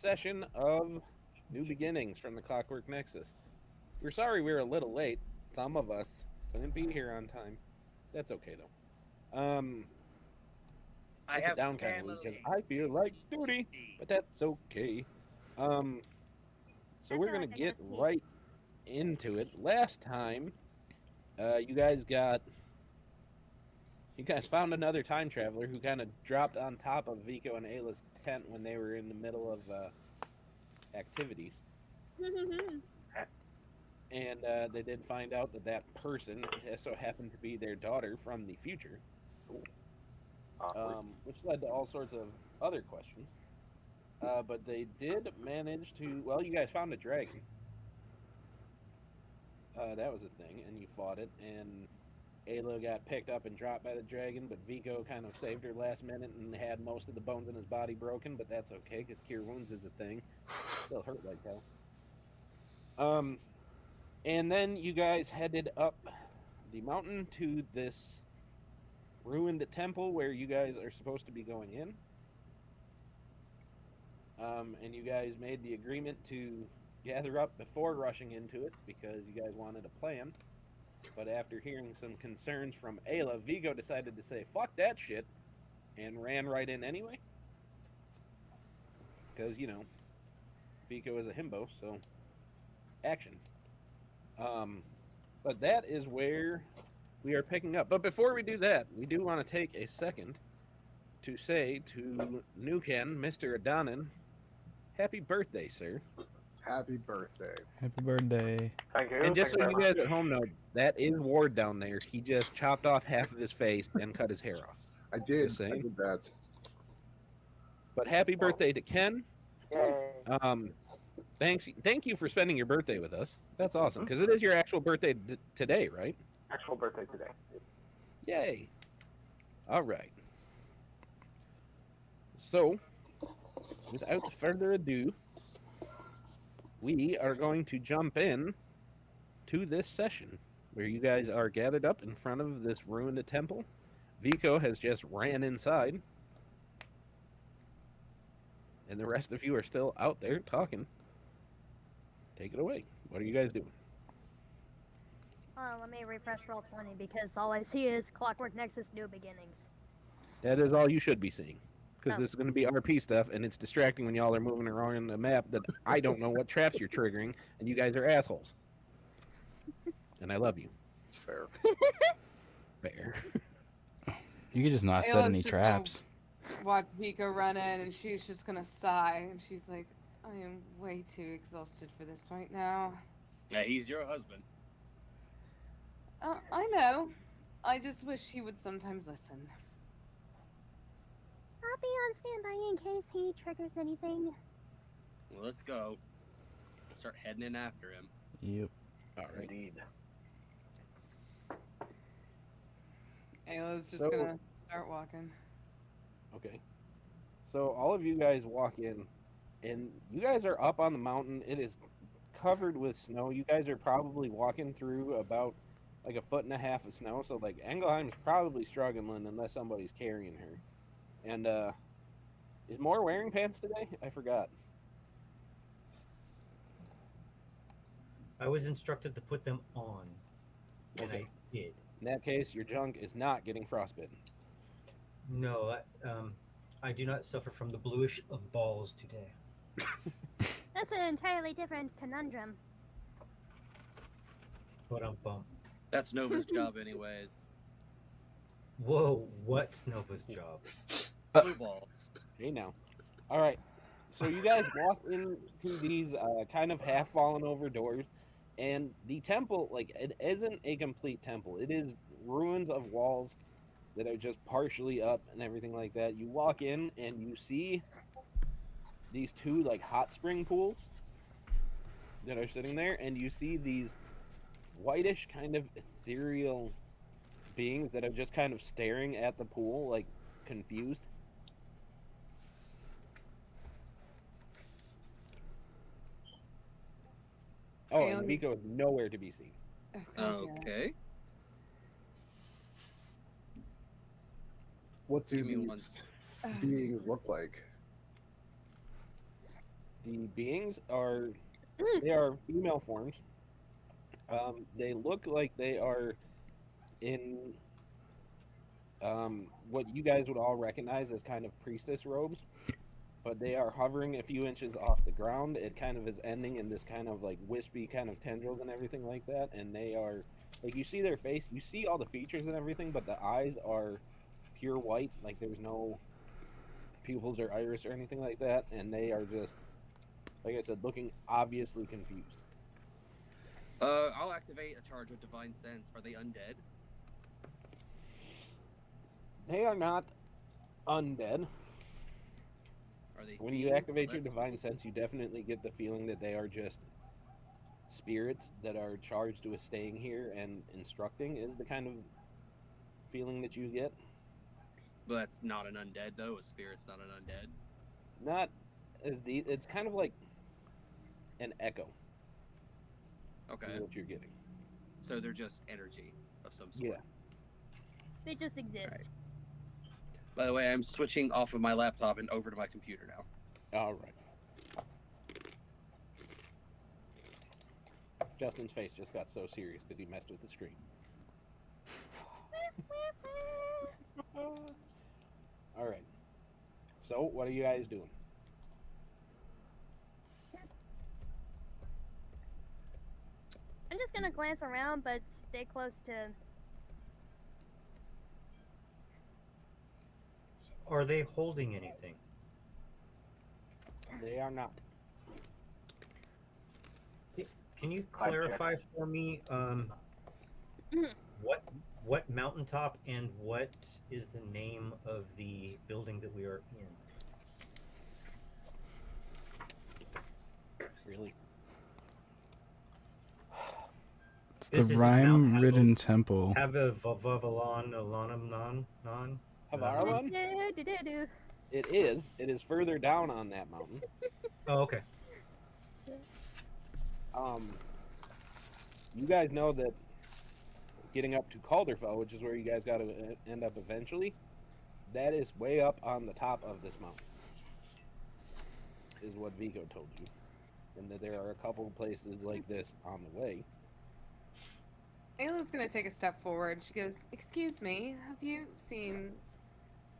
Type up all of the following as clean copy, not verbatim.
session of New Beginnings from the Clockwork Nexus. We're sorry we were a little late. Some of us couldn't be here on time. That's okay though. I It's have down kind of because I feel like duty, but that's okay. So we're gonna get right into it. Last time, you guys found another time traveler who kind of dropped on top of Vico and Ayla's tent when they were in the middle of activities. And they did find out that that person so happened to be their daughter from the future, which led to all sorts of other questions. But they did manage to. Well, you guys found a dragon. That was a thing, and you fought it, and Ayla got picked up and dropped by the dragon, but Vico kind of saved her last minute and had most of the bones in his body broken, but that's okay, because cure wounds is a thing. Still hurt like hell. And then you guys headed up the mountain to this ruined temple where you guys are supposed to be going in. And you guys made the agreement to gather up before rushing into it because you guys wanted a plan. But after hearing some concerns from Ayla, Vigo decided to say, fuck that shit, and ran right in anyway. Because, you know, Vigo is a himbo, so action. But that is where we are picking up. But before we do that, we do want to take a second to say to Nuken, Mr. Adonin, happy birthday, sir. Happy birthday. Happy birthday. Thank you. And just so you guys at home know, that is Ward down there. He just chopped off half of his face and cut his hair off. I did that. But happy birthday to Ken. Yay. Thank you for spending your birthday with us. That's awesome, because it is your actual birthday today, right? Actual birthday today. Yay. All right. So, without further ado, we are going to jump in to this session where you guys are gathered up in front of this ruined temple. Vico has just ran inside. And the rest of you are still out there talking. Take it away. What are you guys doing? Let me refresh roll 20 because all I see is Clockwork Nexus New Beginnings. That is all you should be seeing. Because this is going to be RP stuff, and it's distracting when y'all are moving around on the map that I don't know what traps you're triggering, and you guys are assholes. And I love you. Fair. Fair. You could just not set any traps. Watch Vico run in, and she's just gonna sigh, and she's like, I am way too exhausted for this right now. Yeah, he's your husband. I know. I just wish he would sometimes listen. I'll be on standby in case he triggers anything. Well, let's go. Start heading in after him. Yep. All right. Indeed. Ayla's just gonna start walking. Okay. So all of you guys walk in, and you guys are up on the mountain. It is covered with snow. You guys are probably walking through about like 1.5 feet of snow. So like Engelheim's probably struggling unless somebody's carrying her. And is Moore wearing pants today? I forgot. I was instructed to put them on, and I did. In that case, your junk is not getting frostbitten. No, I do not suffer from the bluish of balls today. That's an entirely different conundrum. But I'm bummed. That's Nova's job anyways. Whoa, what's Nova's job? Blue balls. Hey now. All right. So you guys walk into these kind of half fallen over doors, and the temple, like, it isn't a complete temple. It is ruins of walls that are just partially up and everything like that. You walk in and you see these two like hot spring pools that are sitting there, and you see these whitish kind of ethereal beings that are just kind of staring at the pool, like confused. Oh, and Vico is nowhere to be seen. Okay. What do these beings look like? The beings are they are female forms. They look like they are in what you guys would all recognize as kind of priestess robes, but they are hovering a few inches off the ground. It kind of is ending in this kind of like wispy kind of tendrils and everything like that, and they are like you see their face, you see all the features and everything, but the eyes are pure white, like there's no pupils or iris or anything like that, and they are just, like I said, looking obviously confused. I'll activate a charge of divine sense. Are they undead? They are not undead. Are they When you fiends, activate your celestials? divine sense, you definitely get the feeling that they are just spirits that are charged with staying here and instructing, is the kind of feeling that you get. But that's not an undead, though. A spirit's not an undead. Not as it's kind of like an echo. Okay. Is what you're getting. So they're just energy of some sort. Yeah. They just exist. Right. By the way, I'm switching off of my laptop and over to my computer now. All right. Justin's face just got so serious because he messed with the screen. All right. So, what are you guys doing? I'm just gonna glance around, but stay close to. Are they holding anything? They are not. Can you Climb check. clarify for me what mountaintop and what is the name of the building that we are in? Really? It's This the is Mount rhyme-ridden temple. Have a Vavalan Alanam non? Havaralon? Do. It is. It is further down on that mountain. Oh, okay. You guys know that getting up to Calderfell, which is where you guys got to end up eventually, that is way up on the top of this mountain, is what Vico told you. And that there are a couple places like this on the way. Ayla's gonna take a step forward. She goes, "Excuse me, have you seen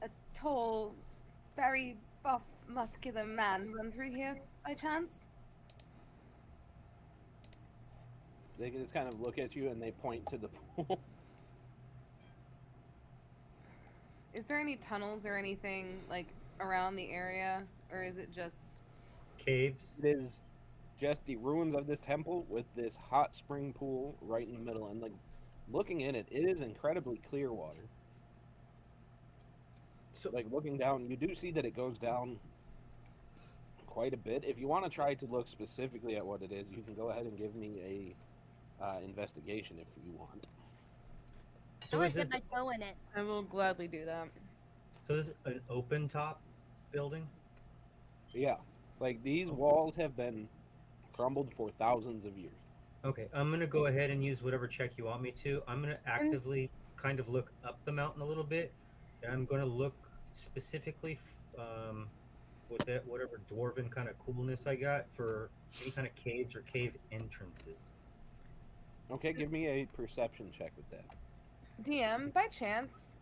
a tall, very buff, muscular man run through here by chance?" They can just kind of look at you and they point to the pool. Is there any tunnels or anything like around the area, or is it just? Caves. It is just the ruins of this temple with this hot spring pool right in the middle. And like looking in it, it is incredibly clear water. So Like looking down, you do see that it goes down quite a bit. If you want to try to look specifically at what it is, you can go ahead and give me a investigation if you want. I so want is to this dip my toe in it. I will gladly do that. this is an open top building? Yeah, like these walls have been crumbled for thousands of years. Okay, I'm gonna go ahead and use whatever check you want me to. I'm gonna actively kind of look up the mountain a little bit, and I'm gonna look specifically with that whatever dwarven kind of coolness I got for any kind of caves or cave entrances. Okay, give me a perception check with that. DM, by chance,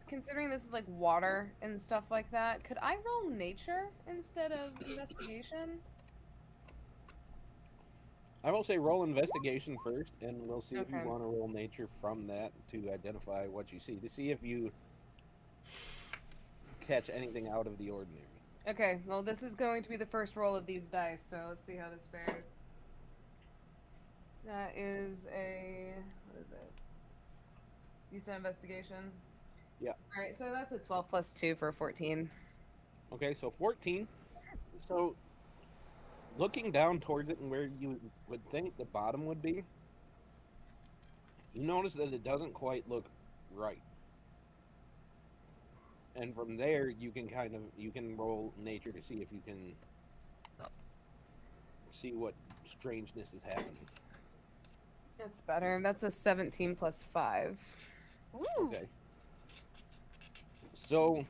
considering this is like water and stuff like that, could I roll nature instead of investigation? I will say roll investigation first, and we'll see if you Okay. want to roll nature from that to identify what you see, to see if you catch anything out of the ordinary. Okay, well, this is going to be the first roll of these dice, so let's see how this fares. That is a. What is it? You said investigation? Yeah. Alright, so that's a 12 plus 2 for a 14. Okay, so 14. So, looking down towards it and where you would think the bottom would be, you notice that it doesn't quite look right. And from there, you can roll nature to see if you can see what strangeness is happening. That's better. That's a 17 plus 5. Woo! Okay. So,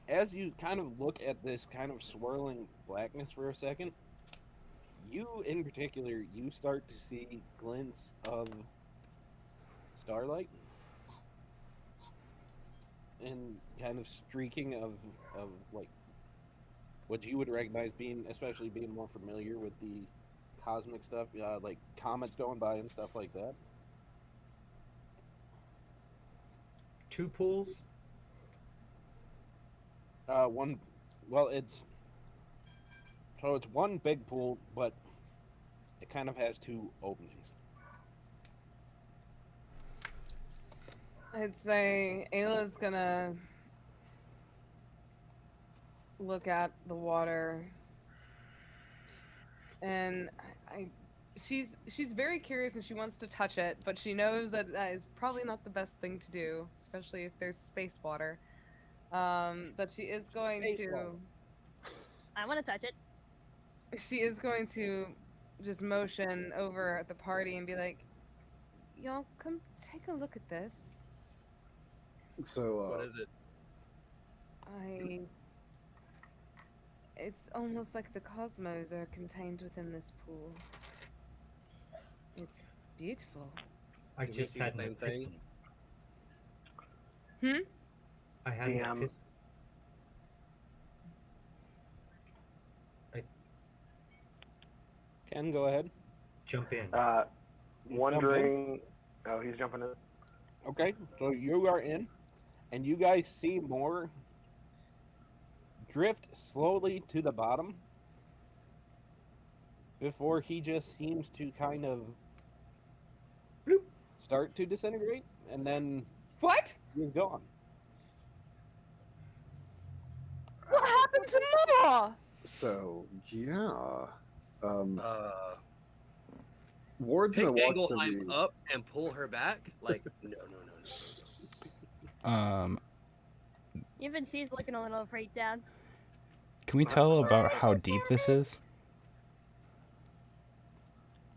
as you kind of look at this kind of swirling blackness for a second, you in particular, you start to see glints of starlight and kind of streaking of like what you would recognize, being especially being more familiar with the cosmic stuff, like comets going by and stuff like that. 2 pools? One, well, it's one big pool, but it kind of has 2 openings. I'd say Ayla's gonna look at the water, and she's very curious and she wants to touch it, but she knows that that is probably not the best thing to do, especially if there's space water. But she is going to. I want to touch it. She is going to just motion over at the party and be like, "Y'all, come take a look at this." So, What is it? It's almost like the cosmos are contained within this pool. It's beautiful. I Do we just see the had an same thing? epiphany. I had an DM. epiphany. Ken, go ahead. Jump in. Wondering. Oh, he's jumping in. Okay, so you are in, and you guys see more drift slowly to the bottom before he just seems to kind of bloop, start to disintegrate, and then What? he's gone. What happened to Ma? so yeah. Ward's Pick gonna walk to Engelheim the. up and pull her back? Like, no. Even she's looking a little freaked out. Can we tell about how deep this is?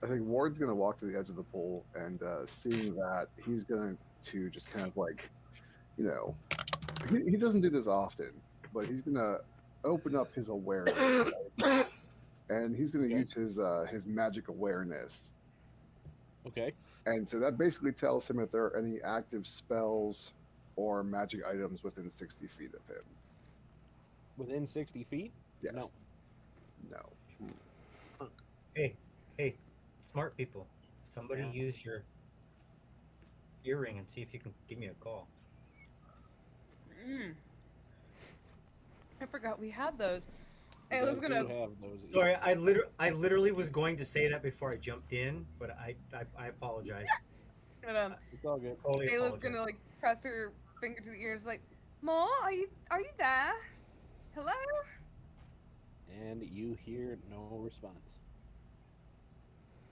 I think Ward's gonna walk to the edge of the pool, and seeing that, he's going to just kind of like, he doesn't do this often, but he's gonna open up his awareness, right? And he's gonna use his magic awareness. Okay. And so that basically tells him if there are any active spells or magic items within 60 feet of him. Within 60 feet? Yes. No. Hey, smart people. Somebody use your earring and see if you can give me a call. I forgot we had those. You Ayla's guys gonna. do have those. Sorry, I literally was going to say that before I jumped in, but I apologize. But, It's all good. Totally Ayla's apologize. gonna like press her finger to the ears, like, "Ma, are you there? Hello?" And you hear no response.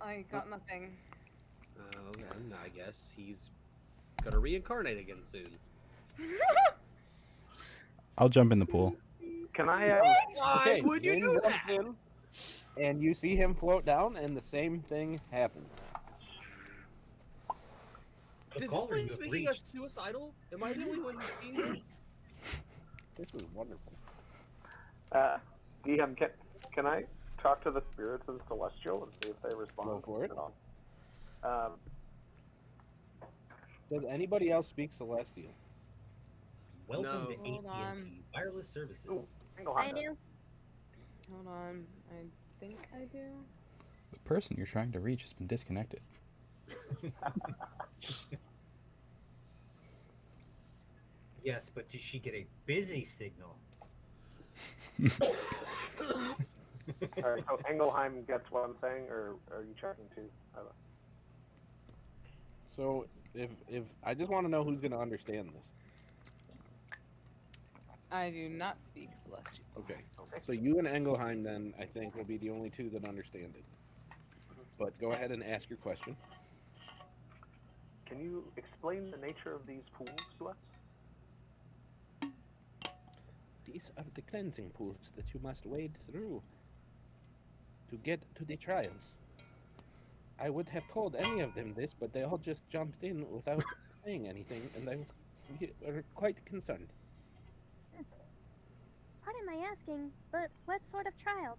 I got nothing. Oh, then I guess he's gonna reincarnate again soon. I'll jump in the pool. Can I? Why would you Wayne do jumps that? in, and you see him float down, and the same thing happens. The Is this caller you place have making us reached. suicidal? Am I the only one who's seeing this? This is wonderful. DM, can I talk to the spirits of the celestial and see if they respond? Go for it. at all? Does anybody else speak Celestial? Welcome No. to Hold AT&T on. Wireless Services. Ooh, I Engelheim. do. Hold on. I think I do. The person you're trying to reach has been disconnected. Yes, but did she get a busy signal? All right, so Engelheim gets what I'm saying, or are you checking too? So if I just want to know who's going to understand this. I do not speak celestial. Okay. Okay. So you and Engelheim then, I think, will be the only two that understand it. But go ahead and ask your question. Can you explain the nature of these pools to us? These are the cleansing pools that you must wade through to get to the trials. I would have told any of them this, but they all just jumped in without saying anything, and I was quite concerned. mind my asking, but what sort of trials?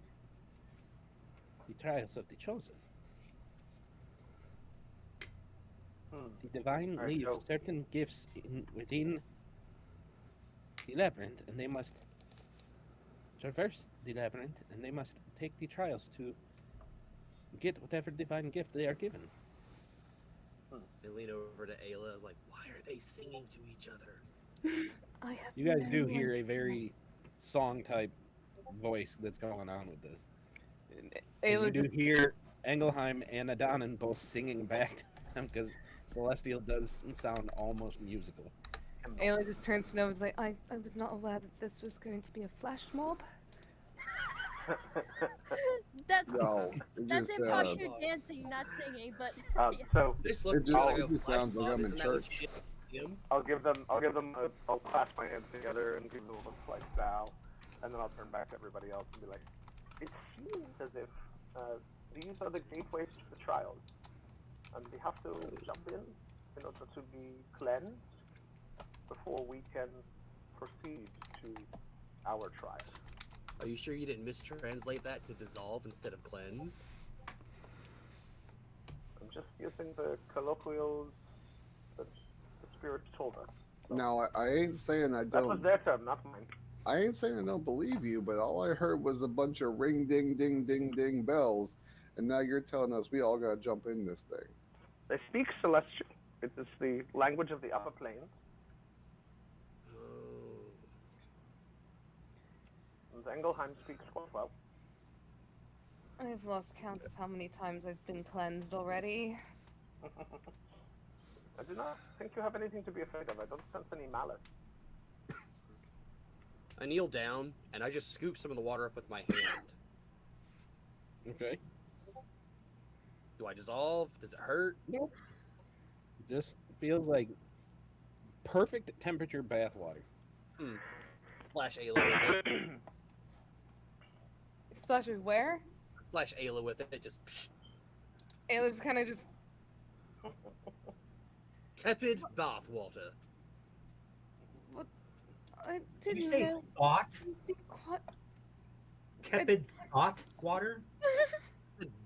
The trials of the chosen. Hmm. The divine Alright, leave so- certain gifts within the labyrinth, and they must traverse the labyrinth, and they must take the trials to get whatever divine gift they are given. They lean over to Ayla. I was like, "Why are they singing to each other?" I have You guys do no hear a idea. very song type voice that's going on with this. And Ayla you do just, hear Engelheim and Adonin both singing back to them because Celestial does sound almost musical. Ayla just turns to Nova and is like, I was not aware that this was going to be a flash mob. That's No, it that's just imposture dancing, not singing, but yeah. So Just look It at just- you and I it go, just "Flash sounds like mob, I'm in isn't that what church." shit him?" I'll clasp my hands together and give them a like bow, and then I'll turn back to everybody else and be like, it seems as if these are the gateways to the trials, and we have to jump in order to be cleansed before we can proceed to our trial. Are you sure you didn't mistranslate that to dissolve instead of cleanse? I'm just using the colloquials that the spirit told us. Now I ain't saying I That was don't. their term, not mine. I ain't saying I don't believe you, but all I heard was a bunch of ring, ding, ding, ding, ding bells, and now you're telling us we all gotta jump in this thing. They speak celestial. It is the language of the upper planes. Oh. And Engelheim speaks quite well. I've lost count of how many times I've been cleansed already. I do not think you have anything to be afraid of. I don't sense any malice. I kneel down and I just scoop some of the water up with my hand. Okay. Do I dissolve? Does it hurt? Nope. Just feels like perfect temperature bath water. Splash Ayla with it. Splash with where? Splash Ayla with it. Just psh, Ayla just kind of just. tepid bath water. I Did didn't you say know. thought? What? Tepid thought water?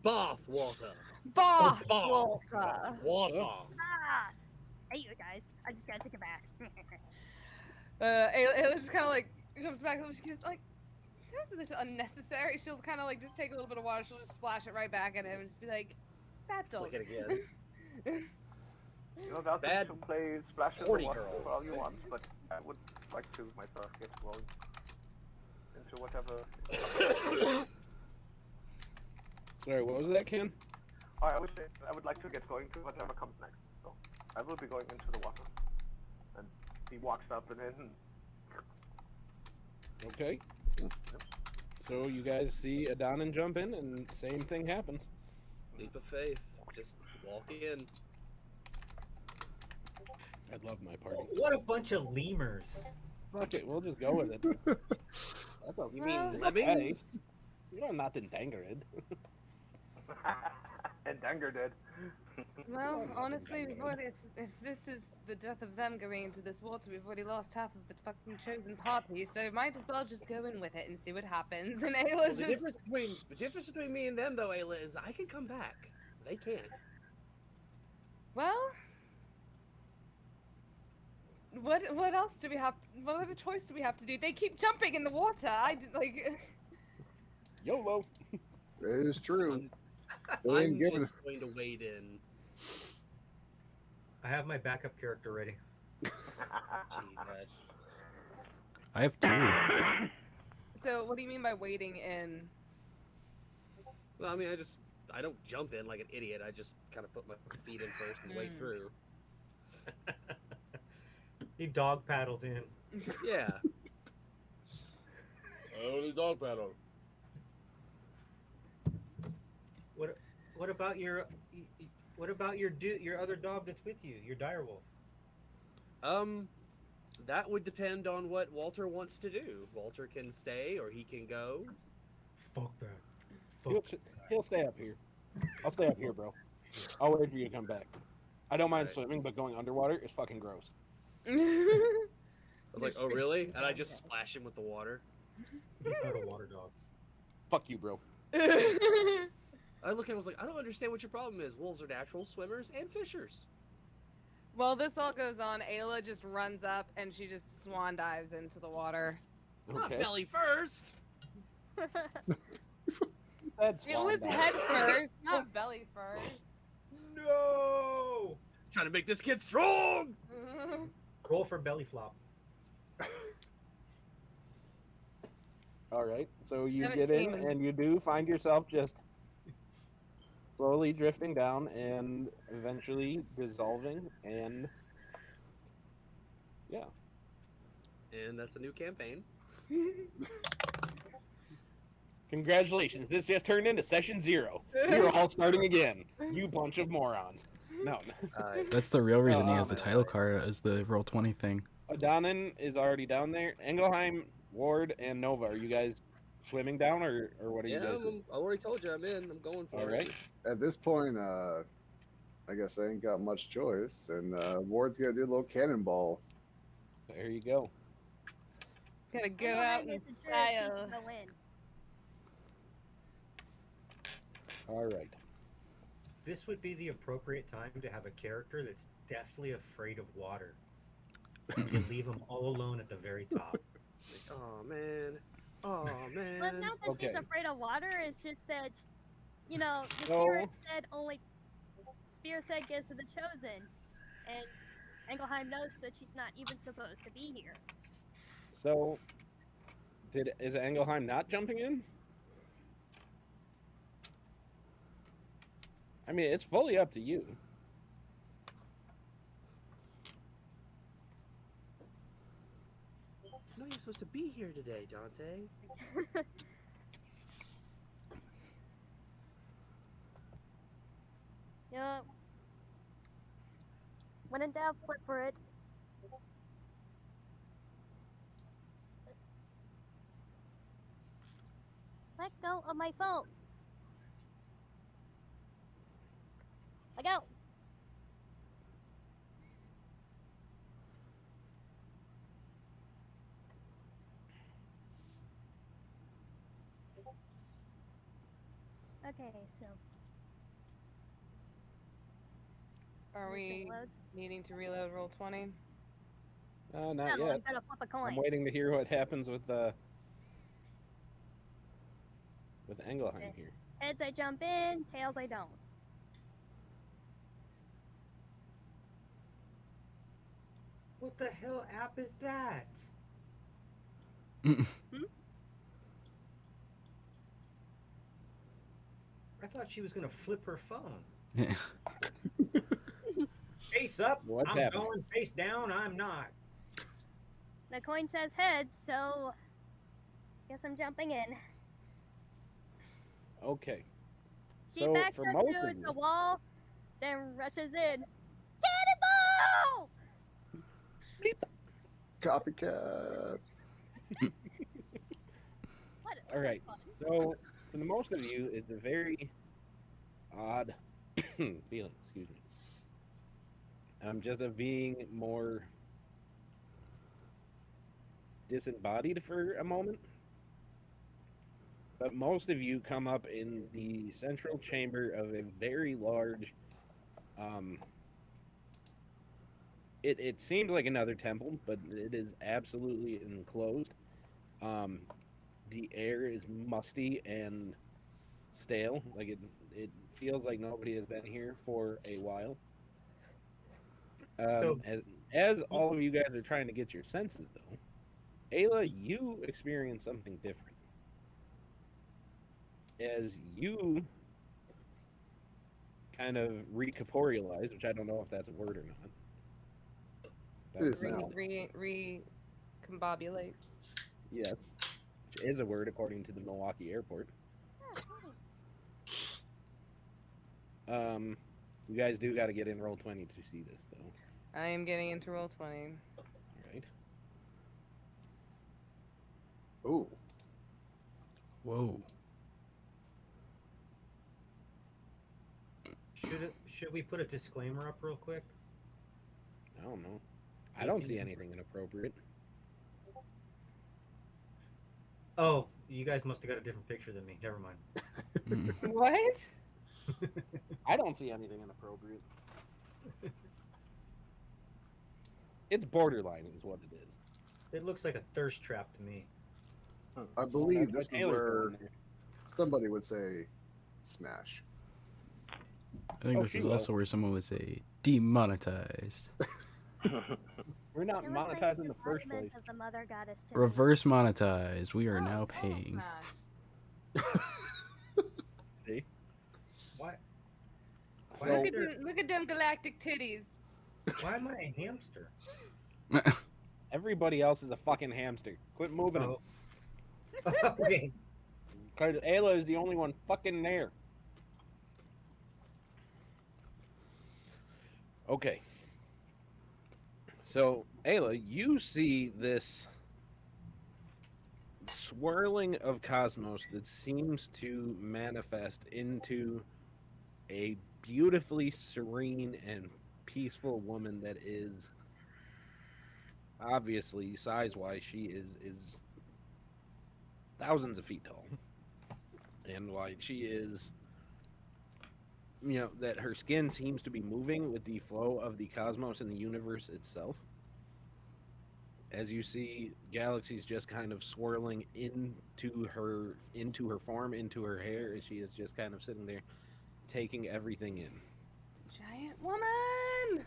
Bath water. Bath bath. water. Water. Ah, hey, you guys. I just gotta take it back. Ayla just kind of like jumps back and she goes like, "This is unnecessary." She'll kind of like just take a little bit of water. She'll just splash it right back at him and just be like, "Bad dog." Flick it again. You're allowed Bad to play Splash in the horny water girl. for all you want, but I would like to myself get going into whatever. Sorry, what was that, Ken? I would like to get going to whatever comes next. So I will be going into the water. And he walks up and in. Okay. So you guys see Adonin jump in, and same thing happens. Leap of faith. Just walk in. I love my party. What a bunch of lemurs. Fuck it, we'll just go with it. That's all. You mean Well, lemmings? You know, not endangered. And Danger did. Well, honestly, if this is the death of them going into this water, we've already lost half of the fucking chosen party, so might as well just go in with it and see what happens. And Ayla Well, just. the difference between me and them, though, Ayla, is I can come back. They can't. Well, what else do we have? What other choice do we have to do? They keep jumping in the water. Like. YOLO. It is true. They I'm ain't giving. just going to wade in. I have my backup character ready. Jesus. I have two. So, what do you mean by waiting in? Well, I mean, I don't jump in like an idiot. I just kind of put my feet in first and wade through. He dog paddles in. Yeah. Only dog paddle. What about your your other dog that's with you, your direwolf? That would depend on what Walter wants to do. Walter can stay or he can go. Fuck that. He'll stay up here. I'll stay up here, bro. I'll wait for you to come back. I don't mind swimming, but going underwater is fucking gross. I was like, oh really? And I just splash him with the water. He's not a water dog. Fuck you, bro. I look at him, I was like, I don't understand what your problem is. Wolves are natural swimmers and fishers. While this all goes on, Ayla just runs up and she just swan dives into the water. Not Okay. belly first. That's It was head first, not belly first. No! Trying to make this kid strong. Roll for belly flop. All right. So you get in 17. and you do find yourself just slowly drifting down and eventually dissolving and yeah. And that's a new campaign. Congratulations. This just turned into session 0. You're all starting again. You bunch of morons. No. That's the real reason he has the man. title card as the roll 20 thing. Adonin is already down there. Engelheim, Ward, and Nova. Are you guys swimming down or what are you Yeah, guys doing? I already told you I'm in. I'm going for All it. right. At this point, I guess I ain't got much choice, and Ward's gonna do a little cannonball. There you go. Gotta go Engelheim out in gets the jury style. seat to go in. All right. This would be the appropriate time to have a character that's deathly afraid of water. You leave him all alone at the very top. Like, oh man. Oh man. Well, it's not that she's Okay. afraid of water. It's just that, you know, the So- spirit said only. Spirit said gives to the chosen, and Engelheim knows that she's not even supposed to be here. So is Engelheim not jumping in? I mean, it's fully up to you. No, you're supposed to be here today, Dante. Yeah. When in doubt, flip for it. Let go of my phone. Let go. Okay, so Are this thing we loads. needing to reload roll 20? Not Yeah, well, yet. you gotta flip a coin. I'm waiting to hear what happens with Engelheim Okay. here. Heads I jump in, tails I don't. What the hell app is that? I thought she was gonna flip her phone. Yeah. Face up, What's I'm happening? going. Face down, I'm not. The coin says heads, so guess I'm jumping in. Okay. She So backs for up most to of the you, wall, then rushes in. Cannonball! Copycat. What? all right. So for the most of you, it's a very odd feeling. Excuse me. Just of being more disembodied for a moment. But most of you come up in the central chamber of a very large. It seems like another temple, but it is absolutely enclosed. The air is musty and stale. Like it feels like nobody has been here for a while. So- As all of you guys are trying to get your senses, though, Ayla, you experience something different. As you kind of recorporealize, which I don't know if that's a word or not. It is That's- now. Recombobulate. Yes, which is a word according to the Milwaukee airport. You guys do got to get in roll 20 to see this, though. I am getting into roll 20. Right? Ooh. Whoa. Should we put a disclaimer up real quick? I don't know. I don't see anything inappropriate. Oh, you guys must have got a different picture than me. Never mind. Mm. What? I don't see anything inappropriate. It's borderline, is what it is. It looks like a thirst trap to me. I believe That's this why is Taylor's where going there. somebody would say smash. I think Oh, this she is will. also where someone would say demonetized. We're not It was like monetized in the first embodiment place. of the mother goddess to me. Reverse monetized. We are Oh, now total paying. smash. See? Why? So- Why, Look is at there, look at them galactic titties. why am I a hamster? Everybody else is a fucking hamster. Quit moving them. Oh. Okay. Because Ayla is the only one fucking there. Okay. So, Ayla, you see this swirling of cosmos that seems to manifest into a beautifully serene and peaceful woman that is obviously size-wise she is thousands of feet tall, and like she is, that her skin seems to be moving with the flow of the cosmos and the universe itself. As you see galaxies just kind of swirling into her form, into her hair, as she is just kind of sitting there taking everything in. Giant woman.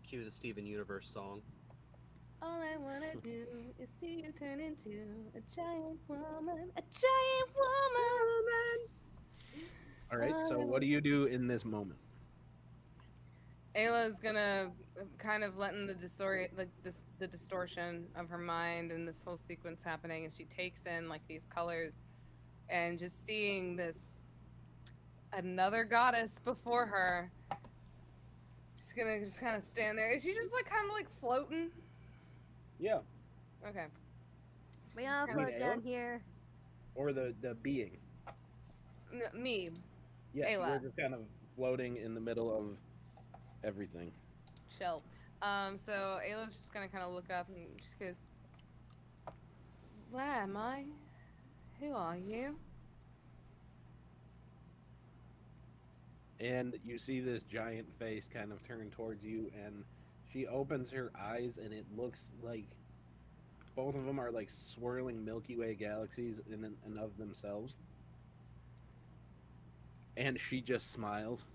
Cue the Steven Universe song. All I wanna do is see you turn into a giant woman. A giant woman. All right, so what do you do in this moment? Ayla's gonna kind of letting the the distortion of her mind and this whole sequence happening, and she takes in like these colors, and just seeing this another goddess before her. She's gonna just kind of stand there. Is she just like kind of like floating? Yeah, Okay. We She's all kinda- float down here. or the being. Me. Yes, Ayla. you're just kind of floating in the middle of everything. Chill. So Ayla's just gonna kind of look up and just goes, "Where am I? Who are you?" And you see this giant face kind of turn towards you, and she opens her eyes, and it looks like both of them are like swirling Milky Way galaxies in and of themselves. And she just smiles.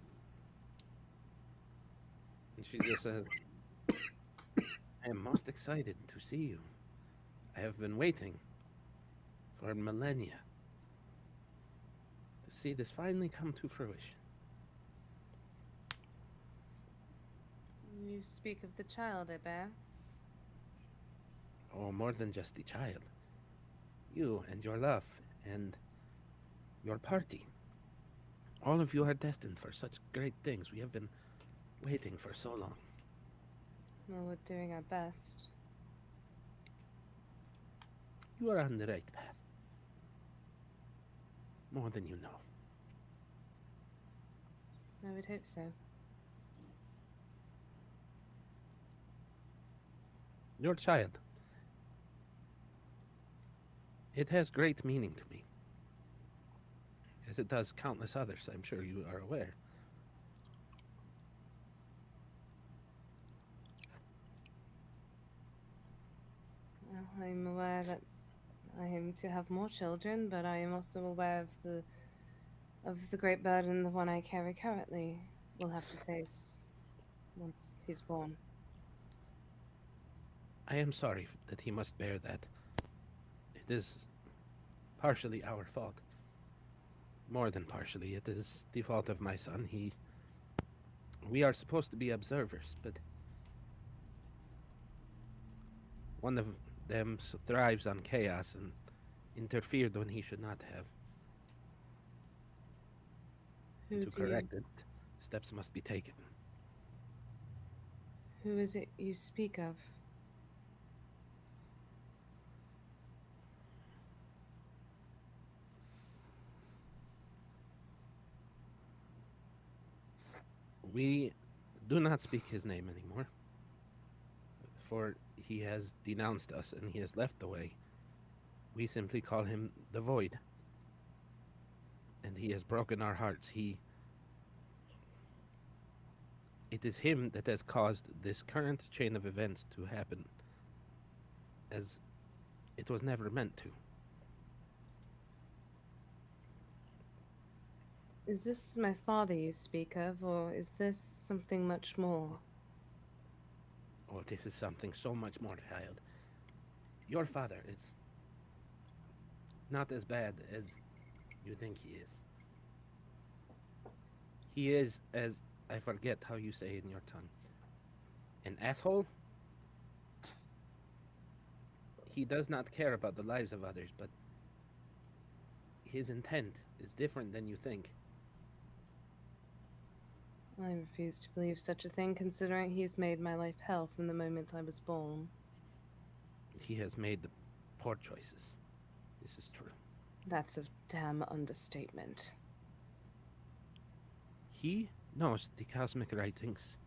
And she just says, I am most excited to see you. I have been waiting for millennia to see this finally come to fruition. You speak of the child, I bear. Oh, more than just the child. You and your love and your party. All of you are destined for such great things. We have been waiting for so long. Well, we're doing our best. You are on the right path. More than you know. I would hope so. Your child. It has great meaning to me. As it does countless others, I'm sure you are aware. Well, I'm aware that I am to have more children, but I am also aware of the great burden the one I carry currently will have to face once he's born. I am sorry that he must bear that. It is partially our fault. More than partially, it is the fault of my son. We are supposed to be observers, but one of them thrives on chaos and interfered when he should not have. To correct it, steps must be taken. Who is it you speak of? We do not speak his name anymore. for he has denounced us and he has left the way. We simply call him the Void. And he has broken our hearts. It is him that has caused this current chain of events to happen as it was never meant to. Is this my father you speak of, or is this something much more? Oh, this is something so much more, child. Your father is not as bad as you think he is. He is, as I forget how you say it in your tongue, an asshole. He does not care about the lives of others, but his intent is different than you think. I refuse to believe such a thing, considering he's made my life hell from the moment I was born. He has made the poor choices. This is true. That's a damn understatement. He knows the cosmic writings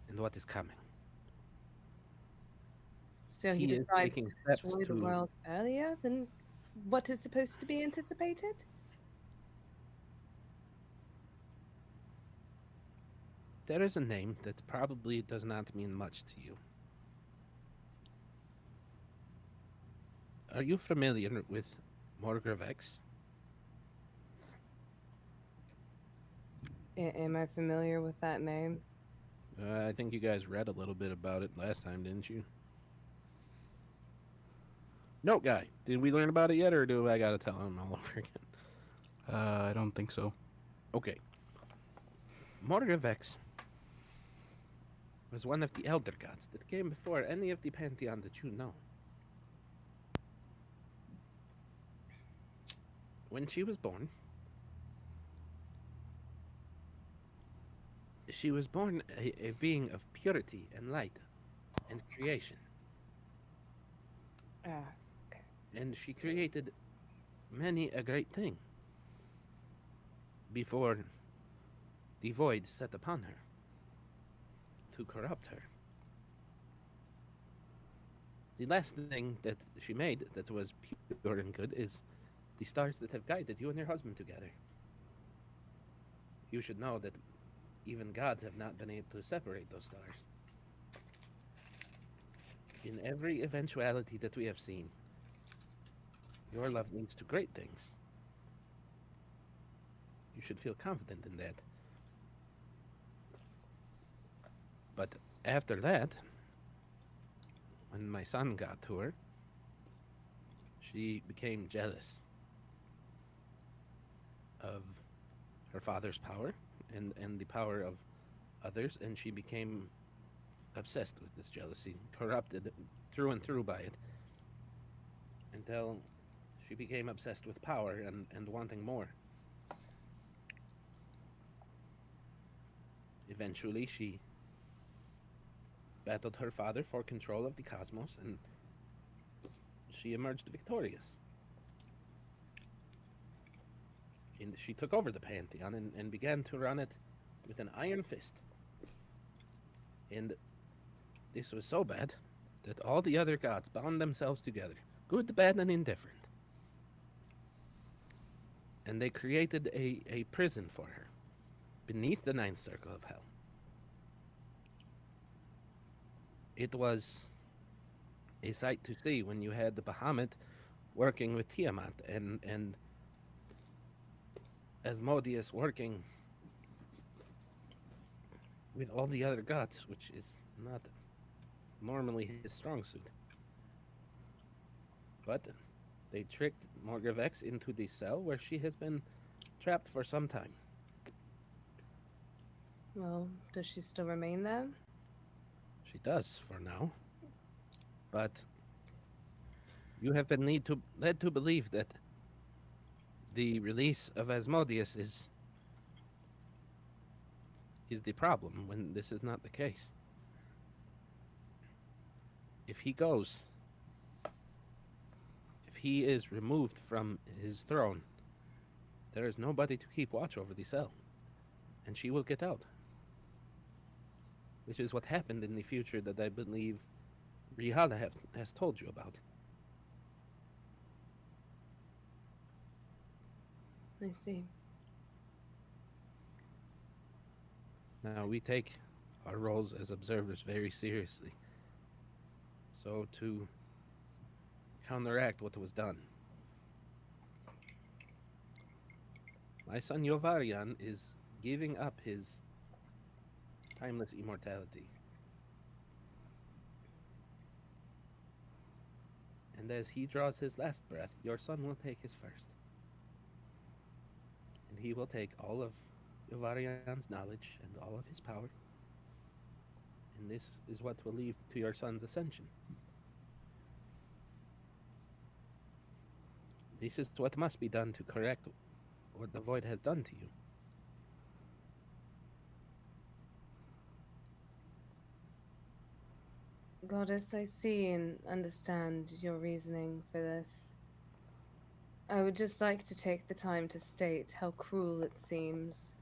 and what is coming. So he He is decides to taking steps destroy the to- world earlier than what is supposed to be anticipated? There is a name that probably does not mean much to you. Are you familiar with Morgravex? Am I familiar with that name? I think you guys read a little bit about it last time, didn't you? No, guy. Did we learn about it yet, or do I gotta tell him all over again? I don't think so. Okay. Morgravex was one of the elder gods that came before any of the pantheon that you know. When she was born, she was born a being of purity and light and creation. And she created many a great thing before the void set upon her to corrupt her. The last thing that she made that was pure and good is the stars that have guided you and your husband together. You should know that even gods have not been able to separate those stars. In every eventuality that we have seen, your love leads to great things. You should feel confident in that. But after that, when my son got to her, she became jealous of her father's power and the power of others, and she became obsessed with this jealousy, corrupted through and through by it, until she became obsessed with power and wanting more. Eventually, she battled her father for control of the cosmos, and she emerged victorious. And she took over the pantheon and began to run it with an iron fist. And this was so bad that all the other gods bound themselves together, good, bad, and indifferent. And they created a prison for her beneath the ninth circle of hell. It was a sight to see when you had the Bahamut working with Tiamat and Asmodeus working with all the other gods, which is not normally his strong suit. But they tricked Morgravex into the cell where she has been trapped for some time. Well, does she still remain there? She does for now. But you have been led to believe that the release of Asmodeus is the problem, when this is not the case. If he goes, if he is removed from his throne, there is nobody to keep watch over the cell, and she will get out. Which is what happened in the future that I believe Rihala has told you about. I see. Now, we take our roles as observers very seriously. So, to counteract what was done, my son Yovarian is giving up his timeless immortality. And as he draws his last breath, your son will take his first. And he will take all of Yovarian's knowledge and all of his power. And this is what will lead to your son's ascension. This is what must be done to correct what the void has done to you. Goddess, I see and understand your reasoning for this. I would just like to take the time to state how cruel it seems,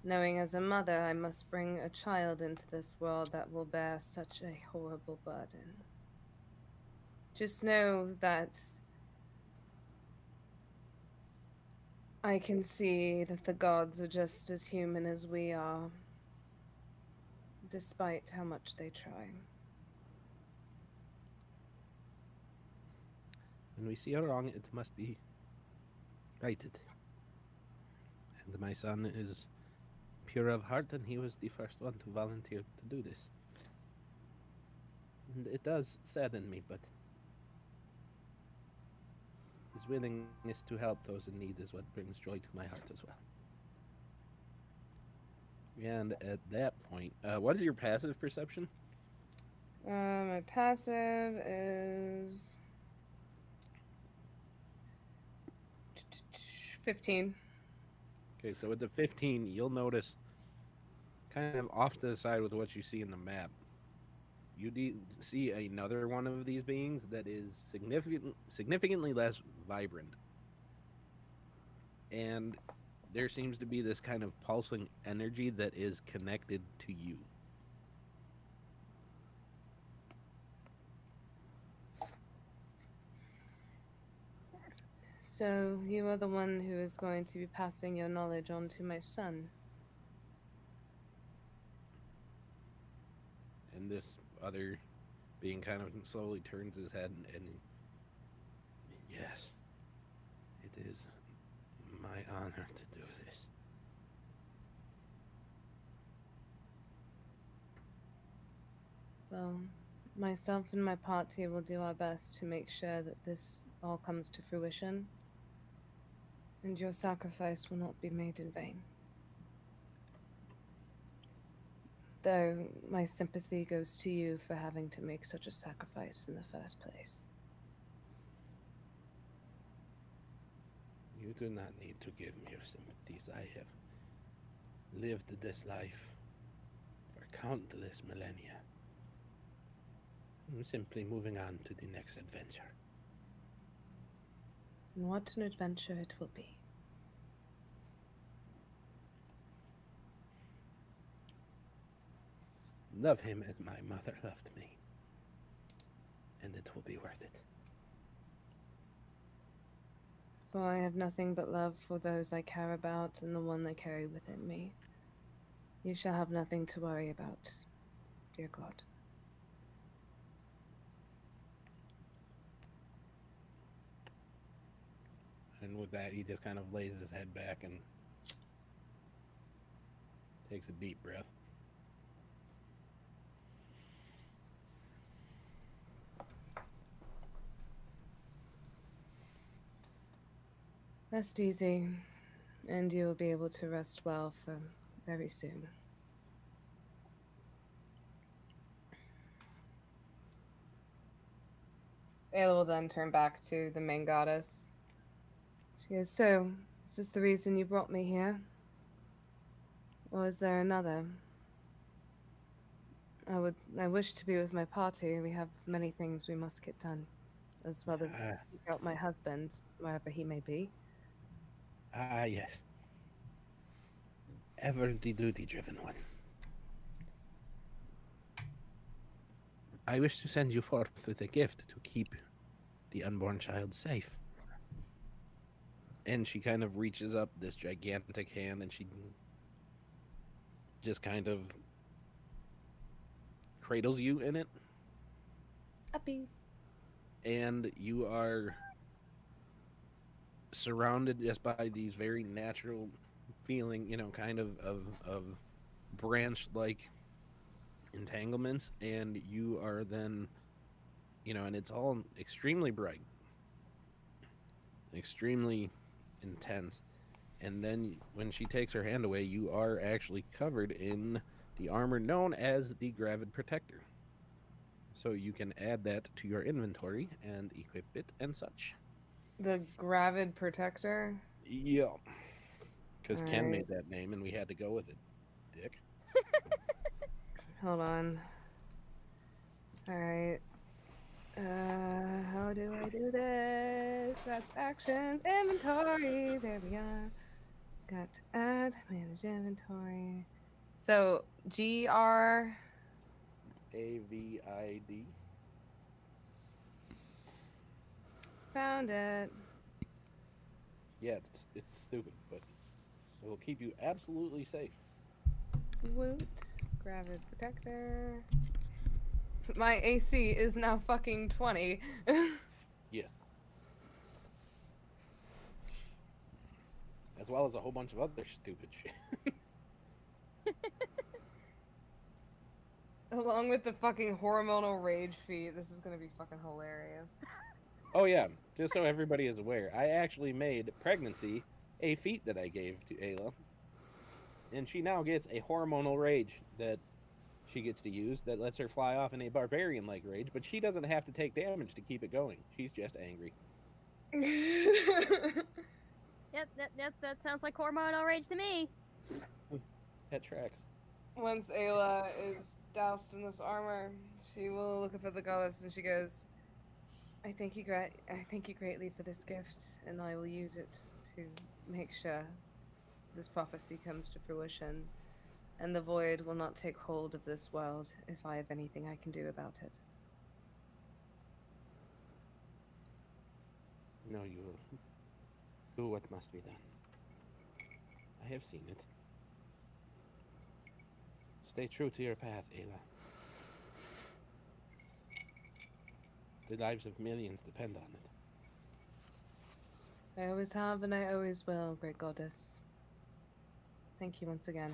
knowing as a mother I must bring a child into this world that will bear such a horrible burden. Just know that I can see that the gods are just as human as we are, despite how much they try. When we see a wrong, it must be righted. And my son is pure of heart, and he was the first one to volunteer to do this. And it does sadden me, but his willingness to help those in need is what brings joy to my heart as well. And at that point, what is your passive perception? My passive is 15. Okay, so with the 15, you'll notice kind of off to the side with what you see in the map. You see another one of these beings that is significantly less vibrant. And there seems to be this kind of pulsing energy that is connected to you. So you are the one who is going to be passing your knowledge on to my son. And this other being kind of slowly turns his head and yes, it is my honor to do this. Well, myself and my party will do our best to make sure that this all comes to fruition, and your sacrifice will not be made in vain. Though my sympathy goes to you for having to make such a sacrifice in the first place. You do not need to give me your sympathies. I have lived this life for countless millennia. I'm simply moving on to the next adventure. And what an adventure it will be. Love him as my mother loved me, and it will be worth it. For I have nothing but love for those I care about and the one I carry within me. You shall have nothing to worry about, dear God. And with that, he just kind of lays his head back and takes a deep breath. Rest easy, and you will be able to rest well for very soon. Ayla will then turn back to the main goddess. She goes, so, is this the reason you brought me here? Or is there another? I wish to be with my party. We have many things we must get done, as well as seek out my husband, wherever he may be. Yes. Ever the duty-driven one. I wish to send you forth with a gift to keep the unborn child safe. And she kind of reaches up this gigantic hand and she just kind of cradles you in it. Uppies. And you are surrounded just by these very natural feeling, kind of branch-like entanglements, and you are then, and it's all extremely bright, extremely intense. And then when she takes her hand away, you are actually covered in the armor known as the Gravid Protector. So you can add that to your inventory and equip it and such. The Gravid Protector? Yeah. Because Ken Alright. made that name and we had to go with it, dick. Hold on. Alright. How do I do this? That's actions, inventory. There we are. Got to add, manage inventory. So, GR. AVID. Found it. Yeah, it's stupid, but it will keep you absolutely safe. Woot. Gravid Protector. My AC is now fucking 20. Yes. As well as a whole bunch of other stupid shit. Along with the fucking hormonal rage feat. This is gonna be fucking hilarious. Oh yeah, just so everybody is aware, I actually made pregnancy a feat that I gave to Ayla. And she now gets a hormonal rage that she gets to use that lets her fly off in a barbarian-like rage, but she doesn't have to take damage to keep it going. She's just angry. Yep, that sounds like hormonal rage to me. That tracks. Once Ayla is doused in this armor, she will look up at the goddess and she goes, I thank you greatly for this gift, and I will use it to make sure this prophecy comes to fruition, and the void will not take hold of this world if I have anything I can do about it. No, you will do what must be done. I have seen it. Stay true to your path, Ayla. The lives of millions depend on it. I always have and I always will, great goddess. Thank you once again.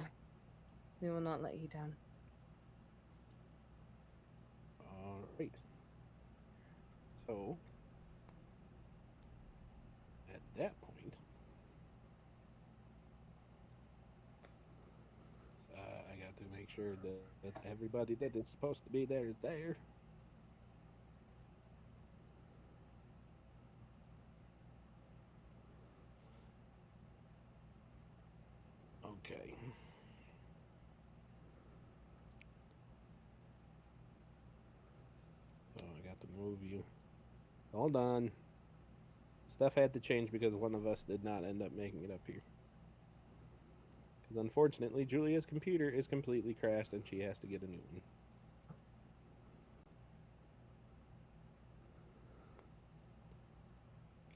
We will not let you down. Alright. So, at that point, I got to make sure that everybody that is supposed to be there is there. Okay. So I got to move you. Hold on. Stuff had to change because one of us did not end up making it up here. Because unfortunately, Julia's computer is completely crashed and she has to get a new one.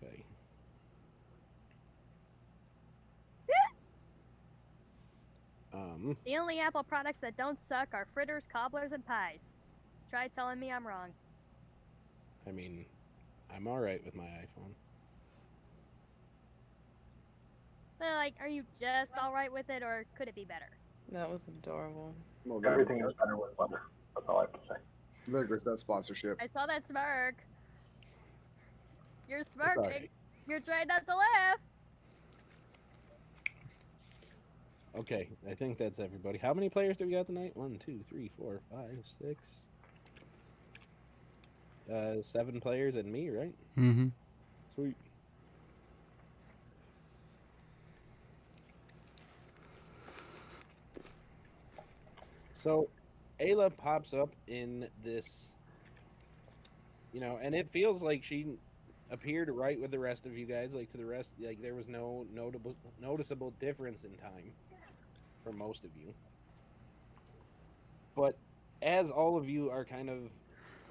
Okay. The only Apple products that don't suck are fritters, cobblers, and pies. Try telling me I'm wrong. I mean, I'm alright with my iPhone. But, like, are you just alright with it, or could it be better? That was adorable. Well, Everything is better with weather. That's all I have to say. Vigorous, that sponsorship. I saw that smirk. You're It's smirking. alright. You're trying not to laugh. Okay, I think that's everybody. How many players do we got tonight? 1, 2, 3, 4, 5, 6. 7 players and me, right? Mm-hmm. Sweet. So, Ayla pops up in this, and it feels like she appeared right with the rest of you guys. Like, to the rest, like, there was no noticeable difference in time for most of you. But as all of you are kind of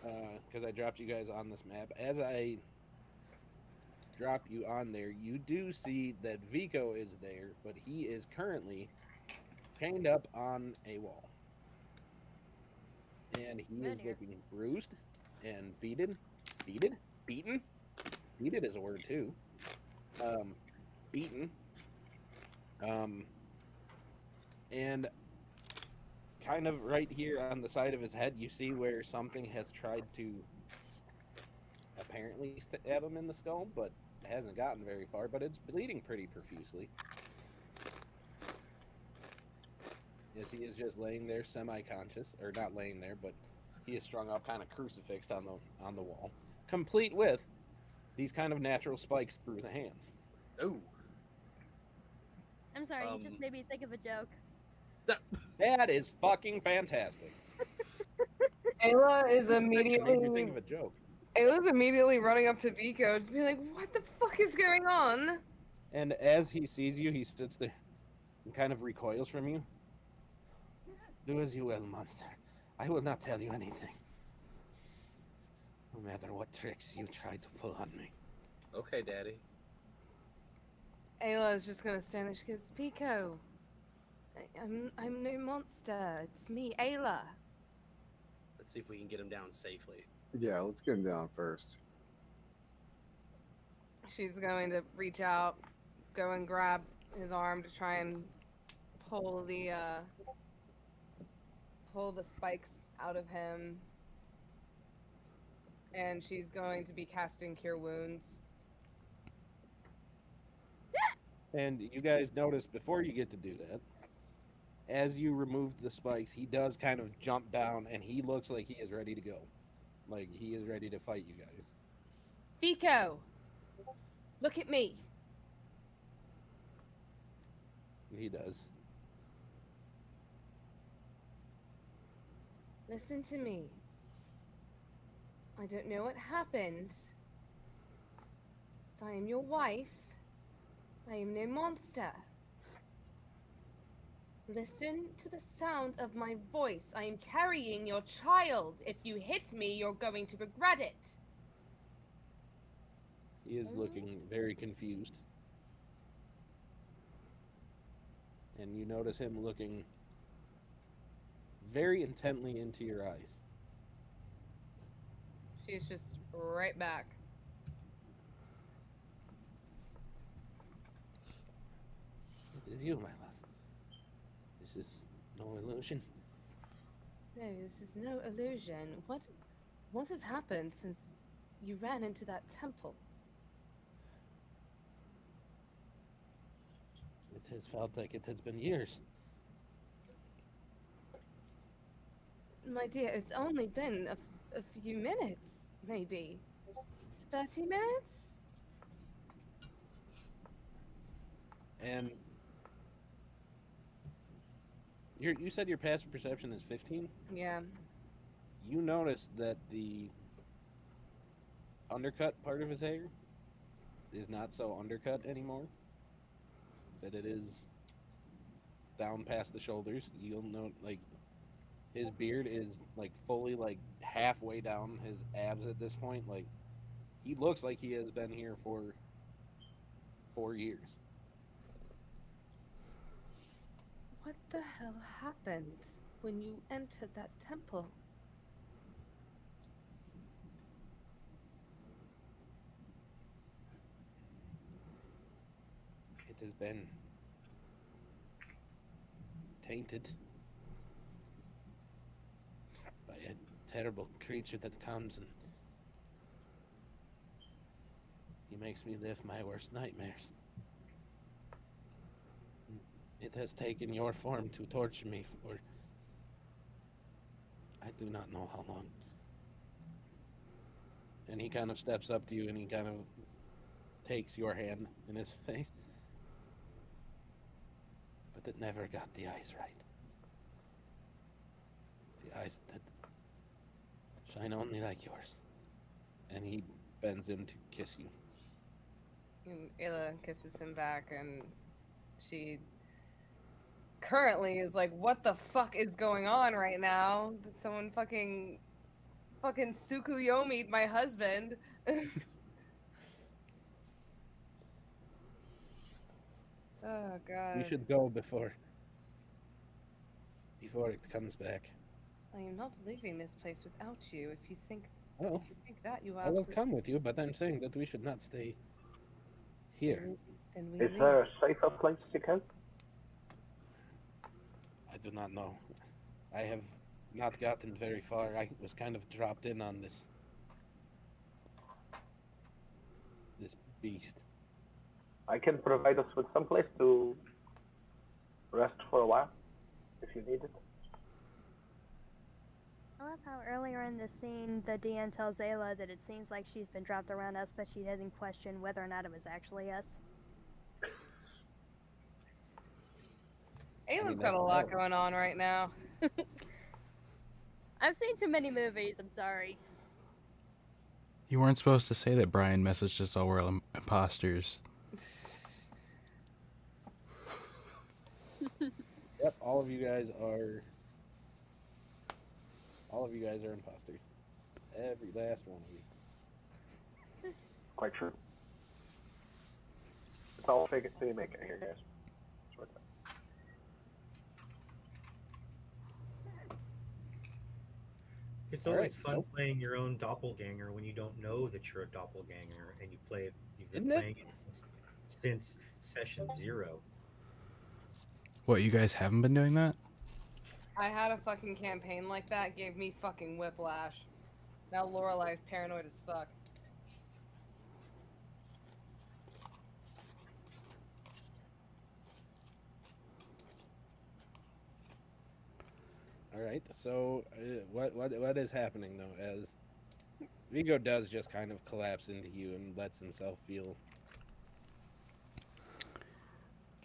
because I dropped you guys on this map. As I drop you on there, you do see that Vico is there, but he is currently chained up on a wall. And he is looking bruised and beaten. Beaten? Beaten is a word too. Beaten. And kind of right here on the side of his head, you see where something has tried to apparently stab him in the skull, but hasn't gotten very far, but it's bleeding pretty profusely. Yes, he is just laying there semi-conscious, or not laying there, but he is strung up kind of crucifixed on the wall, complete with these kind of natural spikes through the hands. Oh. I'm sorry, you just made me think of a joke. That is fucking fantastic. Ayla is Made me think immediately. of a joke. Ayla's immediately running up to Vico, just being like, "What the fuck is going on?" And as he sees you, he sits there and kind of recoils from you. Do as you will, monster. I will not tell you anything. No matter what tricks you try to pull on me. Okay, Daddy. Ayla is just gonna stand there. She goes, "Vico, I'm no monster. It's me, Ayla." Let's see if we can get him down safely. Yeah, let's get him down first. She's going to reach out, go and grab his arm to try and pull the spikes out of him. And she's going to be casting Cure Wounds. And you guys notice before you get to do that, as you remove the spikes, he does kind of jump down and he looks like he is ready to go. Like he is ready to fight you guys. Vico, look at me. He does. Listen to me. I don't know what happened, but I am your wife. I am no monster. Listen to the sound of my voice. I am carrying your child. If you hit me, you're going to regret it. He is looking very confused. And you notice him looking very intently into your eyes. She's just right back. It is you, my love. This is no illusion. No, this is no illusion. What has happened since you ran into that temple? It has felt like it has been years. My dear, it's only been a few minutes, maybe. 30 minutes? And you said your passive perception is 15? Yeah. You notice that the undercut part of his hair is not so undercut anymore. That it is down past the shoulders. You'll note, like, his beard is, like, fully, like, halfway down his abs at this point. Like, he looks like he has been here for 4 years. What the hell happened when you entered that temple? It has been tainted by a terrible creature that comes and he makes me live my worst nightmares. It has taken your form to torture me for I do not know how long. And he kind of steps up to you and he kind of takes your hand in his face. But it never got the eyes right. The eyes that shine only like yours. And he bends in to kiss you. And Ayla kisses him back, and she currently is like, "What the fuck is going on right now? Did someone fucking fucking Tsukuyomi my husband. Oh god. We should go before it comes back. I am not leaving this place without you. If you think Well, that, you I will absolutely. come with you, but I'm saying that we should not stay here. Then we Is leave. there a safer place you can? I do not know. I have not gotten very far. I was kind of dropped in on this beast. I can provide us with some place to rest for a while, if you need it. I love how earlier in the scene, the DN tells Ayla that it seems like she's been dropped around us, but she didn't question whether or not it was actually us. Ayla's mean, got a that's lot valid. going on right now. I've seen too many movies, I'm sorry. You weren't supposed to say that Brian messaged us all were imposters. Yep, all of you guys are imposters. Every last one of you. Quite true. It's all fake it till you make it here, guys. It's worth it. It's always Alright, fun so- playing your own doppelganger when you don't know that you're a doppelganger and you play it. You've been Isn't it? playing it since session 0. What, you guys haven't been doing that? I had a fucking campaign like that, gave me fucking whiplash. Now Lorelai's paranoid as fuck. All right. So, what is happening though? As Vigo does just kind of collapse into you and lets himself feel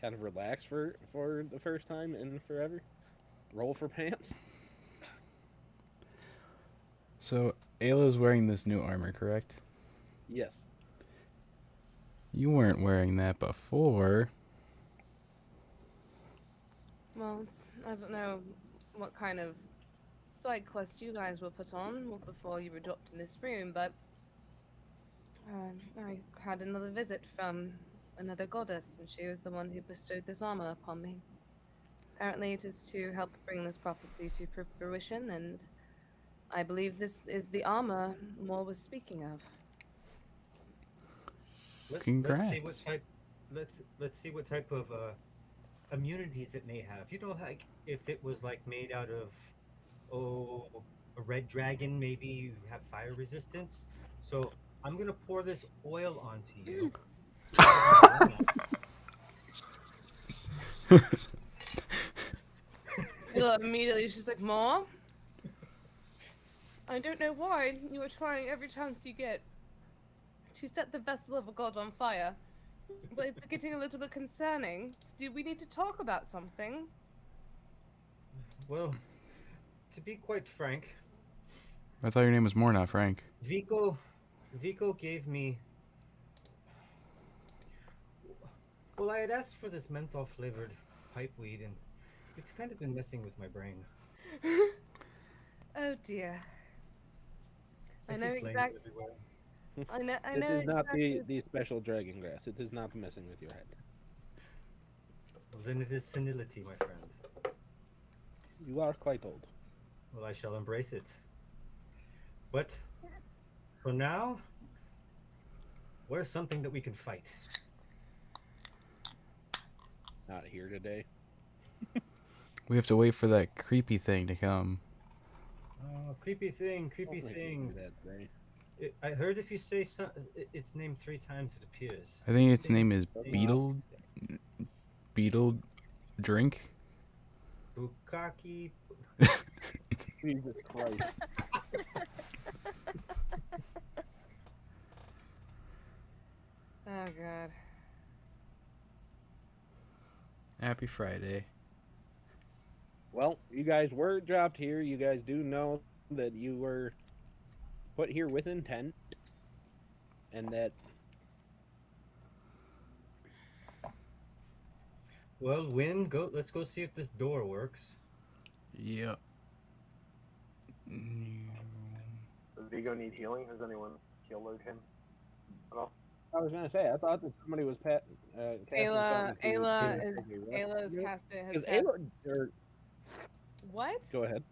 kind of relaxed for the first time in forever. Roll for pants. So, Ayla's wearing this new armor, correct? Yes. You weren't wearing that before. Well, I don't know what kind of side quest you guys were put on before you were dropped in this room, but I had another visit from another goddess, and she was the one who bestowed this armor upon me. Apparently, it is to help bring this prophecy to fruition, and I believe this is the armor Moore was speaking of. Congrats. Let's see what type. Let's see what type of immunities it may have. You know, like if it was like made out of a red dragon, maybe you have fire resistance. So I'm gonna pour this oil onto you. Immediately, she's like, "Mom, I don't know why you are trying every chance you get to set the vessel of a god on fire, but it's getting a little bit concerning. Do we need to talk about something?" Well, to be quite frank, I thought your name was Morna, Frank. Vico gave me. Well, I had asked for this menthol flavored pipe weed, and it's kind of been messing with my brain. Oh dear. I see know flames exactly. everywhere. I It know is not exactly. the special dragon grass. It is not messing with your head. Well, then it is senility, my friend. You are quite old. Well, I shall embrace it. But for now, where's something that we can fight? Not here today. We have to wait for that creepy thing to come. Oh, creepy thing, creepy Don't make me do thing. that today. I heard if you say its name 3 times, it appears. I think its name is Beetle. Beetle Drink. Bukaki. Jesus Christ. Oh god. Happy Friday. Well, you guys were dropped here. You guys do know that you were put here with intent, and that Well, Win, go. Let's go see if this door works. Yep. Vigo need healing? Has anyone healed him at all? I was gonna say, I thought that somebody was casting Ayla, something to Ayla take is a rest Ayla's move. casted. Because Has cast, Ayla, or what? go ahead.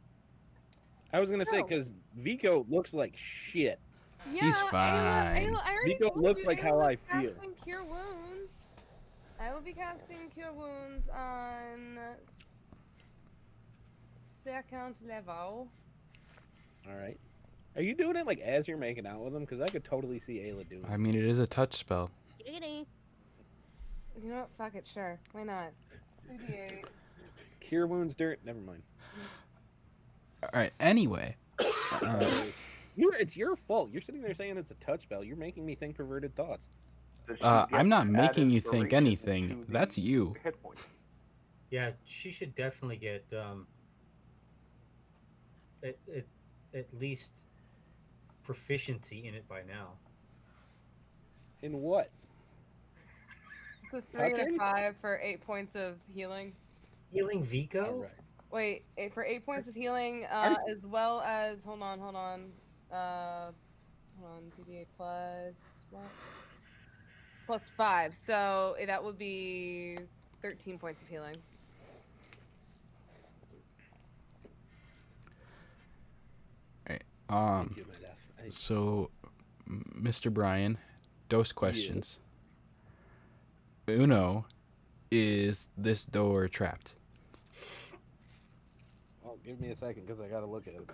I was gonna say No. because Vico looks like shit. Yeah, He's Ayla, fine. Ayla, I already Vico told looks you. like Ayla how was I feel. casting Cure Wounds. I will be casting Cure Wounds on second level. All right. Are you doing it like as you're making out with him? Because I could totally see Ayla doing I it. mean, it is a touch spell. Giggity. You know what? Fuck it, sure. Why not? 2d8. Cure wounds, dirt. Never mind. All right. Anyway, It's your fault. You're sitting there saying it's a touch spell. You're making me think perverted thoughts. Does she I'm get not add making you think inspiration anything. to the That's you. Hit points. Yeah, she should definitely get at least proficiency in it by now. In what? It's a 3 and Touching? a 5 for 8 points of healing. Healing Vico? All right. Wait, for 8 points of healing, Are- as well as hold on. 2d8 plus what? Plus 5. So that would be 13 points of healing. Thank you, my death. So, Mr. Brian, dose questions. Uno, is this door trapped? Oh, give me a second because I gotta look at it.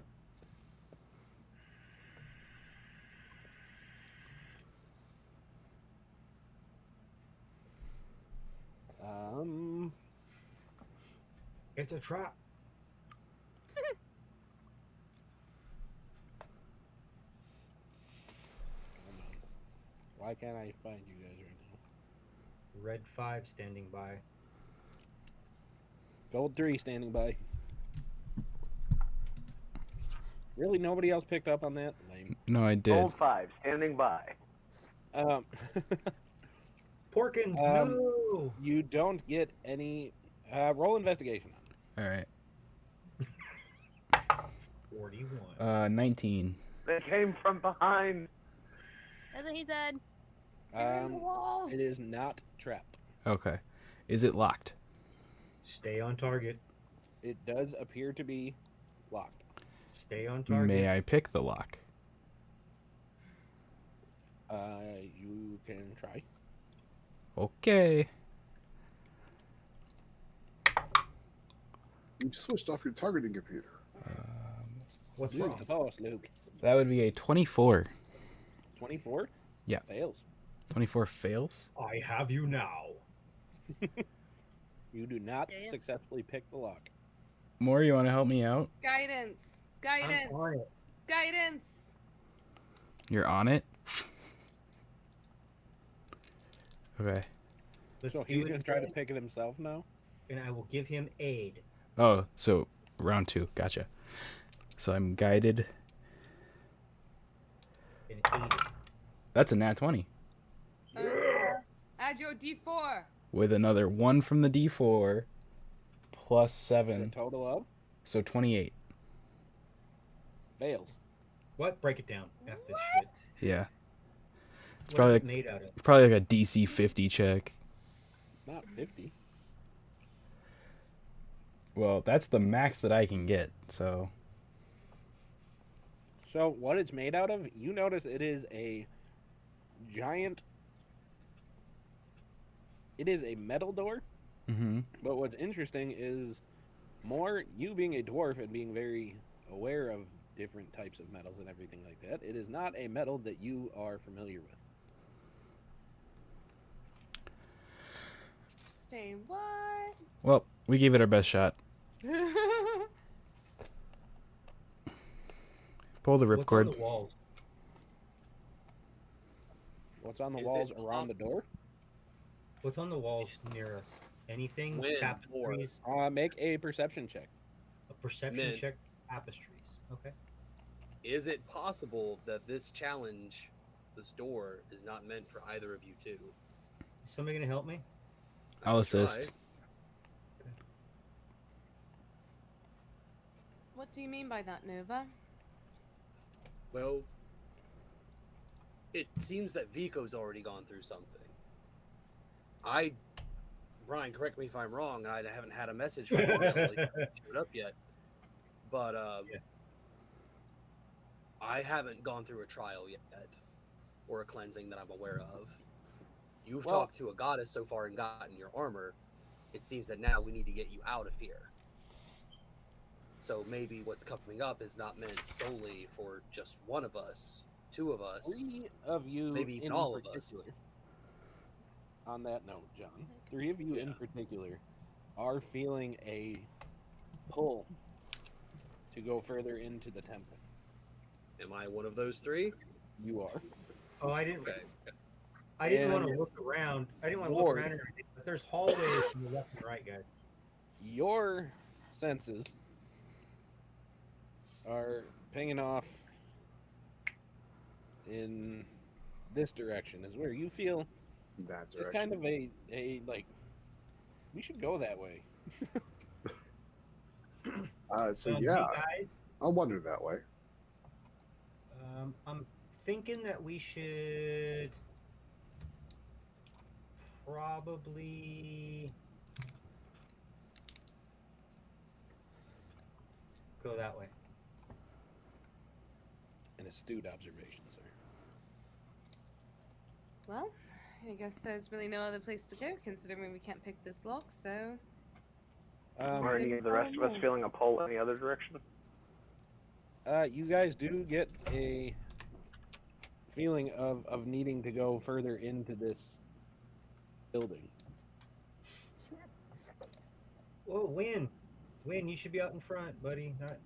It's a trap. Why can't I find you guys right now? Red 5 standing by. Gold 3 standing by. Really, nobody else picked up on that? Lame. No, I did. Gold 5 standing by. Porkins, Um, no! You don't get any. Roll investigation on All right. 41. 19. They came from behind. That's what he said. it. It is not trapped. Okay. Is it locked? Stay on target. It does appear to be locked. Stay on target. May I pick the lock? You can try. Okay. You switched off your targeting computer. What's Luke, wrong? the boss, Luke. That would be a 24. 24? Yeah. Fails. 24 fails? I have you now. You do not Do you? successfully pick the lock. More, you want to help me out? Guidance. I'm Guidance. on it. Guidance. You're on it? Okay. Let's So do he's it going to try to again, pick it himself now? and I will give him aid. Oh, so round 2. Gotcha. So I'm guided. And aided. That's a nat 20. Add your D4. With another 1 from the D4 plus The 7. total of? So 28. Fails. What? Break it down. F this shit. Yeah. It's What probably is like, it made out of? probably like a DC 50 check. Not 50. Well, that's the max that I can get. So So what it's made out of, you notice it is a giant... It is a metal door, but what's interesting is more you being a dwarf and being very aware of different types of metals and everything like that, it is not a metal that you are familiar with. Say what? well, we gave it our best shot. Pull the What's on ripcord. the walls? What's on the Is walls it around the door? What's on the walls near us? Anything? When or- Tapestries? Make a perception check. A perception Men. check? Tapestries. Okay. Is it possible that this challenge, this door, is not meant for either of you two? Is somebody gonna help me? I I'll will assist. try. What do you mean by that, Nova? Well, it seems that Vico's already gone through something. Brian, correct me if I'm wrong, I haven't had a message from him like, showed up yet. But I haven't gone through a trial yet, or a cleansing that I'm aware of. You've talked to a goddess so far and gotten your armor. It seems that now we need to get you out of here. So maybe what's coming up is not meant solely for just one of us, two of us, 3 of you, maybe even in all of us. particular. On that note, John, 3 of you in particular are feeling a pull to go further into the temple. Am I one of those 3? You are. Oh, I didn't. Okay. I didn't And want to look around. I didn't want to look Ward. around or anything. But there's hallways from the left and right, guys. Your senses are pinging off in this direction, is where you feel That it's direction. kind of a like, we should go that way. So Hey, yeah, guys, I'll wander that way. I'm thinking that we should probably go that way. An astute observation, sir. Well, I guess there's really no other place to go, considering we can't pick this lock, so... Are any of the rest of us feeling a pull any other direction? You guys do get a feeling of needing to go further into this building. Whoa, Win, you should be out in front, buddy. Not.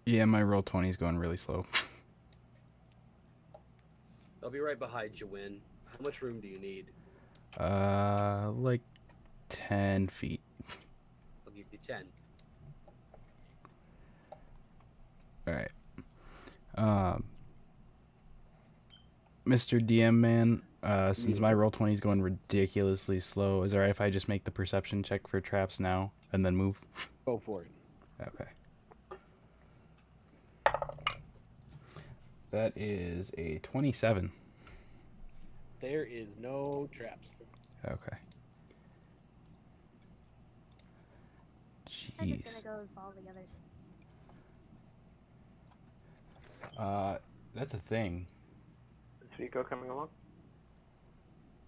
Yeah, my roll 20 is going really slow. I'll be right behind you, Win. How much room do you need? Like 10 feet. I'll give you 10. All right. Mr. DM man, since my roll 20 is going ridiculously slow, is it alright if I just make the perception check for traps now and then move? Go for it. Okay. That is a 27. There is no traps. Okay. I'm Jeez. just gonna go follow the others. That's a thing. Is Vico coming along?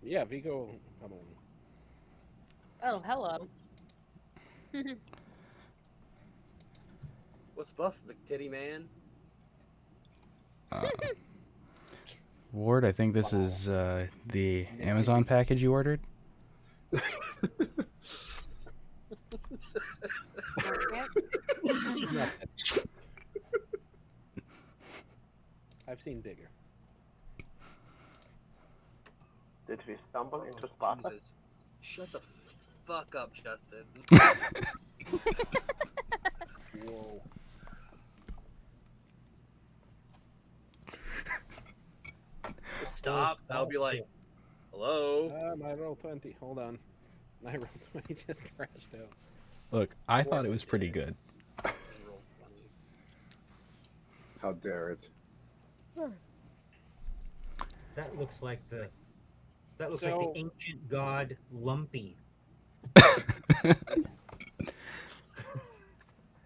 Yeah, Vico, come on. Oh, hello. What's buff, McTitty man? Ward, I think this is the Amazon package you ordered. I've seen bigger. Did we stumble into Sparta? Jesus. Shut the fuck up, Justin. Whoa. Stop. I'll be like, hello? My roll 20. Hold on. My roll 20 just crashed out. Look, I Of thought course it was it pretty did. good. Roll 20. How dare it? That looks like the. That looks So- like the ancient god Lumpy.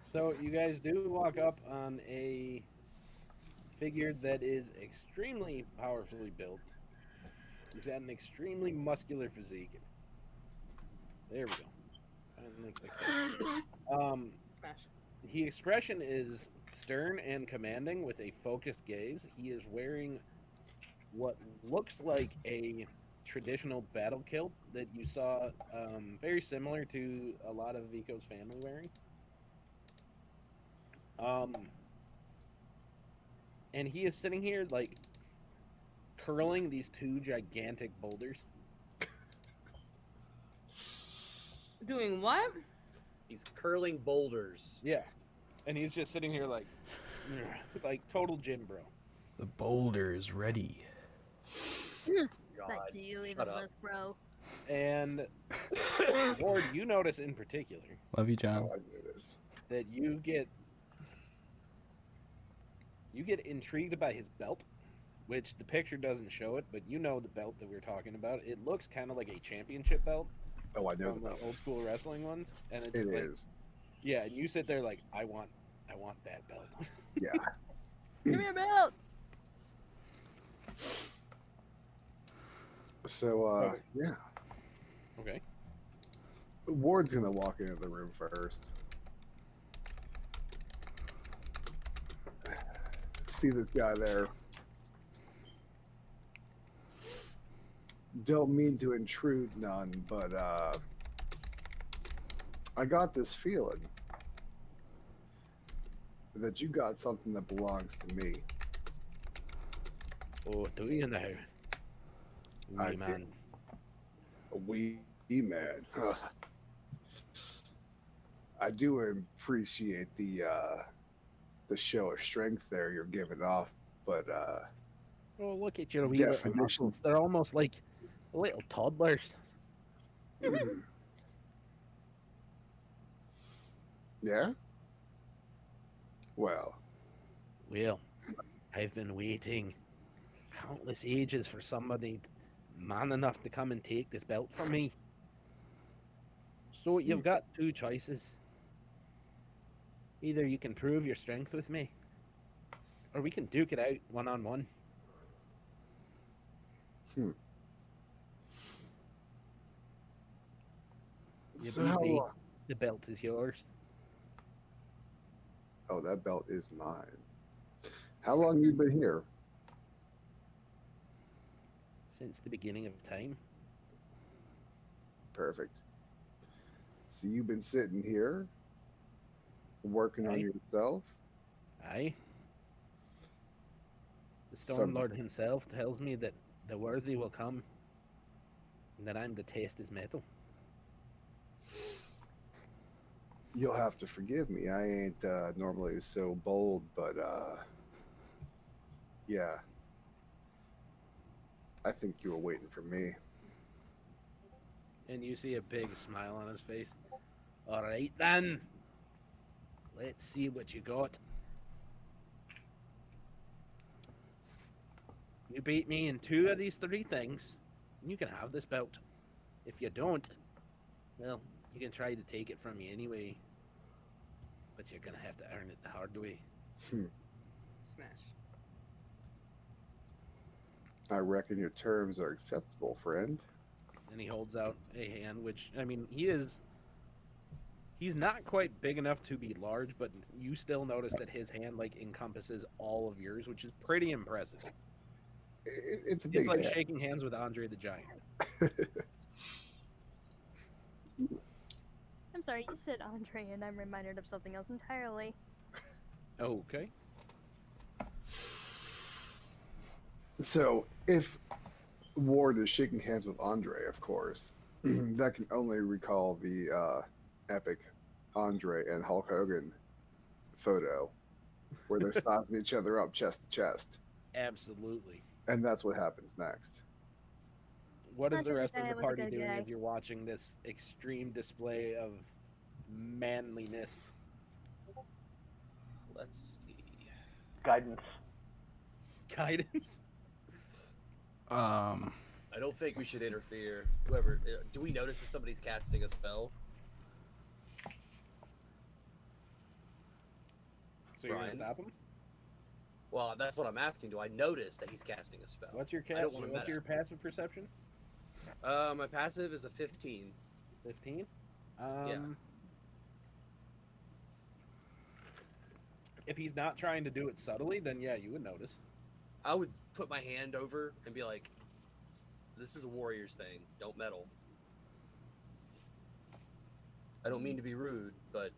So you guys do walk up on a figure that is extremely powerfully built. He's got an extremely muscular physique. There we go. Finally clicked. Smash. The expression is stern and commanding with a focused gaze. He is wearing what looks like a traditional battle kilt that you saw, very similar to a lot of Vico's family wearing. And he is sitting here like curling these 2 gigantic boulders. Doing what? He's curling boulders. Yeah. And he's just sitting here like total gym bro. The boulder is ready. God, But do you even shut up. live, bro? And Ward, you notice in particular Love you, John. Oh, I knew this. that you get intrigued by his belt. which the picture doesn't show it, but you know the belt that we're talking about. It looks kind of like a championship belt Oh, I know from the like belt. old school wrestling ones, and it's It like, is. yeah, and you sit there like, I want that belt. Yeah. Give me a belt. So, Okay. yeah. Okay. Ward's gonna walk into the room first. See this guy there. Don't mean to intrude none, but I got this feeling that you got something that belongs to me. Oh, do you now? I Wee do. man. A wee man. I do appreciate the show of strength there you're giving off, but Oh, look at your wee little definition. muscles. They're almost like little toddlers. Yeah. Well, Well, I've been waiting countless ages for somebody man enough to come and take this belt from me. So you've got two choices. Either you can prove your strength with me, or we can duke it out one-on-one. hmm. You So beat how me. long? The belt is yours. Oh, that belt is mine. How long you been here? Since the beginning of time. Perfect. So you've been sitting here working on Aye. yourself? Aye. The Some- Storm Lord himself tells me that the worthy will come, and that I'm to taste his metal. You'll have to forgive me. I ain't normally so bold, but yeah. I think you were waiting for me. And you see a big smile on his face. All right then. Let's see what you got. You beat me in 2 of these 3 things, and you can have this belt. If you don't, well, you can try to take it from me anyway. But you're gonna have to earn it the hard way. Smash. I reckon your terms are acceptable, friend. And he holds out a hand, which, I mean, he's not quite big enough to be large, but you still notice that his hand like encompasses all of yours, which is pretty impressive. It's a big It's like hand. shaking hands with Andre the Giant. I'm sorry, you said Andre, and I'm reminded of something else entirely. Okay. So, if Ward is shaking hands with Andre, of course, that can only recall the epic Andre and Hulk Hogan photo where they're sizing each other up chest to chest. Absolutely. And that's what happens next. What is Andre the the rest of Giant the was a party good doing guy. as you're watching this extreme display of manliness? Let's see. Guidance. Guidance? I don't think we should interfere. Whoever, do we notice if somebody's casting a spell? So you're gonna Brian? stop him? Well, that's what I'm asking. Do I notice that he's casting a spell? What's your I don't wanna what's meta. your passive perception? My passive is a 15. 15? Yeah. If he's not trying to do it subtly, then yeah, you would notice. I would put my hand over and be like, "This is a warrior's thing. Don't meddle." I don't mean to be rude, but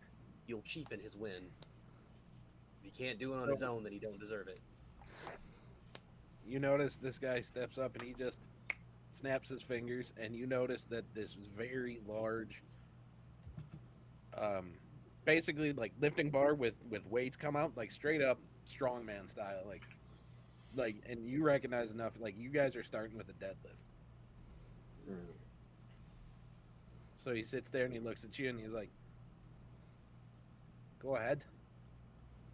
you'll cheapen his win. If he can't do it on his own, then he don't deserve it. You notice this guy steps up and he just snaps his fingers, and you notice that this very large, basically like lifting bar with weights come out, like straight up strongman style, like, and you recognize enough, like you guys are starting with a deadlift. So he sits there and he looks at you and he's like, "Go ahead,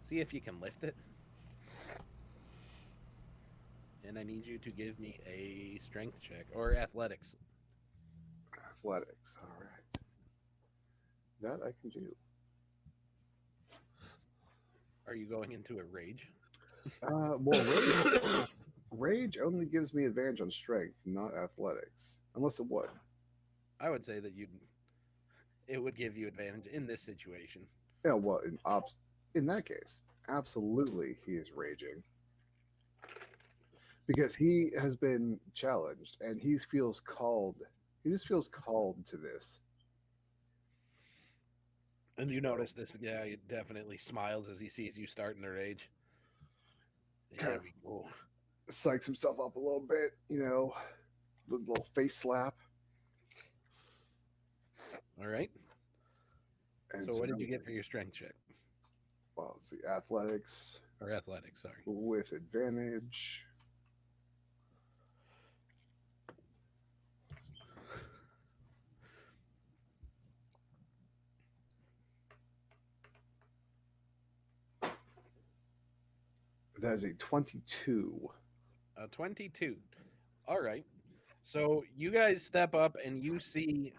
see if you can lift it." and I need you to give me a strength check or athletics. Athletics. All right. That I can do. Are you going into a rage? Well, rage only gives me advantage on strength, not athletics, unless it would. I would say that it would give you advantage in this situation. Yeah, well, in that case, absolutely, he is raging because he has been challenged and he feels called. He just feels called to this. And you notice this guy definitely smiles as he sees you starting to rage. There we go. Psychs himself up a little bit, the little face slap. All right. And So what did you get for your strength check? Well, let's see, athletics Or athletics, sorry. with advantage. That is a 22. A 22. All right. So you guys step up and you see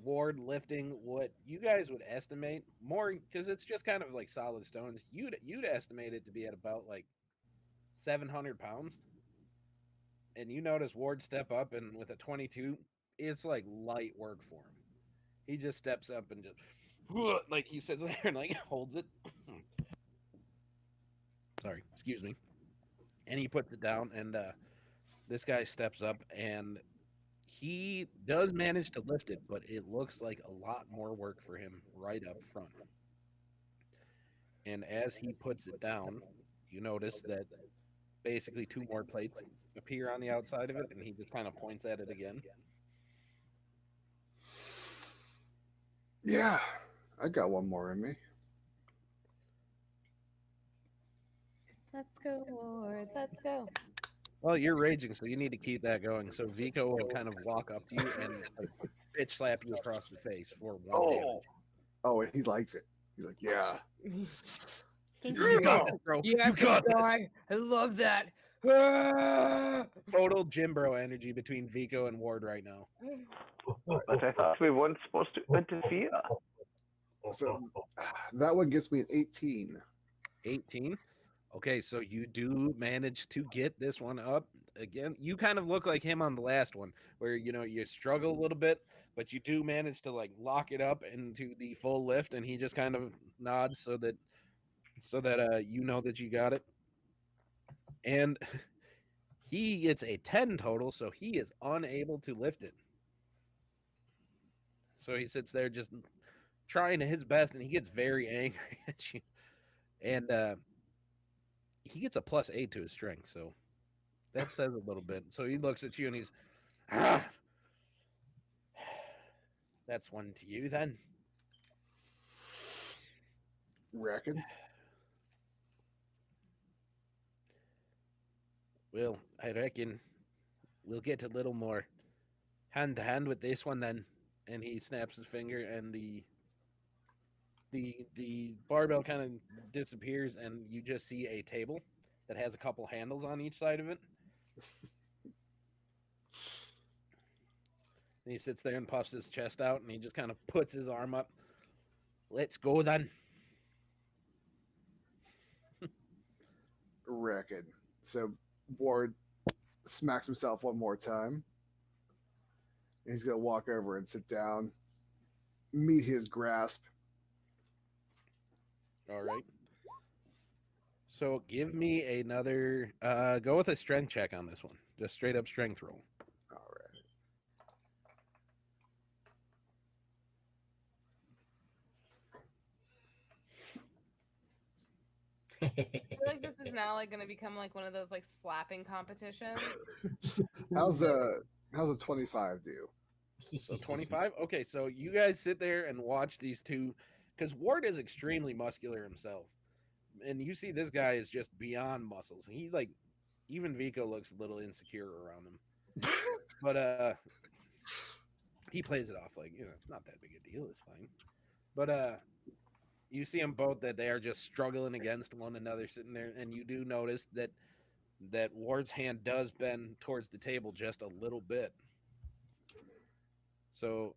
Ward lifting what you guys would estimate more because it's just kind of like solid stones. You'd estimate it to be at about like 700 pounds. And you notice Ward step up and with a 22, it's like light work for him. He just steps up and just like he sits there and like holds it. Sorry, excuse me. And he puts it down and this guy steps up and he does manage to lift it, but it looks like a lot more work for him right up front. And as he puts it down, you notice that basically 2 more plates appear on the outside of it, and he just kind of points at it again. Yeah, I got one more in me. Let's go, Ward. Let's go. Well, you're raging, so you need to keep that going. So Vico will kind of walk up to you and like, bitch slap you across the face for 1 damage. Oh, and he likes it. He's like, yeah. You got this, bro. You got this. I love that. Total Jim Bro energy between Vico and Ward right now. But I thought we weren't supposed to interfere. So that one gets me an 18. 18. Okay, so you do manage to get this one up again. You kind of look like him on the last one, where you struggle a little bit, but you do manage to like lock it up into the full lift, and he just kind of nods so that you know that you got it. And he gets a 10 total, so he is unable to lift it. So he sits there just trying his best, and he gets very angry at you. And he gets a +8 to his strength, so that says a little bit. So he looks at you and he's, that's one to you then. Reckon. Well, I reckon we'll get a little more hand to hand with this one then. And he snaps his finger, and the barbell kind of disappears, and you just see a table that has a couple handles on each side of it. And he sits there and puffs his chest out, and he just kind of puts his arm up. Let's go then. Reckon. So Ward smacks himself one more time. And he's going to walk over and sit down, meet his grasp. All right. So give me another, go with a strength check on this one. Just straight up strength roll. All right. I feel like this is now like going to become like one of those like slapping competitions. How's a 25 do? So 25? Okay, so you guys sit there and watch these two, because Ward is extremely muscular himself. And you see this guy is just beyond muscles. He like, even Vico looks a little insecure around him. But he plays it off like, it's not that big a deal, it's fine. But you see them both that they are just struggling against one another sitting there, and you do notice that that Ward's hand does bend towards the table just a little bit. So,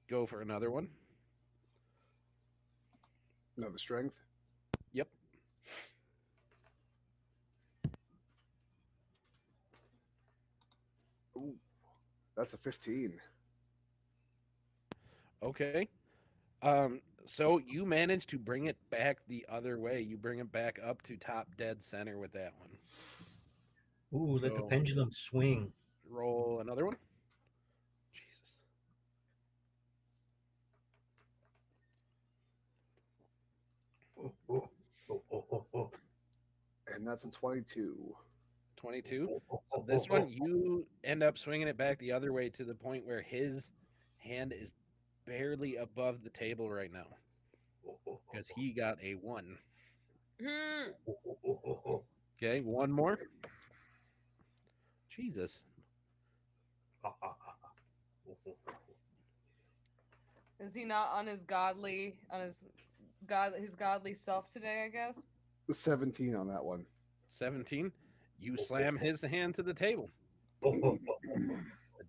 go for another one. Another strength. Yep. Ooh, that's a 15. Okay. So you manage to bring it back the other way. You bring it back up to top dead center with that one. Ooh, let the So- pendulum swing. Roll another one. Jesus. Oh, oh, oh, oh, oh, oh. And that's a 22. 22. So this one, you end up swinging it back the other way to the point where his hand is barely above the table right now because he got a 1. Hmm. Okay, one more. Jesus. Is he not on his godly self today, I guess? 17 on that one. 17. You slam his hand to the table. The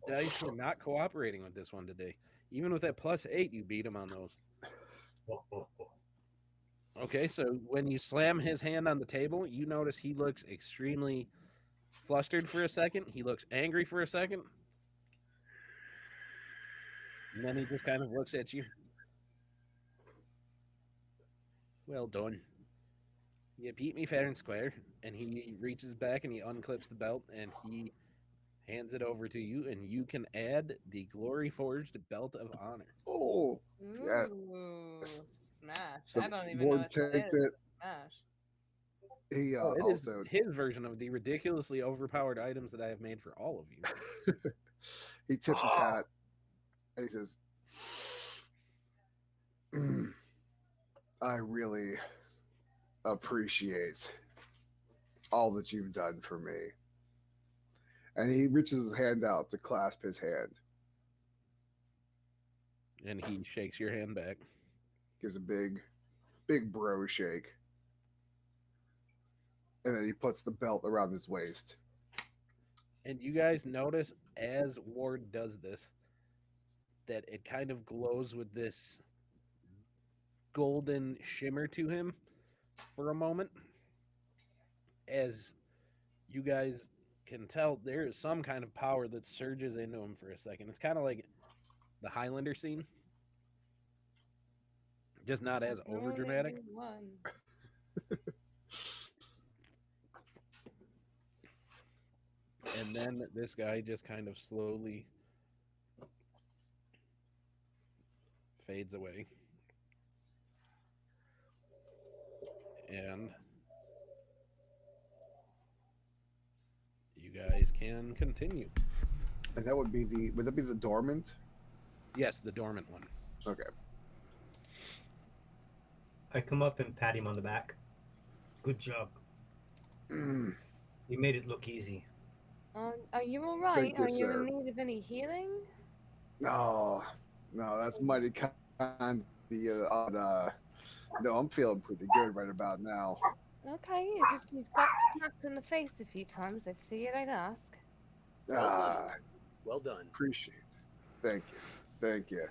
dice were not cooperating with this one today. Even with that +8, you beat him on those. Okay, so when you slam his hand on the table, you notice he looks extremely flustered for a second. He looks angry for a second. And then he just kind of looks at you. Well done. You beat me fair and square. And he reaches back and he unclips the belt and he hands it over to you. And you can add the Glory Forged Belt of Honor. Oh, yeah. Ooh, smash. So I don't even know Ward what that takes is. it. Smash. He Oh, it is also his version of the ridiculously overpowered items that I have made for all of you. he tips his hat and he says, I really appreciate all that you've done for me. And he reaches his hand out to clasp his hand. And he shakes your hand back. Gives a big bro shake. And then he puts the belt around his waist. And you guys notice as Ward does this that it kind of glows with this golden shimmer to him for a moment. As you guys can tell, there is some kind of power that surges into him for a second. It's kind of like the Highlander scene, just not as over dramatic. One. And then this guy just kind of slowly fades away. And you guys can continue. And that would that be the dormant? Yes, the dormant one. Okay. I come up and pat him on the back. Good job. You made it look easy. Are you all right? Thank you, Are you sir. in need of any healing? No, that's mighty kind. No, I'm feeling pretty good right about now. Okay, it's just we've got smacked in the face a few times. I figured I'd ask. Well done. Appreciate it. Thank you.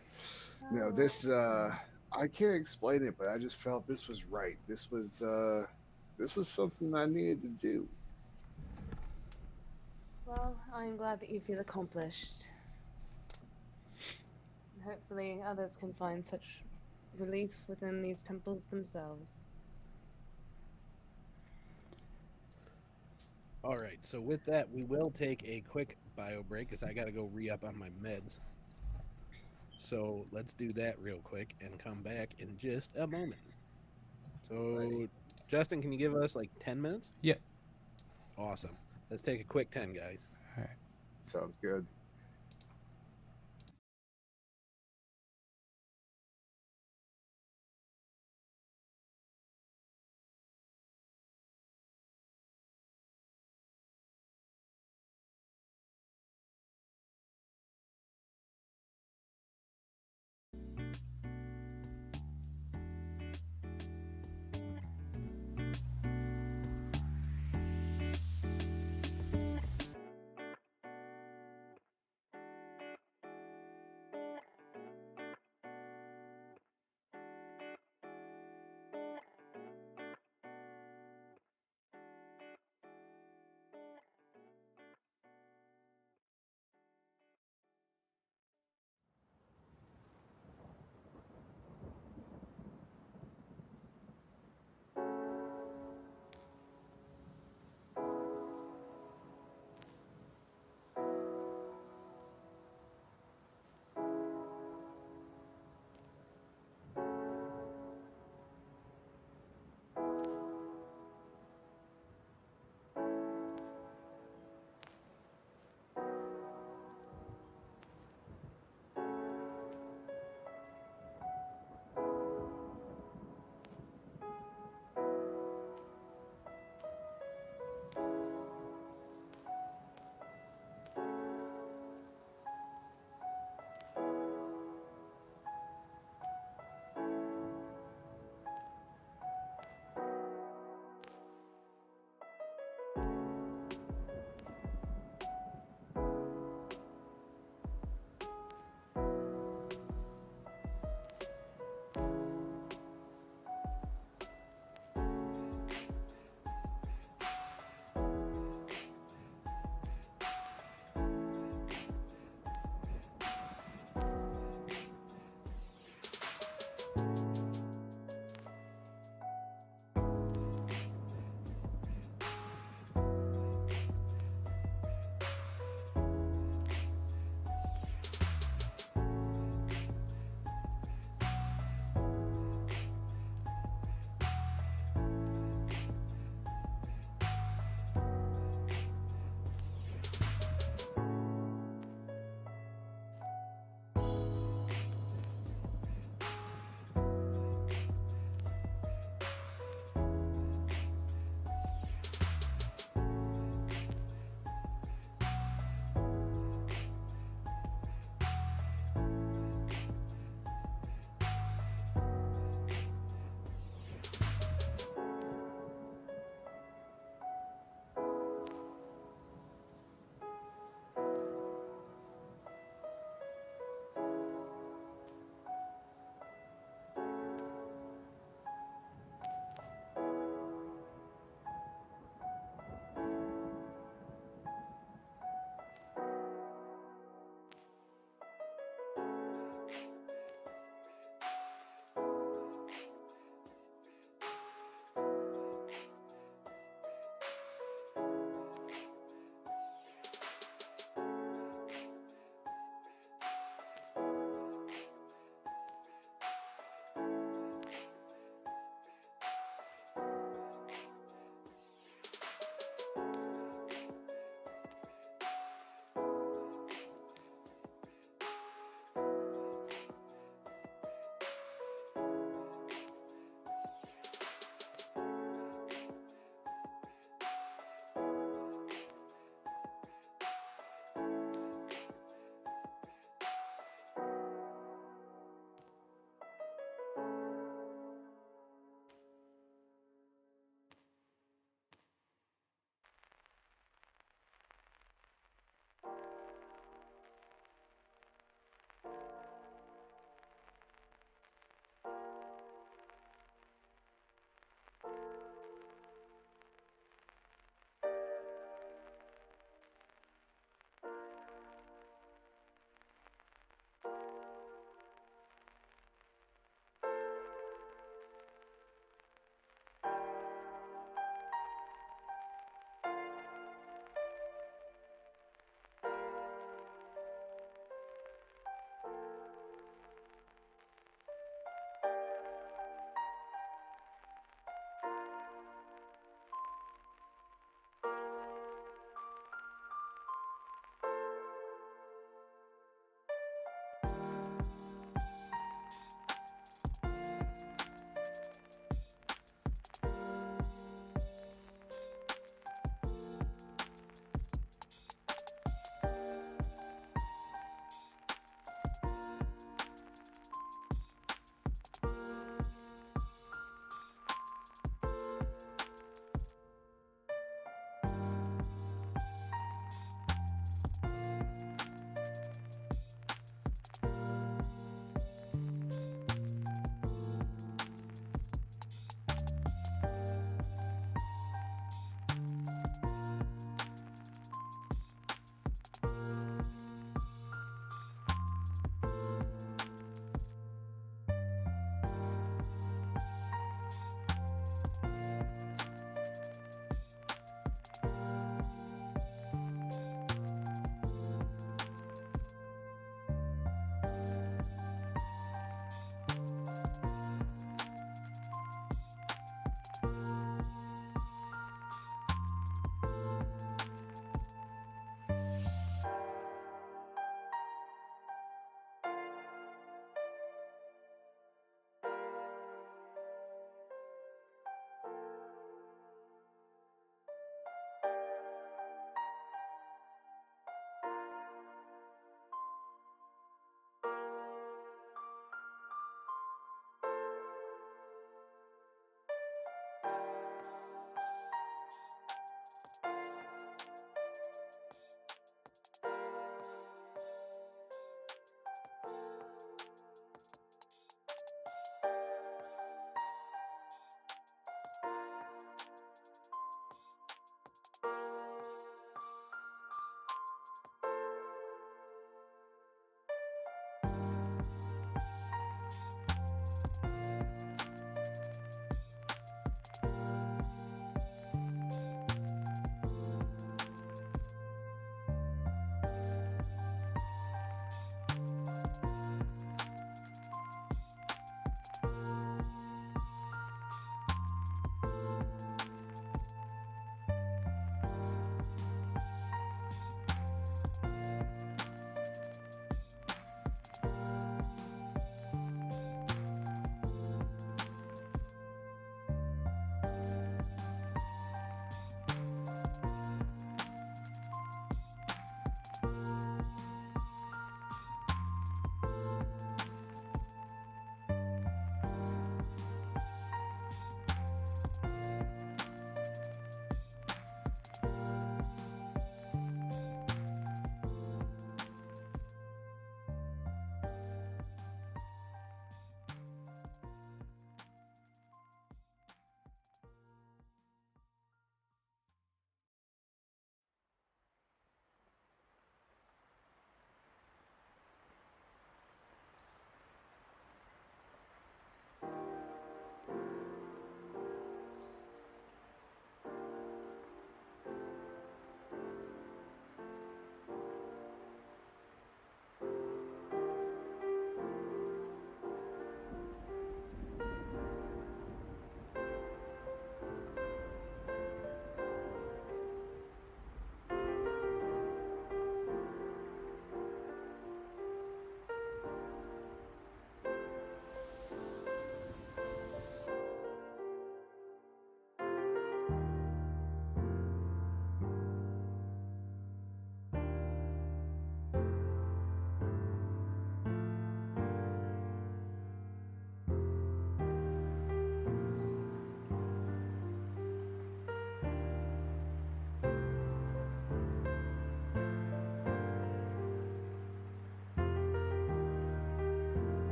No, this I can't explain it, but I just felt this was right. This was something I needed to do. Well, I'm glad that you feel accomplished. And hopefully others can find such relief within these temples themselves. All right, so with that, we will take a quick bio break because I got to go re-up on my meds. So let's do that real quick and come back in just a moment. So, Alrighty. Justin, can you give us like 10 minutes? Yeah. Awesome. Let's take a quick 10, guys. All right. Sounds good.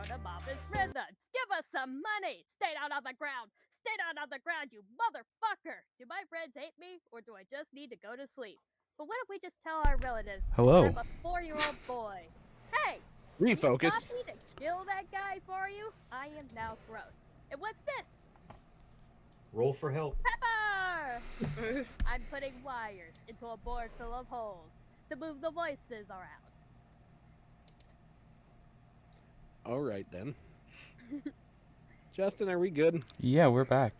sort of mob is rhythms. Give us some money. Stay down on the ground. Stay down on the ground, you motherfucker. Do my friends hate me, or do I just need to go to sleep? But what if we just tell our relatives Hello. I'm a 4-year-old boy? Hey, Refocus. you want me to kill that guy for you? I am now gross. And what's this? Roll for help. Pepper! I'm putting wires into a board full of holes to move the voices around. All right then. Justin, are we good? Yeah, we're back.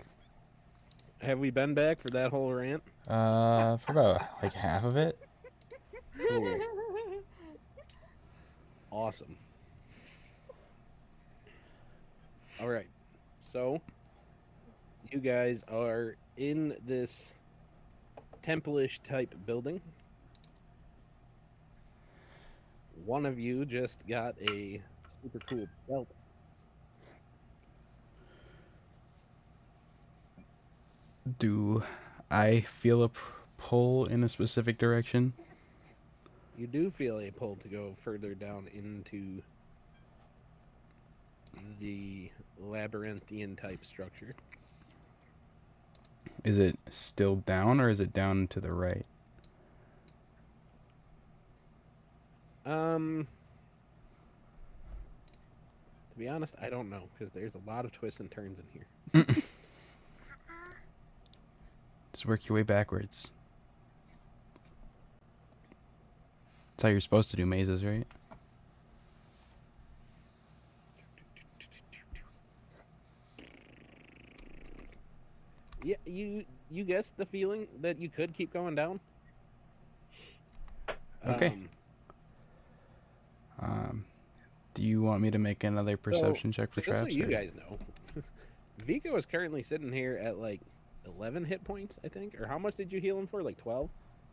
Have we been back for that whole rant? For about like half of it. Cool. Awesome. All right. So, you guys are in this temple-ish type building. One of you just got a super cool belt. Do I feel a pull in a specific direction? You do feel a pull to go further down into the labyrinthian type structure. Is it still down or is it down to the right? To be honest, I don't know, because there's a lot of twists and turns in here. Just work your way backwards. That's how you're supposed to do mazes, right? Yeah, you guessed the feeling that you could keep going down. Okay. Do you want me to make another perception check for just traps? so you or- guys know, Vico is currently sitting here at like 11 hit points, I think. Or how much did you heal him for? Like 12?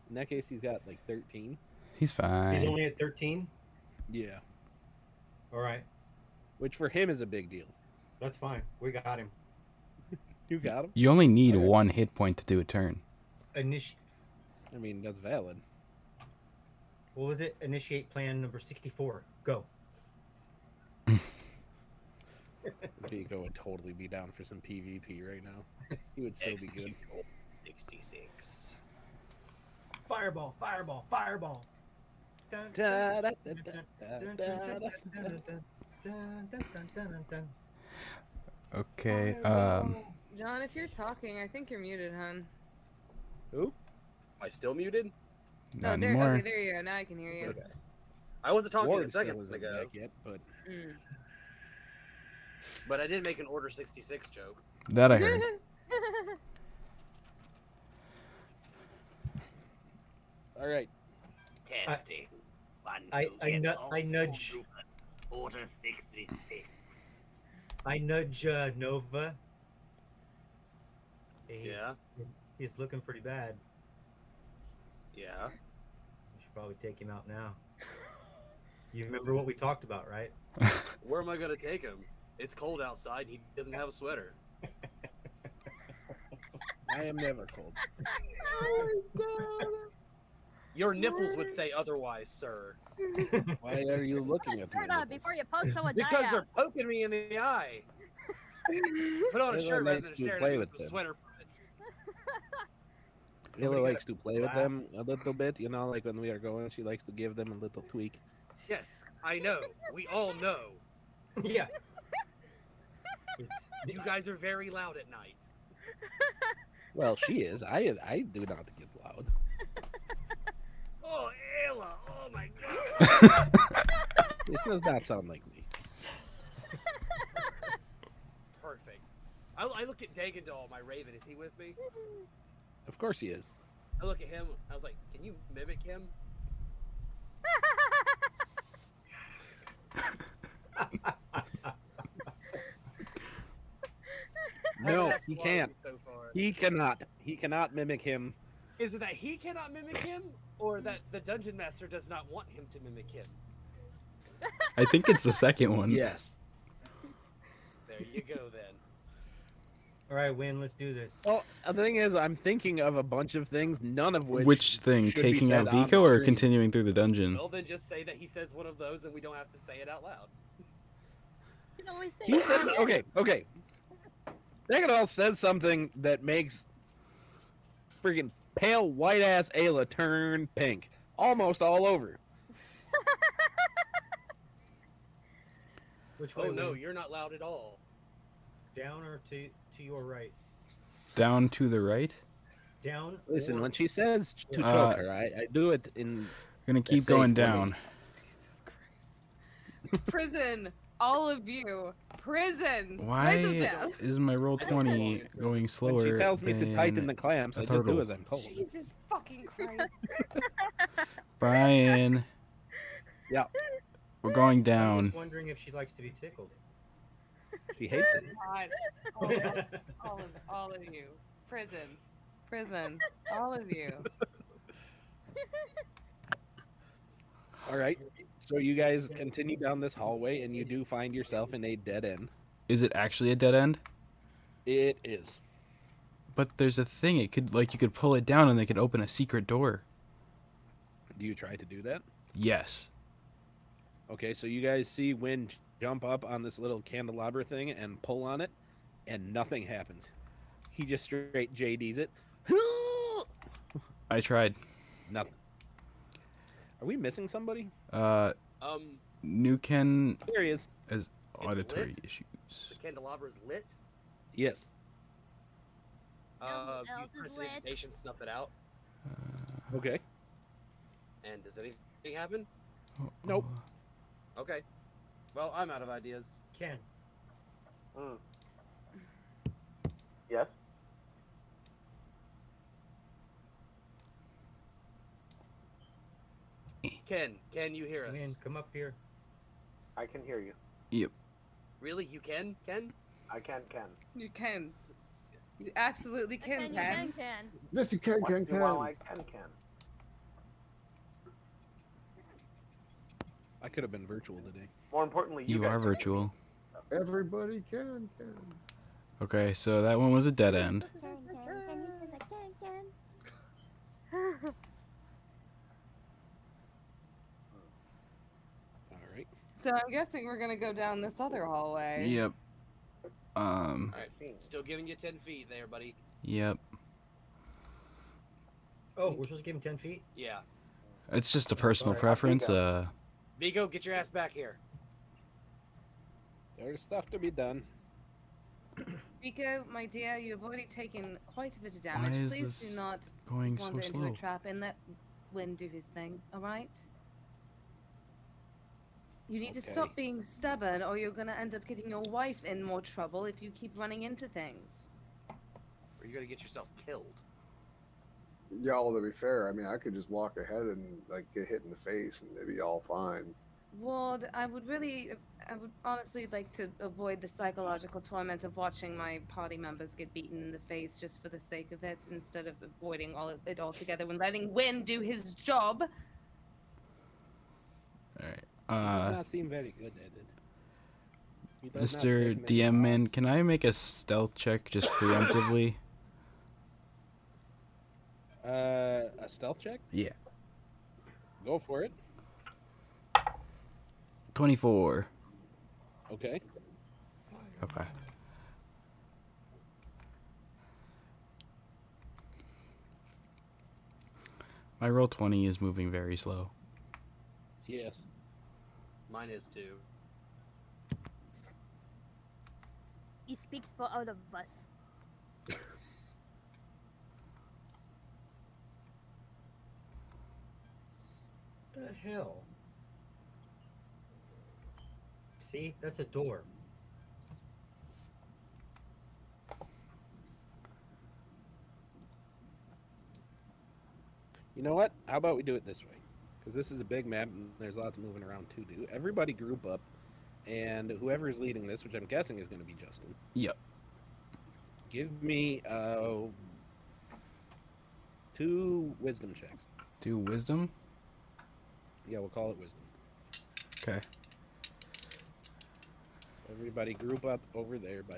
In that case, he's got like 13. He's fine. He's only at 13. Yeah. All right, Which for him is a big deal. that's fine. We got him. You got him? You only need Alright. 1 hit point to do a turn. I mean, that's valid. What was it? Initiate plan number 64. Go. Vico would totally be down for some PvP right now. He would still be good. 66. Fireball, fireball, fireball. Okay. John, if you're talking, I think you're muted, hon. Who? Am I still muted? Not there, anymore. okay, there you go. Now I can hear you. Okay. I wasn't talking Ward a still second isn't ago, back yet, but Mm. but I did make an Order 66 joke. That I heard. all right. Testing. I nudge. Order 66. I nudge Nova. Hey, Yeah, He's looking pretty bad. yeah. We should probably take him out now. You remember what we talked about, right? Where am I gonna take him? It's cold outside. He doesn't have a sweater. I am never cold. Your nipples would say otherwise, sir. Why are you looking at Turn me? on before you poke someone's eye Because out. they're poking me in the eye. Put on a Taylor shirt rather likes than to staring play at me with with them. sweater buttons. Taylor Somebody likes to play with them a little bit, you know, like when we are going, she likes to give them a little tweak. Yes, I know. We all know. Yeah. You guys are very loud at night. Well, she is. I do not get loud. Oh, Ayla! Oh my god! This does not sound like me. Perfect. I look at Dagendal, my raven. Is he with me? Of course he is. I look at him. I was like, can you mimic him? No, That's he long can't. So far. He cannot. He cannot mimic him. Is it that he cannot mimic him, or that the dungeon master does not want him to mimic him? I think it's the second one. Yes. There you go then. All right, Win, let's do this. Well, the thing is, I'm thinking of a bunch of things, none of which. Which thing? should be Taking said out on Vico the or stream. continuing through the dungeon? Well, then just say that he says one of those, and we don't have to say it out loud. can always say He said, that. okay. Dagadol says something that makes freaking pale white ass Ayla turn pink, almost all over. Which way? Oh no, Wayne? you're not loud at all. Down or to your right? Down to the right. Down. Listen, or- when she says to Yeah. choke her, I do it in. Gonna a keep safe going way. down. Jesus Christ. Prison. All of you. Prison. Why Settle down. is my roll 20 going slower? When she tells me to tighten than the clamps, a I just do turtle? as I'm told. Jesus fucking Christ. Brian. Yeah, We're going I'm down. just wondering if she likes to be tickled. she hates it. God. All of you. Prison. Prison. All of you. All right. So you guys continue down this hallway, and you do find yourself in a dead end. Is it actually a dead end? It is. But there's a thing. It could you could pull it down and they could open a secret door. Do you try to do that? Yes. Okay, so you guys see Wynn jump up on this little candelabra thing and pull on it, and nothing happens. He just straight JD's it. I tried. Nothing. Are we missing somebody? Nuken There he is. has auditory lit? issues. The candelabra's lit. Yes. No one else Use is prestidigitation, snuff it out. Okay. And does anything happen? Nope. Okay. Well, I'm out of ideas. Ken. Mm. Yes. Ken, can you hear us? Wayne, come up here. I can hear you. Yep. Really, you can, Ken? I can. You can. You absolutely can, Ken. Can. Yes, you can. Once in a while, I can. I could have been virtual today. More importantly, You guys are can. virtual. Everybody can. Okay, so that one was a dead end. All right. So I'm guessing we're gonna go down this other hallway. Yep. All right. Still giving you 10 feet there, buddy. Yep. Oh, we're supposed to give him 10 feet? Yeah. It's just a personal Sorry. preference. Vigo, get your ass back here. There's stuff to be done. Rico, my dear, you have already taken quite a bit of Why damage. is Please this do not going so wander into slow? a trap and let Wynn do his thing, alright? You need to stop Okay. being stubborn or you're gonna end up getting your wife in more trouble if you keep running into things. Or you're gonna get yourself killed. Y'all, to be fair, I mean, I could just walk ahead and like get hit in the face, and it'd be all fine. Ward, I would honestly like to avoid the psychological torment of watching my party members get beaten in the face just for the sake of it, instead of avoiding it altogether and letting Wynn do his job. Does Alright. not seem very good at it. He does not Mr. pick many DM man, spots. can I make a stealth check just preemptively? A stealth check? Yeah. Go for it. 24. Okay. Okay. My roll 20 is moving very slow. Yes. Mine is too. He speaks for all of us. The hell? See, that's a door. You know what? How about we do it this way? Because this is a big map and there's lots moving around to do. Everybody group up, and whoever is leading this, which I'm guessing is going to be Justin. Yep. Give me 2 wisdom checks. Do wisdom? Yeah, we'll call it wisdom. Okay. Everybody group up over there by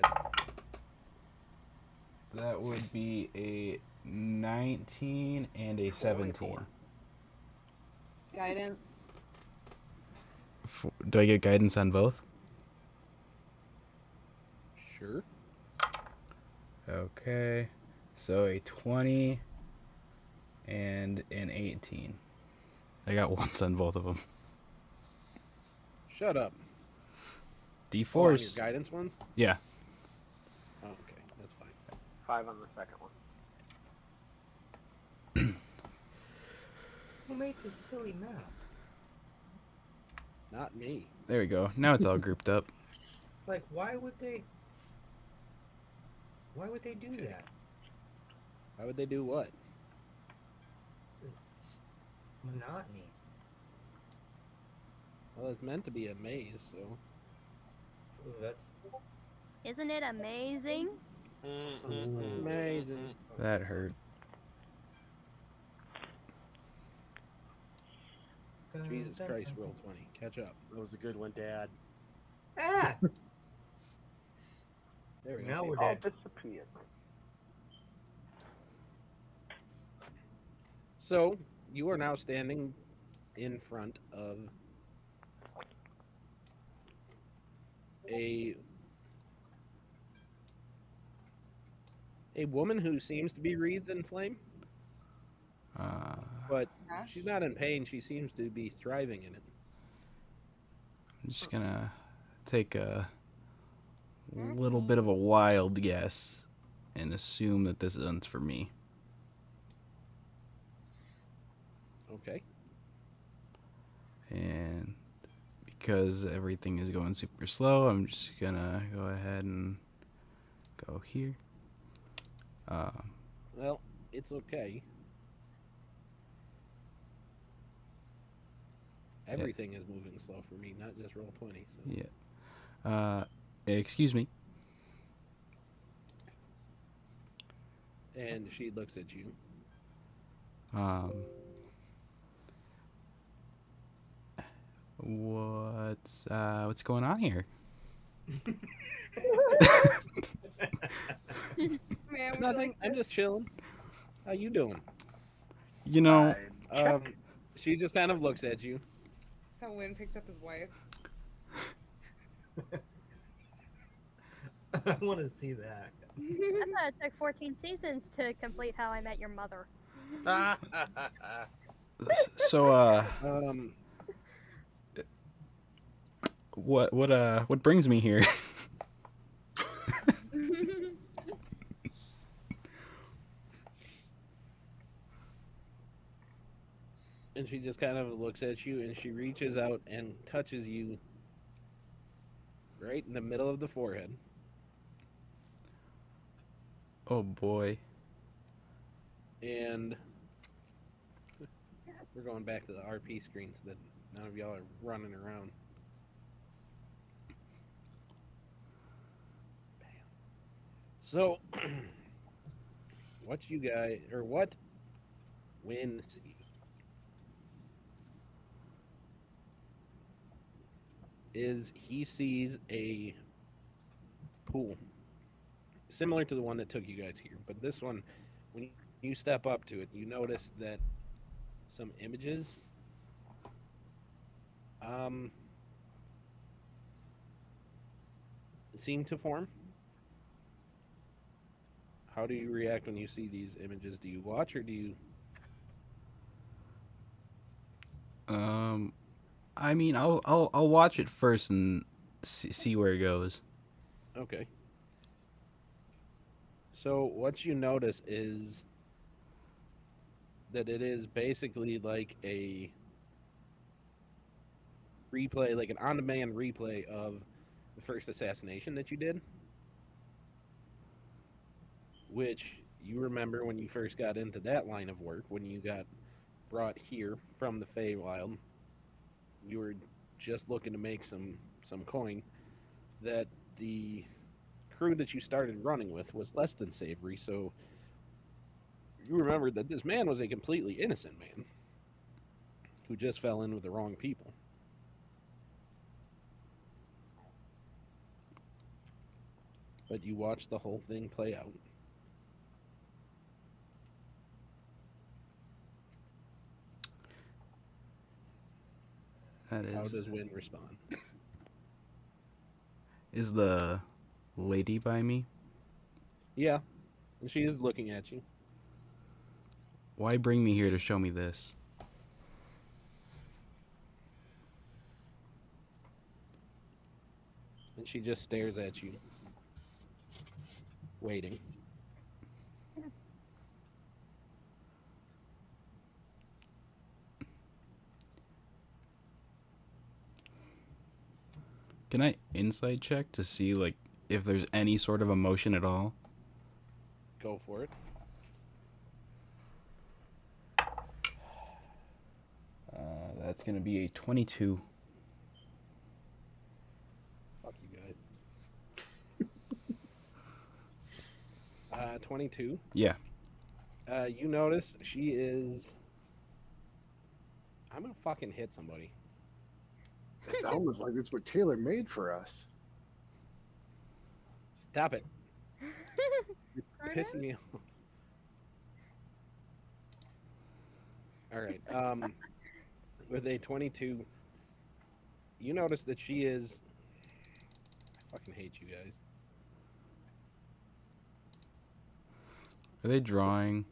That would be a 19 and a 17. Guidance. Do I get guidance on both? Sure. Okay. So a 20 and an 18. I got ones on both of them. Shut up. Oh, on your D4s. guidance ones? Yeah. Oh, okay, that's fine. 5 on the second one. Who made this silly map? Not me. There we go. Now it's all grouped up. Like, why would they do that? Why would they do what? It's monotony. Well, it's meant to be a maze, so. Ooh, that's Isn't it amazing? Amazing. That hurt. Jesus Christ, roll 20. Catch up. That was a good one, Dad. Ah! There we go. Now we're All dead. disappeared. So, you are now standing in front of a woman who seems to be wreathed in flame, but Smash? she's not in pain. She seems to be thriving in it. I'm just gonna take a little bit of a wild guess and assume that this isn't for me. Okay. And because everything is going super slow, I'm just gonna go ahead and go here. Well, it's okay. Everything is moving slow for me, not just roll 20. So. Yeah. Excuse me. And she looks at you. What's going on here? Man, we Nothing. like I'm just chilling. How you doing? You know, She just kind of looks at you. That's how Wynn picked up his wife. I want to see that. I thought it took 14 seasons to complete How I Met Your Mother. so what brings me here? And she just kind of looks at you and she reaches out and touches you right in the middle of the forehead. Oh boy. And we're going back to the RP screen so that none of y'all are running around. Bam. So, what Wynn sees is he sees a pool similar to the one that took you guys here, but this one, when you step up to it, you notice that some images seem to form. How do you react when you see these images? Do you watch or do you? I mean, I'll watch it first and see where it goes. Okay. So what you notice is that it is basically like a replay, like an on-demand replay of the first assassination that you did, which you remember when you first got into that line of work, when you got brought here from the Feywild. You were just looking to make some coin, that the crew that you started running with was less than savory, so you remembered that this man was a completely innocent man who just fell in with the wrong people. But you watched the whole thing play out. That How is. does Wynn respond? Is the lady by me? Yeah, and she is looking at you. Why bring me here to show me this? And she just stares at you, waiting. Can I insight check to see like if there's any sort of emotion at all? Go for it. That's gonna be a 22. Fuck you guys. 22. Yeah. You notice she is. I'm gonna fucking hit somebody. It's almost like it's what Taylor made for us. Stop it. You're pissing me off. All right. With a 22, you notice that she is. I fucking hate you guys. Are they drawing?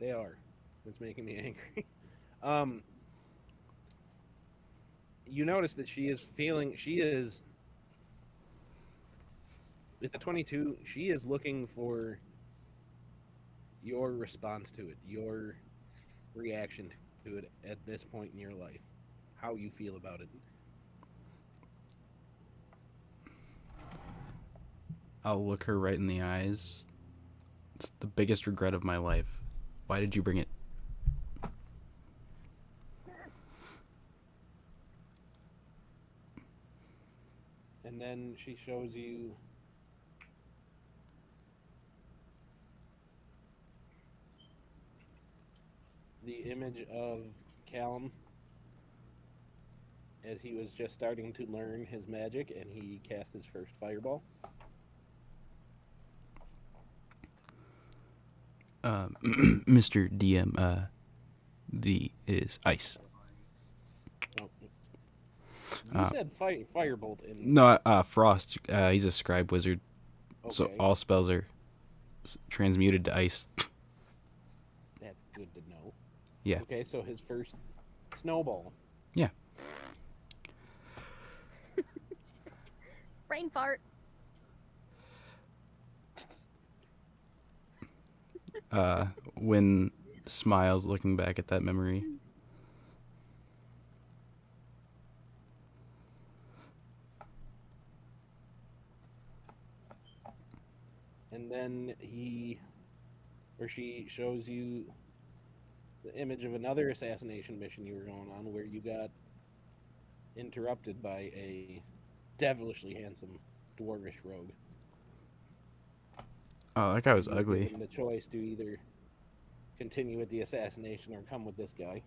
They are. That's making me angry. You notice that she is feeling. She is. With the 22, she is looking for your response to it, your reaction to it at this point in your life, how you feel about it. I'll look her right in the eyes. It's the biggest regret of my life. Why did you bring it? And then she shows you the image of Callum as he was just starting to learn his magic and he cast his first fireball. Mr. DM, the is ice. Oh. You said firebolt in. No, Frost. He's a scribe wizard, so Okay. all spells are transmuted to ice. That's good to know. Yeah. Okay, so his first snowball. Yeah. Brain fart. When smiles looking back at that memory. And then he or she shows you the image of another assassination mission you were going on where you got interrupted by a devilishly handsome dwarvish rogue. Oh, that guy was You were ugly. given the choice to either continue with the assassination or come with this guy.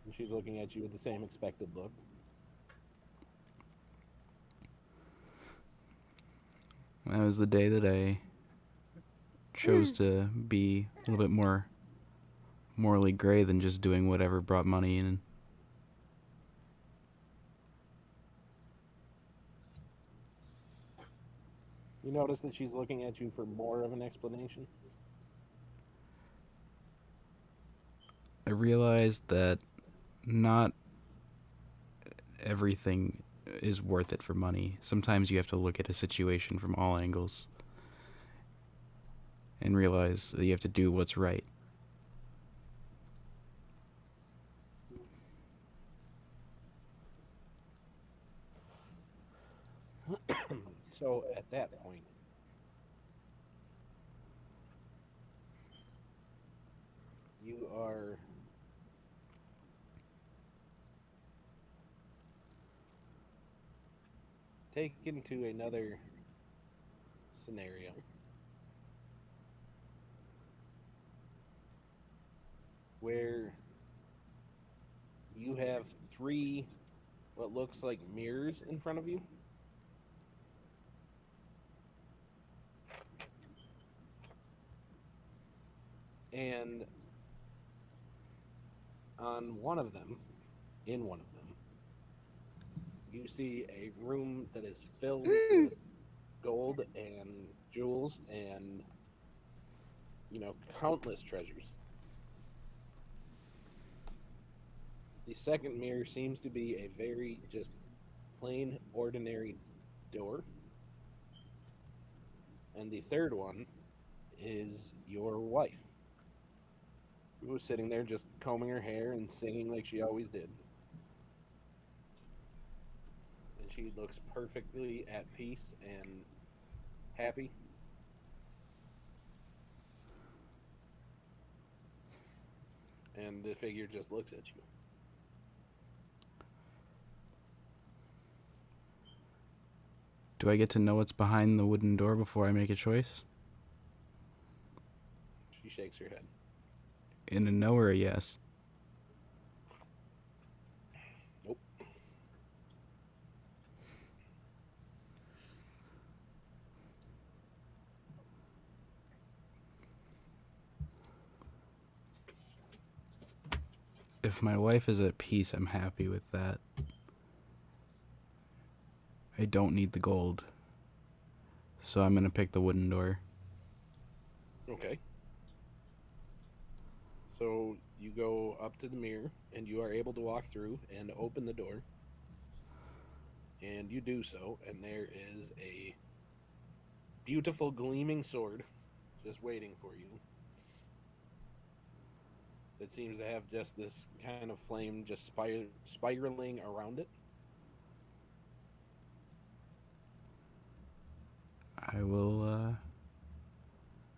And she's looking at you with the same expected look. That was the day that I chose to be a little bit more morally gray than just doing whatever brought money in. You notice that she's looking at you for more of an explanation. I realized that not everything is worth it for money. Sometimes you have to look at a situation from all angles and realize that you have to do what's right. So at that point, you are taken to another scenario where you have three what looks like mirrors in front of you. And on one of them, in one of them, you see a room that is filled with gold and jewels and, countless treasures. The second mirror seems to be a very just plain, ordinary door. And the third one is your wife, who was sitting there just combing her hair and singing like she always did. And she looks perfectly at peace and happy. And the figure just looks at you. Do I get to know what's behind the wooden door before I make a choice? She shakes her head. In a no or a yes? Nope. If my wife is at peace, I'm happy with that. I don't need the gold. So I'm gonna pick the wooden door. Okay. So you go up to the mirror and you are able to walk through and open the door. And you do so, and there is a beautiful gleaming sword just waiting for you. It seems to have just this kind of flame just spiraling around it.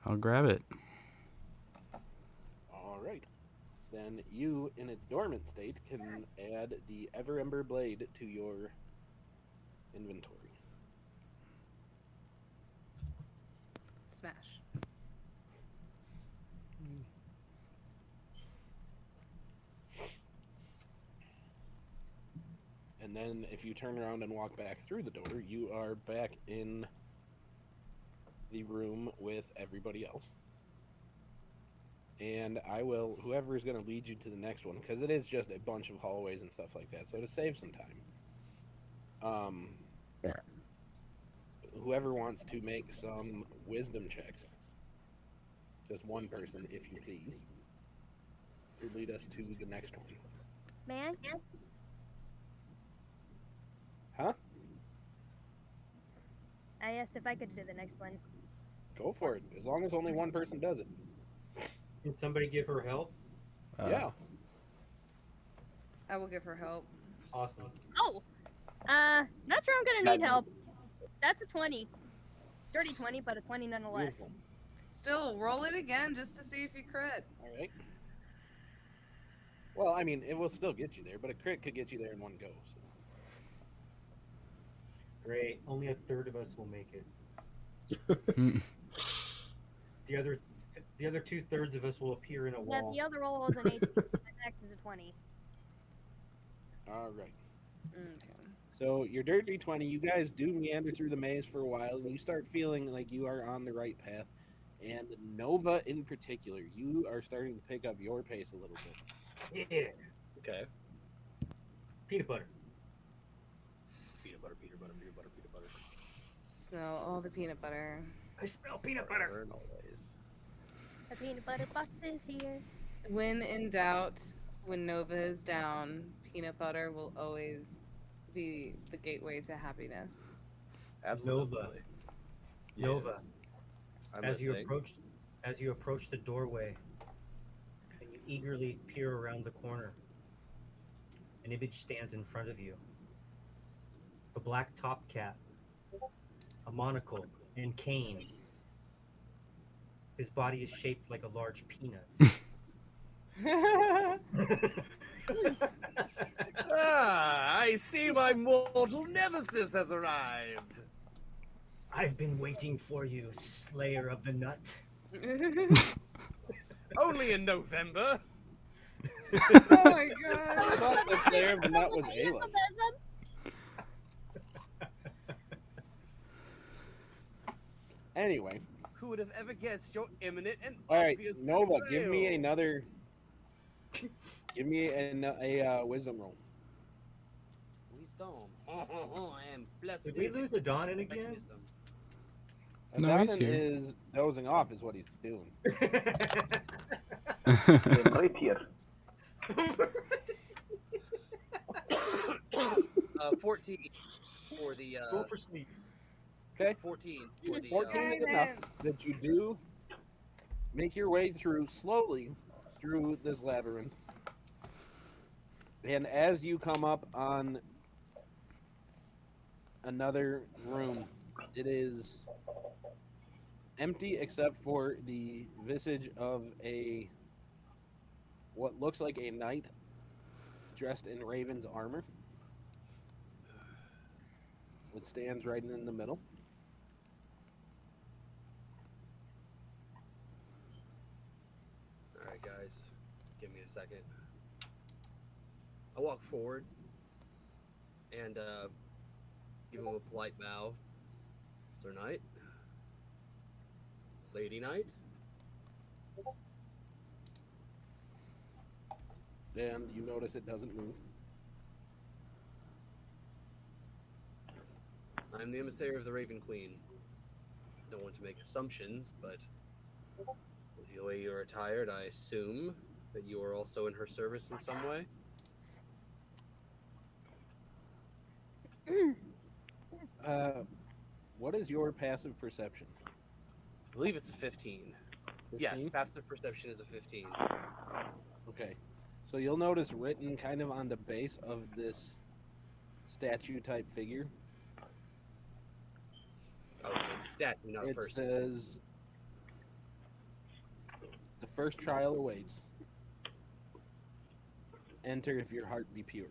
I'll grab it. All right. Then you, in its dormant state, can add the Ever Ember Blade to your inventory. Smash. And then if you turn around and walk back through the door, you are back in the room with everybody else. And whoever is going to lead you to the next one, because it is just a bunch of hallways and stuff like that, so to save some time, whoever wants to make some wisdom checks, just one person, if you please, to lead us to the next one. Man? Huh? I asked if I could do the next one. Go for it, as long as only one person does it. Can somebody give her help? Yeah. I will give her help. Awesome. Oh! Not sure I'm gonna need help. That's a 20. Dirty 20, but a 20 nonetheless. Beautiful. Still, roll it again just to see if you crit. All right. Well, I mean, it will still get you there, but a crit could get you there in one go. So. Great. Only a third of us will make it. The other 2/3 of us will appear in a Yeah, wall. the other roll is an 18. My max is a 20. All right. Okay. So your dirty 20, you guys do meander through the maze for a while, and you start feeling like you are on the right path. And Nova, in particular, you are starting to pick up your pace a little bit. Yeah. Okay. Peanut butter. Peanut butter, peanut butter, peanut butter, peanut butter. Smell all the peanut butter. I smell peanut butter. Forever and always. The peanut butter box is here. When in doubt, when Nova is down, peanut butter will always be the gateway to happiness. Absolutely. Nova. Yes. I'm As you listening. approach the doorway, and you eagerly peer around the corner, an image stands in front of you. The black top cap, a monocle, and cane. His body is shaped like a large peanut. I see my mortal nemesis has arrived. I've been waiting for you, Slayer of the Nut. Only in November. Oh my I god. thought the Slayer of the Nut was Ayla. Anyway, Who would have ever guessed your imminent and all right, obvious Nova, give me betrayal? another. Give me a wisdom roll. He's storm. And blessed Did we is lose its Adonin perfect again? wisdom. No, he's Adonin here. is dozing off, is what he's doing. I'm right here. 14 for the Go for sleep. Okay, 14 for the 14 is enough that you do make your way slowly through this labyrinth. And as you come up on another room, it is empty except for the visage of what looks like a knight dressed in raven's armor. It stands right in the middle. All right, guys, give me a second. I walk forward and give him a polite bow. Sir Knight, Lady Knight. And you notice it doesn't move. I'm the emissary of the Raven Queen. Don't want to make assumptions, but with the way you're attired, I assume that you are also in her service in some way. What is your passive perception? I believe it's a 15. 15? Yes, passive perception is a 15. Okay. So you'll notice written kind of on the base of this statue type figure, Oh, so it's a statue, not a it person. says, "The first trial awaits. Enter if your heart be pure."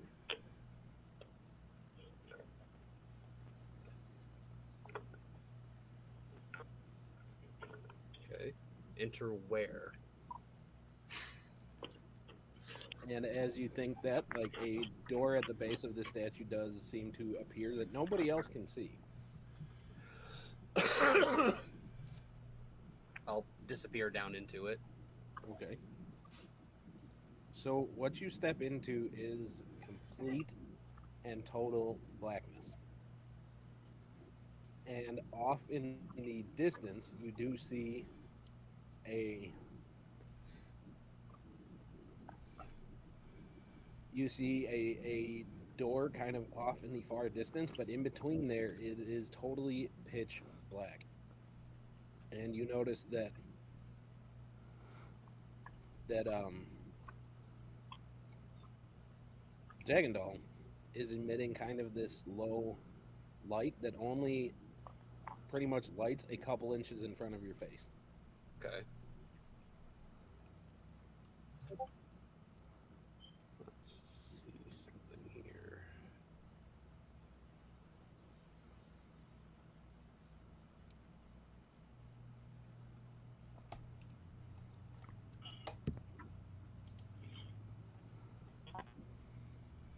Okay. Enter where? And as you think that, like, a door at the base of the statue does seem to appear that nobody else can see. I'll disappear down into it. Okay. So what you step into is complete and total blackness. And off in the distance, you do see a door kind of off in the far distance, but in between there it is totally pitch black. And you notice that Jagandal is emitting kind of this low light that only pretty much lights a couple inches in front of your face. Okay. Let's see something here.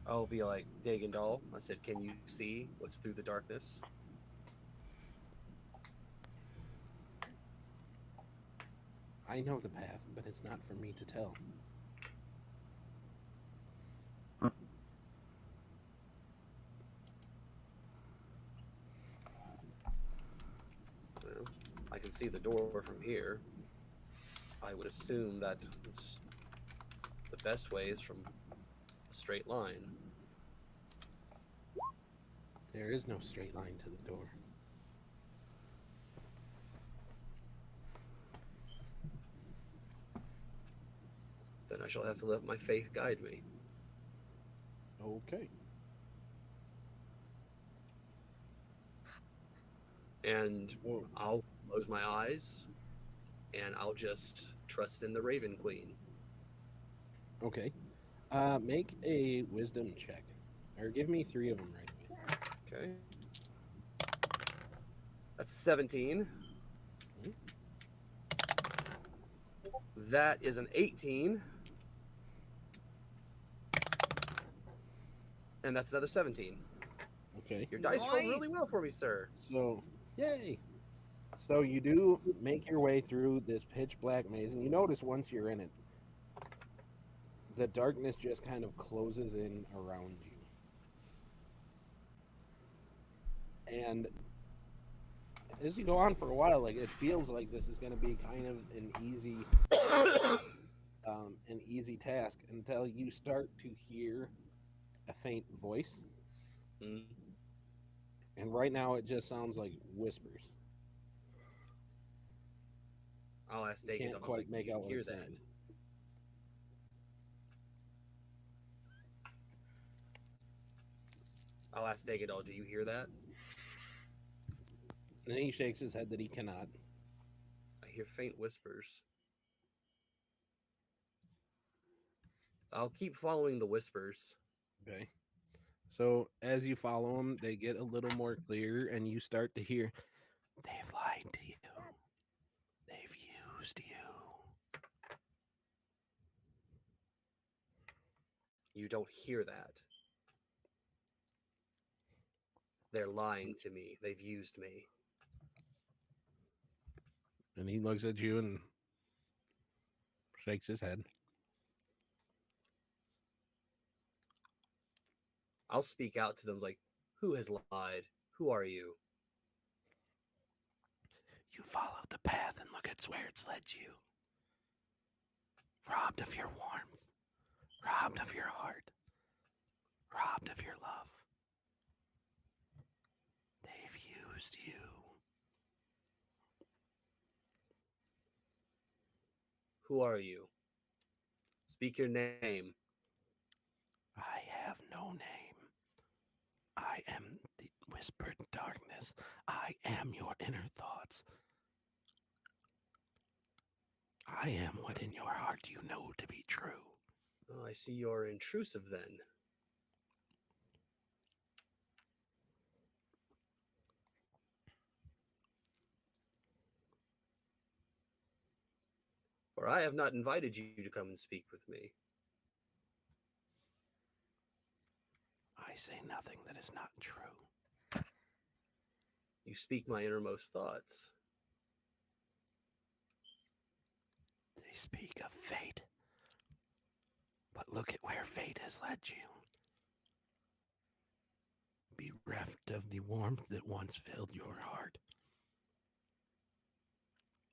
I'll be like, Dagandal. I said, can you see what's through the darkness? I know the path, but it's not for me to tell. Well, I can see the door from here. I would assume that the best way is from a straight line. There is no straight line to the door. Then I shall have to let my faith guide me. Okay. And Oh, I'll close my eyes and I'll just trust in the Raven Queen. okay. Make a wisdom check. Or give me 3 of them right away. Okay. That's 17. Mhm. That is an 18. And that's another 17. Okay. Your dice rolled Nice. really well for me, sir. So, yay. So you do make your way through this pitch black maze, and you notice once you're in it, the darkness just kind of closes in around you. And as you go on for a while, like it feels like this is going to be kind of an easy task until you start to hear a faint voice. Mm. And right now, it just sounds like whispers. I'll ask You Dagon. can't quite make Do you out what hear it's that? saying. I'll ask Dagadol, do you hear that? And he shakes his head that he cannot. I hear faint whispers. I'll keep following the whispers. Okay. So as you follow them, they get a little more clear, and you start to hear, "They've lied to you. They've used you." You don't hear that. They're lying to me. They've used me. And he looks at you and shakes his head. I'll speak out to them like, who has lied? Who are you? You followed the path and look at where it's led you. Robbed of your warmth, robbed of your heart, robbed of your love. They've used you. Who are you? Speak your name. I have no name. I am the whispered darkness. I am your inner thoughts. I am what in your heart you know to be true. Oh, I see you're intrusive then. For I have not invited you to come and speak with me. I say nothing that is not true. You speak my innermost thoughts. They speak of fate. But look at where fate has led you. Bereft of the warmth that once filled your heart.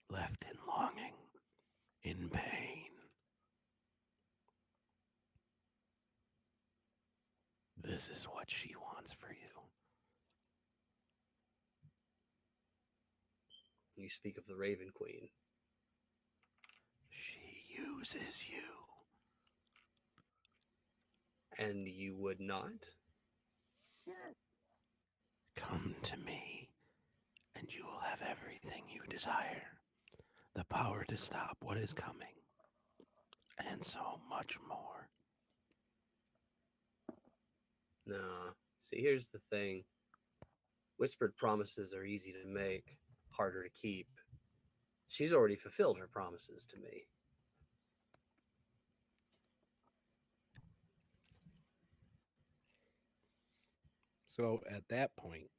Left in longing, in pain. This is what she wants for you. You speak of the Raven Queen. She uses you. And you would not? Come to me, and you will have everything you desire. The power to stop what is coming. And so much more. Nah. See, here's the thing. Whispered promises are easy to make, harder to keep. She's already fulfilled her promises to me. So at that point,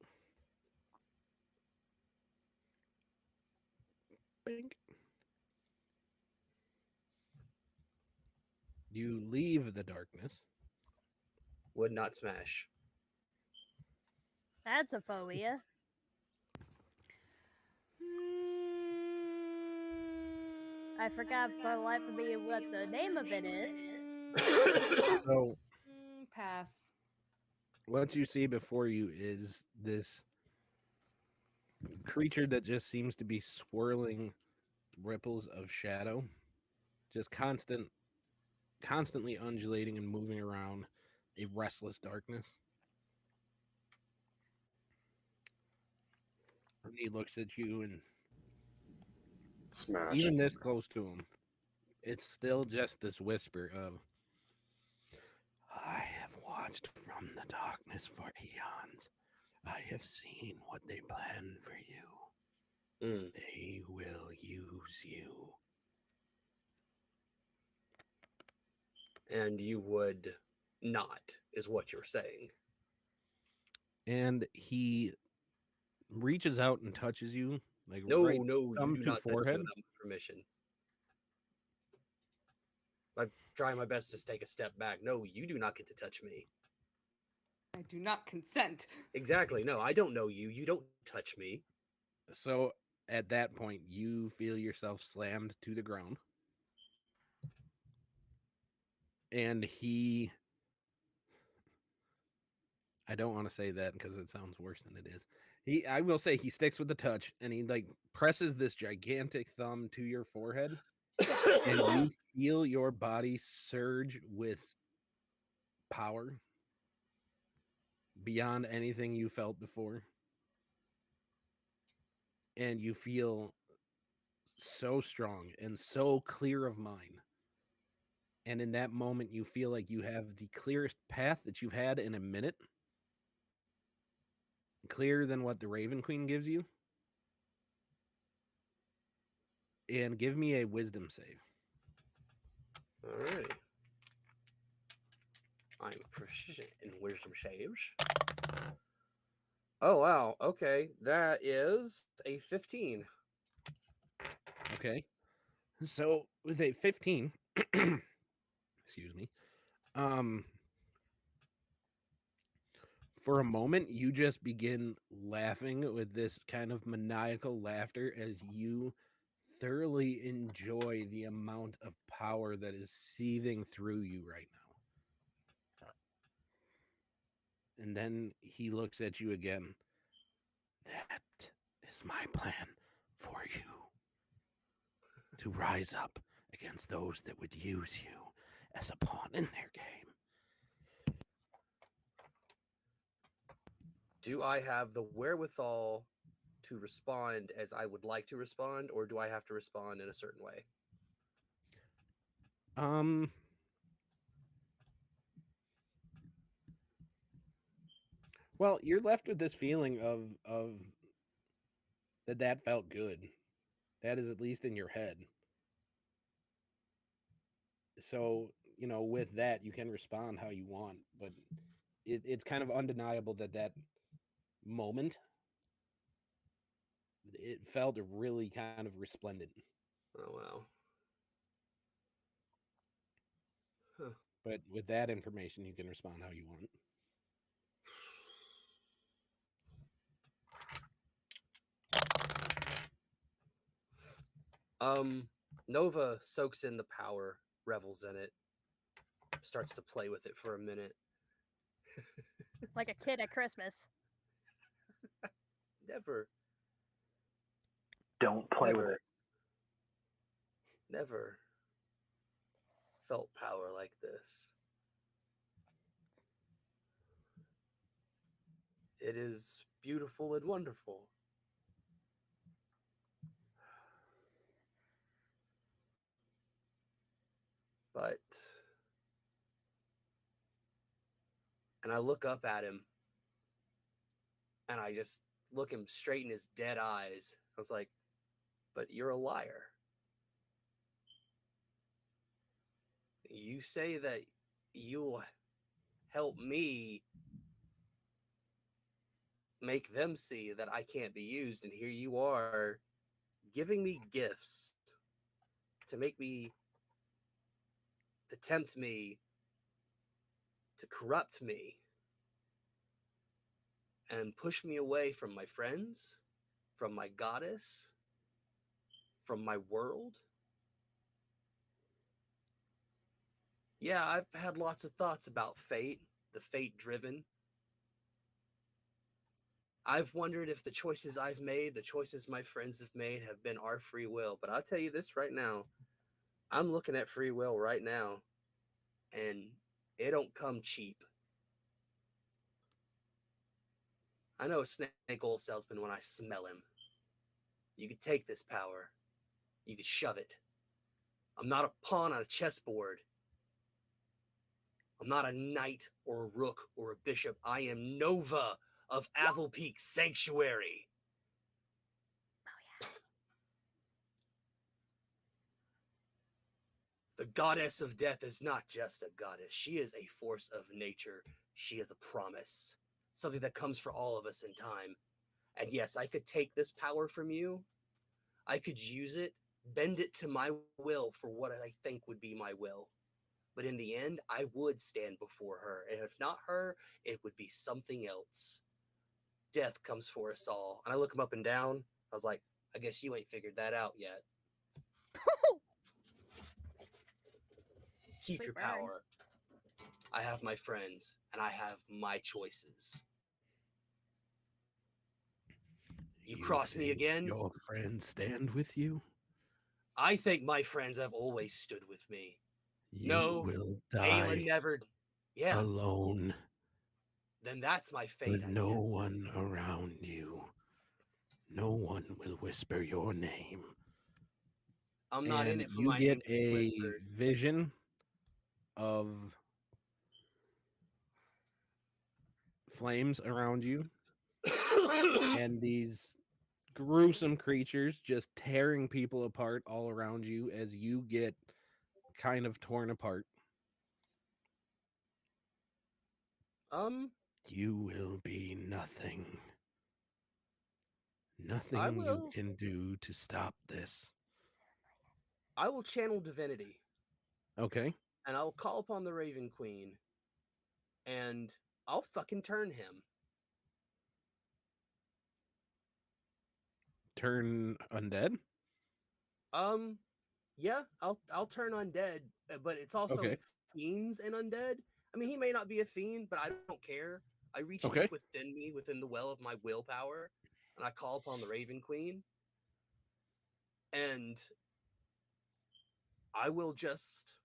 bink, you leave the darkness. Would not smash. That's a phobia. I forgot for the life of me what the name of it is. So Pass. what you see before you is this creature that just seems to be swirling ripples of shadow, just constantly undulating and moving around a restless darkness. And he looks at you, and Smash. even this close to him, it's still just this whisper of, I have watched from the darkness for eons. I have seen what they plan for you. Mm. They will use you. And you would not, is what you're saying. And he reaches out and touches you, like No, right no, thumb you do to not touch me forehead. without my permission. I'm trying my best to take a step back. No, you do not get to touch me. I do not consent. Exactly. No, I don't know you. You don't touch me. So at that point, you feel yourself slammed to the ground. And I don't want to say that because it sounds worse than it is. I will say he sticks with the touch and he like presses this gigantic thumb to your forehead and you feel your body surge with power beyond anything you felt before. And you feel so strong and so clear of mind. And in that moment, you feel like you have the clearest path that you've had in a minute, clearer than what the Raven Queen gives you. And give me a wisdom save. Alrighty. I'm proficient in wisdom saves. Oh, wow. Okay. That is a 15. Okay. So with a 15, excuse me, for a moment, you just begin laughing with this kind of maniacal laughter as you thoroughly enjoy the amount of power that is seething through you right now. And then he looks at you again. That is my plan for you. To rise up against those that would use you as a pawn in their game. Do I have the wherewithal to respond as I would like to respond, or do I have to respond in a certain way? Well, you're left with this feeling of that felt good. That is at least in your head. So, with that, you can respond how you want, but it's kind of undeniable that moment, it felt really kind of resplendent. Oh, wow. Huh. But with that information, you can respond how you want. Nova soaks in the power, revels in it, starts to play with it for a minute. Like a kid at Christmas. Never. Don't play with it. Never felt power like this. It is beautiful and wonderful. But, and I look up at him and I just look him straight in his dead eyes. I was like, but you're a liar. You say that you'll help me make them see that I can't be used, and here you are giving me gifts to make me, to tempt me, to corrupt me, and push me away from my friends, from my goddess, from my world. Yeah, I've had lots of thoughts about fate, the fate-driven. I've wondered if the choices I've made, the choices my friends have made, have been our free will. But I'll tell you this right now. I'm looking at free will right now, and it don't come cheap. I know a snake oil salesman when I smell him. You could take this power. You could shove it. I'm not a pawn on a chessboard. I'm not a knight or a rook or a bishop. I am Nova of Aval Peak Sanctuary. Oh, yeah. The goddess of death is not just a goddess. She is a force of nature. She is a promise. Something that comes for all of us in time. And yes, I could take this power from you. I could use it, bend it to my will for what I think would be my will. But in the end, I would stand before her. And if not her, it would be something else. Death comes for us all. And I look him up and down. I was like, I guess you ain't figured that out yet. Keep Sweet your burn. power. I have my friends, and I have my choices. You cross me think again? Your friends stand with you. I think my friends have always stood with me. You No, will Ayla die never. Yeah, alone then that's my fate. with I no guess. one around you. No one will whisper your name. I'm not in And it for you my get name to be a whispered. vision of flames around you and these gruesome creatures just tearing people apart all around you as you get kind of torn apart. You will be nothing. Nothing you will. can do to stop this. I will channel divinity, Okay. and I'll call upon the Raven Queen, and I'll fucking turn him. Turn undead? Yeah, I'll turn undead, but it's also Okay. fiends and undead. I mean, he may not be a fiend, but I don't care. I reach Okay. deep within me, within the well of my willpower, and I call upon the Raven Queen, and I will just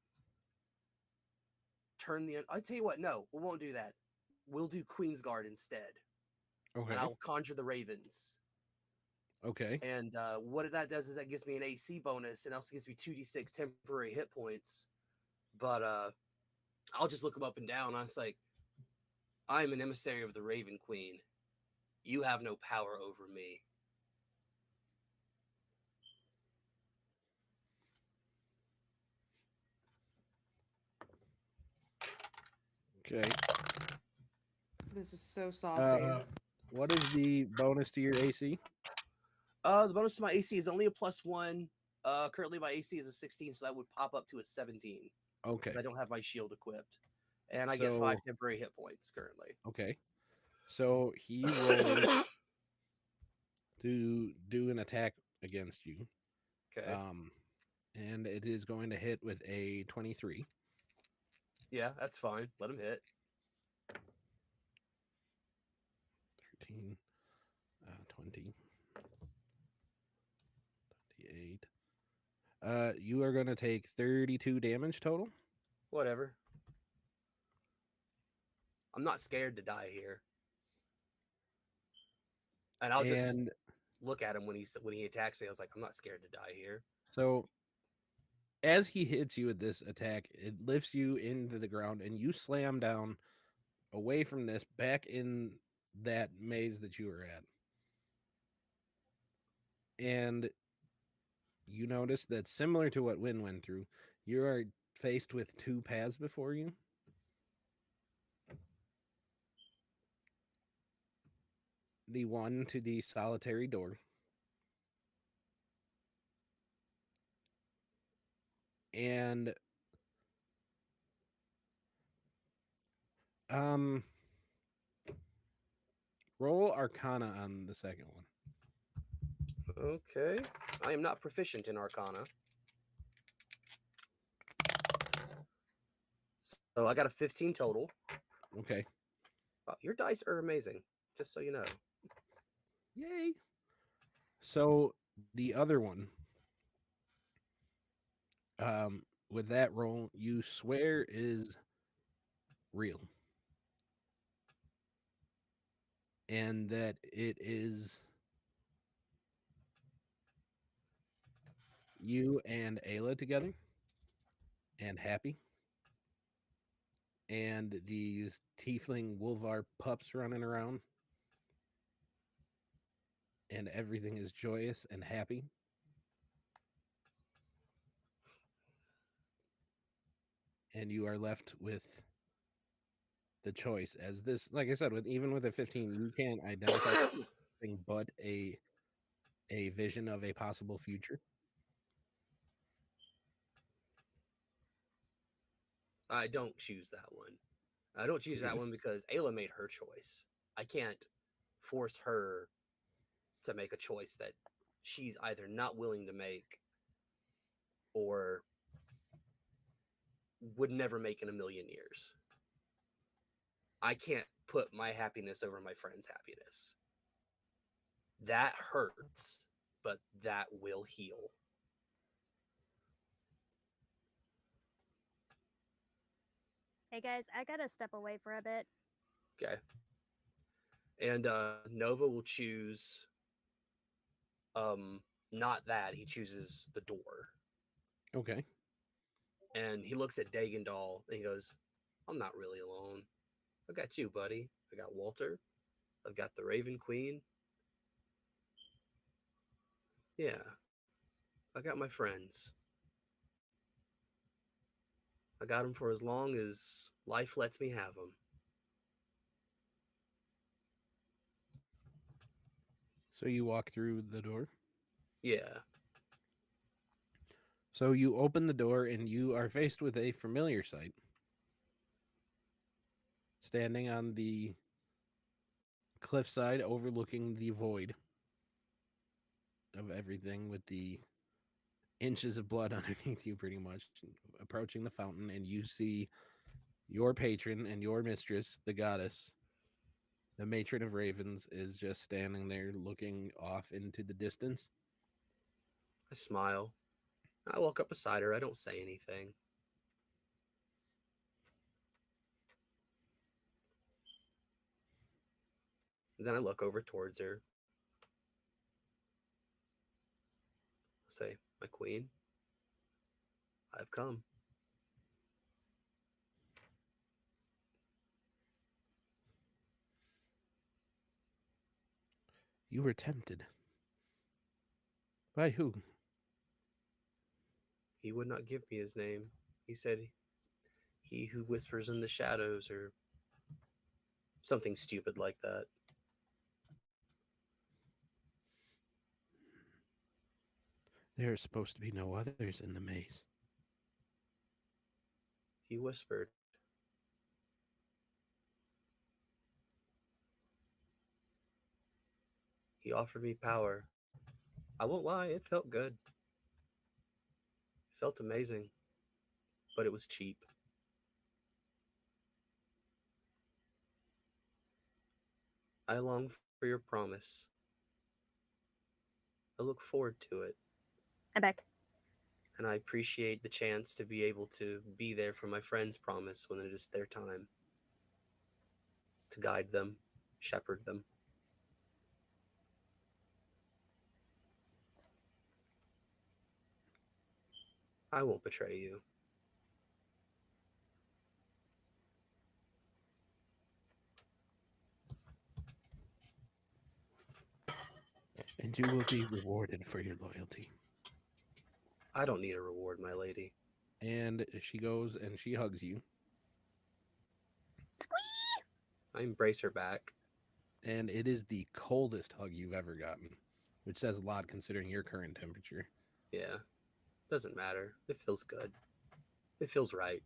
turn the. I tell you what, no, we won't do that. We'll do Queen's Guard instead, and Okay. I'll conjure the ravens. Okay. And what that does is that gives me an AC bonus, and also gives me 2d6 temporary hit points. But I'll just look them up and down. I was like, I'm an emissary of the Raven Queen. You have no power over me. Okay. This is so saucy. What is the bonus to your AC? The bonus to my AC is only a +1. Currently my AC is a 16, so that would pop up to a 17. Okay. Because I don't have my shield equipped. And I get 5 temporary hit points currently. Okay. So he rolls to do an attack against you. Okay. And it is going to hit with a 23. Yeah, that's fine. Let him hit. 13, 20, 28. You are going to take 32 damage total. Whatever. I'm not scared to die here. And I'll just look at him when he attacks me. I was like, I'm not scared to die here. So as he hits you with this attack, it lifts you into the ground and you slam down away from this back in that maze that you were at. And you notice that similar to what Wynn went through, you are faced with two paths before you. The one to the solitary door. And roll Arcana on the second one. Okay. I am not proficient in Arcana. So I got a 15 total. Okay. Wow, your dice are amazing, just so you know. Yay. So the other one, with that roll, you swear is real. And that it is you and Ayla together and happy. And these tiefling Wolvar pups running around. And everything is joyous and happy. And you are left with the choice as this, like I said, even with a 15, you can't identify anything but a vision of a possible future. I don't choose that one. I don't choose that one because Ayla made her choice. I can't force her to make a choice that she's either not willing to make or would never make in a million years. I can't put my happiness over my friend's happiness. That hurts, but that will heal. Hey guys, I gotta step away for a bit. Okay. And Nova will choose not that. He chooses the door. Okay. And he looks at Dagendal and he goes, I'm not really alone. I got you, buddy. I got Walter. I've got the Raven Queen. Yeah. I got my friends. I got them for as long as life lets me have them. So you walk through the door. Yeah. So you open the door and you are faced with a familiar sight. Standing on the cliffside overlooking the void of everything with the inches of blood underneath you pretty much, approaching the fountain, and you see your patron and your mistress, the goddess, the matron of ravens, is just standing there looking off into the distance. I smile. I walk up beside her. I don't say anything. Then I look over towards her. I say, my queen, I've come. You were tempted. By who? He would not give me his name. He said, he who whispers in the shadows, or something stupid like that. There are supposed to be no others in the maze. He whispered. He offered me power. I won't lie, it felt good. It felt amazing, but it was cheap. I long for your promise. I look forward to it. I'm back. And I appreciate the chance to be able to be there for my friends' promise when it is their time. To guide them, shepherd them. I won't betray you. And you will be rewarded for your loyalty. I don't need a reward, my lady. And she goes and she hugs you. I embrace her back. And it is the coldest hug you've ever gotten, which says a lot considering your current temperature. Yeah, doesn't matter. It feels good. It feels right.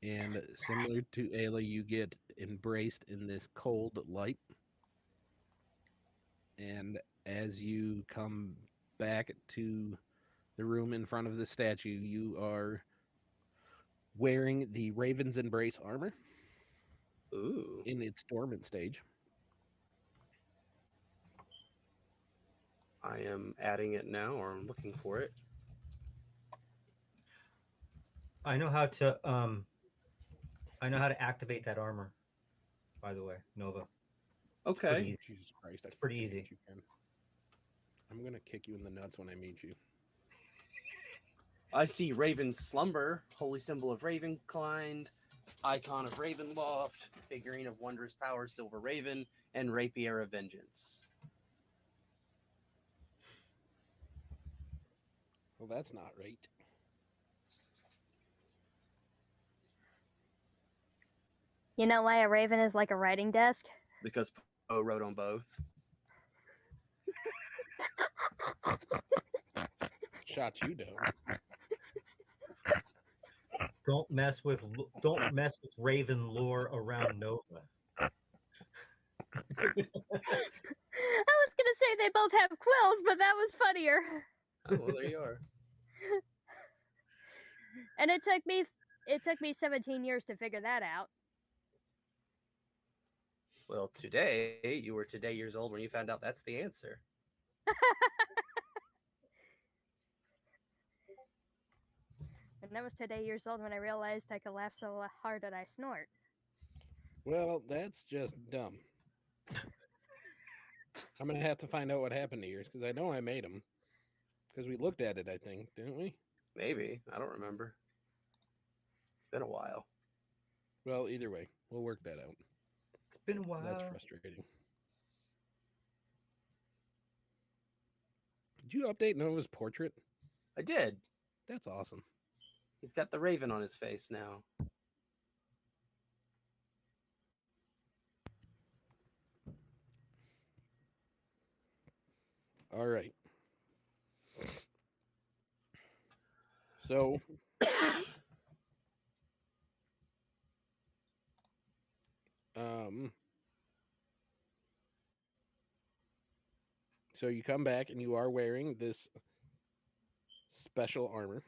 And similar to Ayla, you get embraced in this cold light. And as you come back to the room in front of the statue, you are wearing the Raven's Embrace armor. Ooh. In its dormant stage. I am adding it now, or I'm looking for it. I know how to activate that armor, by the way, Nova. Okay. Jesus Christ, it's pretty easy. You can. I'm gonna kick you in the nuts when I meet you. I see Raven's Slumber, holy symbol of Ravenclind, icon of Ravenloft, figurine of wondrous power, Silver Raven, and Rapier of Vengeance. Well, that's not right. You know why a raven is like a writing desk? Because Poe wrote on both. Shot you down. don't mess with Raven lore around Nova. I was gonna say they both have quills, but that was funnier. Oh, well, there you are. And it took me 17 years to figure that out. Well, today, you were today years old when you found out that's the answer. And I was today years old when I realized I could laugh so hard that I snort. Well, that's just dumb. I'm gonna have to find out what happened to yours because I know I made them. Because we looked at it, I think, didn't we? Maybe. I don't remember. It's been a while. Well, either way, we'll work that out. It's been a 'Cause while. that's frustrating. Did you update Nova's portrait? I did. That's awesome. He's got the raven on his face now. All right. So, so you come back and you are wearing this special armor.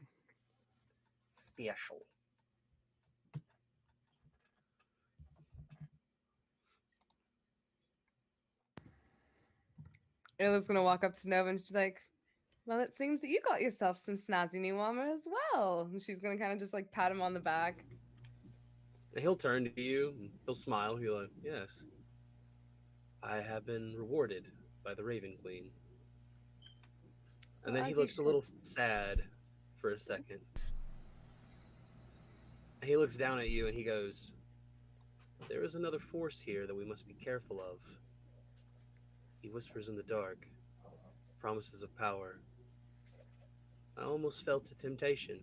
Special. Ayla's gonna walk up to Nova and she's like, well, it seems that you got yourself some snazzy new armor as well. And she's gonna kind of just like pat him on the back. He'll turn to you and he'll smile. He'll like, yes. I have been rewarded by the Raven Queen. And then Well, he as you looks a little sad for a second. He looks down at you and he goes, there is another force here that we must be careful of. He whispers in the dark, promises of power. I almost felt a temptation.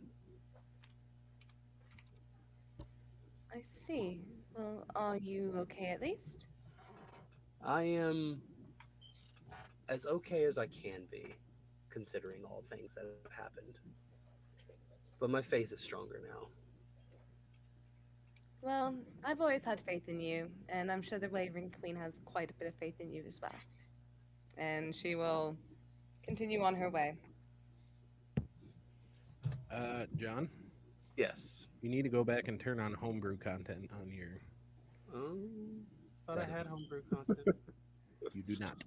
I see. Well, are you okay at least? I am as okay as I can be, considering all things that have happened. But my faith is stronger now. Well, I've always had faith in you, and I'm sure the Raven Queen has quite a bit of faith in you as well. And she will continue on her way. John, Yes. you need to go back and turn on homebrew content on your. Thought I had homebrew content. You do not.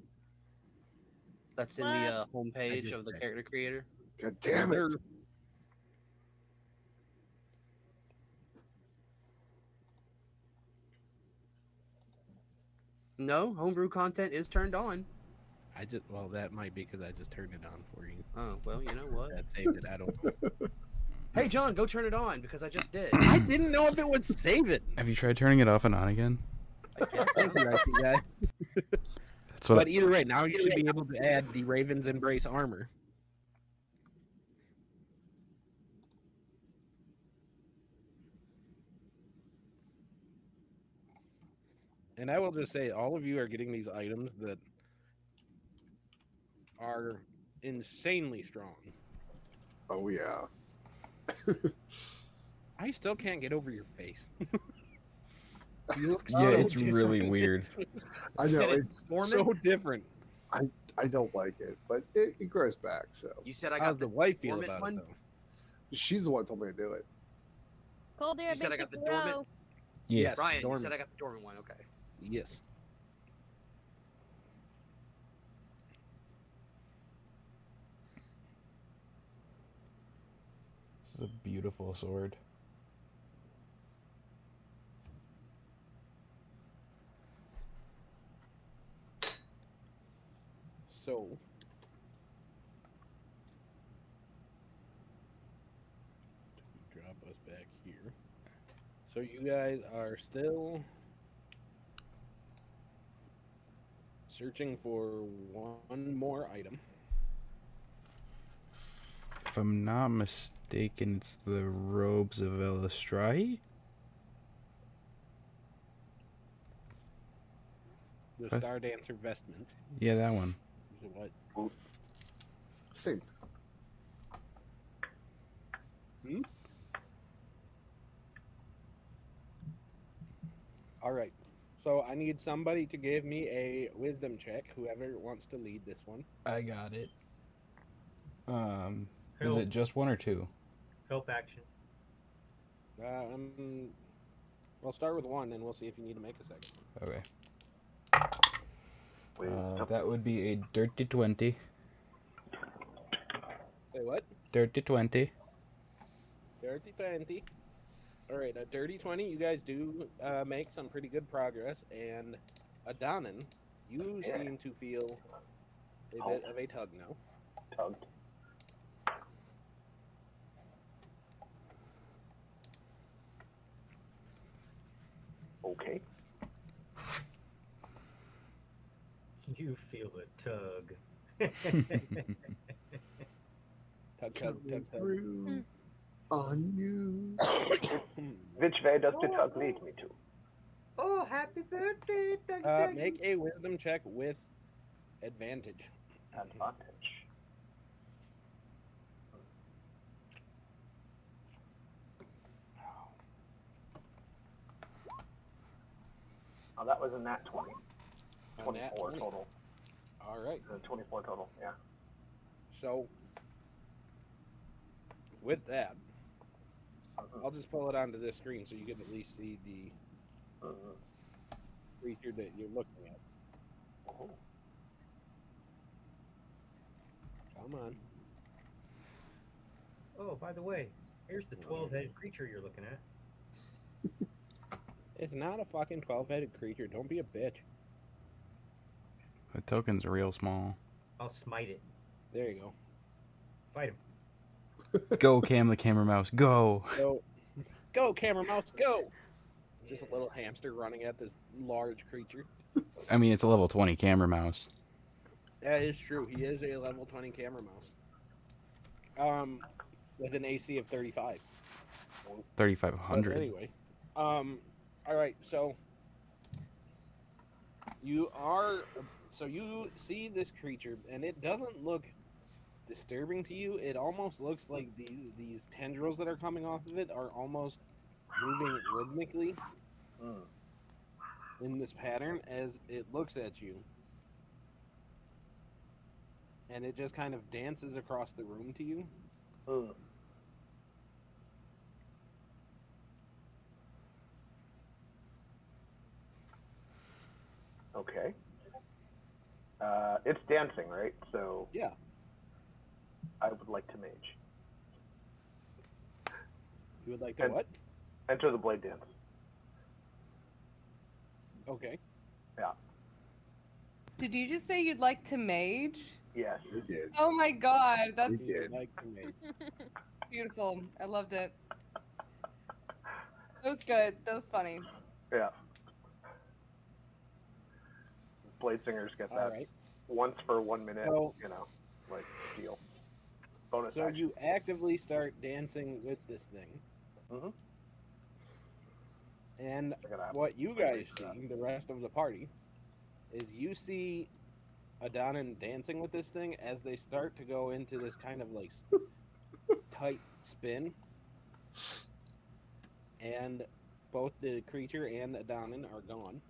That's in the I homepage just of the read. character creator. God damn it! No, homebrew content is turned on. That might be because I just turned it on for you. Oh, well, you know what? That saved it. I don't know. Hey, John, go turn it on because I just did. I didn't know if it would save it. Have you tried turning it off and on again? I guess Thank you, IT guy. That's what. But either way, now you should be able to add the Raven's Embrace armor. And I will just say, all of you are getting these items that are insanely strong. Oh yeah. I still can't get over your face. You look Yeah, so it's really different. weird. I know said it's. So different. I don't like it, but it grows back. So You said I How's got the wife feel dormant about one? it, though? she's the one who told me to do it. Cold air You said I makes got it the dormant? grow. Yes. Ryan, you dormant. said I got the dormant one. Okay. Yes. This is a beautiful sword. So, drop us back here. So you guys are still searching for one more item. If I'm not mistaken, it's the robes of Elistrahi. The What? Star Dancer vestments. Yeah, that one. What? Same. All right. So I need somebody to give me a wisdom check. Whoever wants to lead this one. I got it. Is Help. it just one or two? Help action. We'll start with one, and we'll see if you need to make a second. Okay. Wisdom. That would be a dirty 20. Say what? Dirty 20. Dirty 20. All right, a dirty 20. You guys do make some pretty good progress, and Adonin, you Yeah. seem to feel a bit of a tug now. Tugged. Okay. You feel a tug. Tug, tug, tug, tug. Through on you. Which way does the tug lead me to? Oh, happy birthday, Tug. Make a wisdom check with advantage. Advantage. Oh, that was a nat 20. A nat 24 20. total. All right. 24 total, yeah. So, with that, I'll just pull it onto this screen so you can at least see the creature that you're looking at. Oh. Come on. Oh, by the way, here's the 12-headed creature you're looking at. It's not a fucking 12-headed creature. Don't be a bitch. The token's real small. I'll smite it. There you go. Fight him. Go, Cam the camera mouse. Go. So, go, camera mouse, go! Just a little hamster running at this large creature. I mean, it's a level 20 camera mouse. That is true. He is a level 20 camera mouse. With an AC of 35. 3,500. But anyway, all right. So you see this creature, and it doesn't look disturbing to you. It almost looks like these tendrils that are coming off of it are almost moving rhythmically in this pattern as it looks at you, and it just kind of dances across the room to you. Okay. It's dancing, right? So Yeah. I would like to mage. You would like to And- what? Enter the blade dance. Okay. Yeah. Did you just say you'd like to mage? Yes. We did. Oh my god, that's We You would did. like to make. beautiful. I loved it. That was good. That was funny. Yeah. Blade singers get All that right. once for 1 minute, So- like deal. Bonus So action. you actively start dancing with this thing, Mhm. and I gotta have- what you guys see, the rest of the party, is you see Adonin dancing with this thing as they start to go into this kind of like tight spin, and both the creature and Adonin are gone.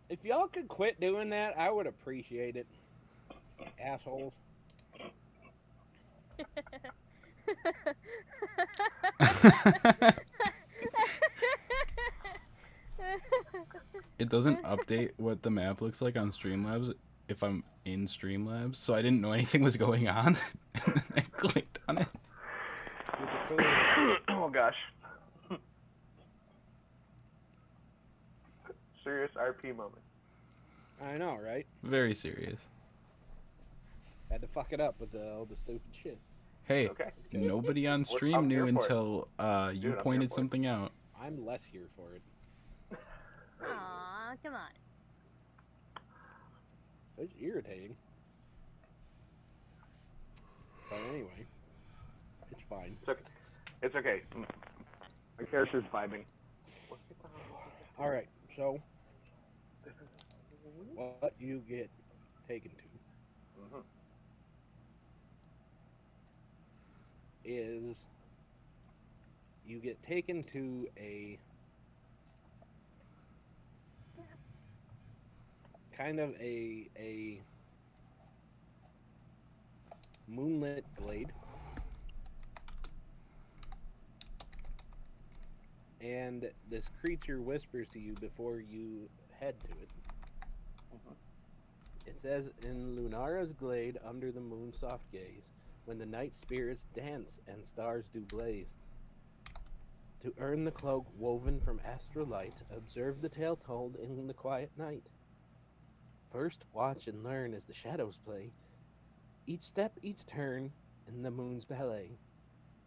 If y'all could quit doing that, I would appreciate it. Assholes. It doesn't update what the map looks like on Streamlabs if I'm in Streamlabs, so I didn't know anything was going on. And then I clicked on it. You could clearly- Oh gosh. Serious RP moment. I know, right? Very serious. Had to fuck it up with all the stupid shit. Hey, Okay. nobody on I'm stream knew here for it. until you Dude, I'm pointed here for it. something out. I'm less here for it. Aw, come on. It's irritating. But anyway, it's fine. It's okay. It's okay. My character's vibing. All right, so what you get taken to Mhm. is you get taken to a kind of a moonlit glade, and this creature whispers to you before you head to it. It says, "In Lunara's glade, under the moon's soft gaze, when the night spirits dance and stars do blaze, to earn the cloak woven from astral light, observe the tale told in the quiet night. First watch and learn as the shadows play, each step, each turn in the moon's ballet.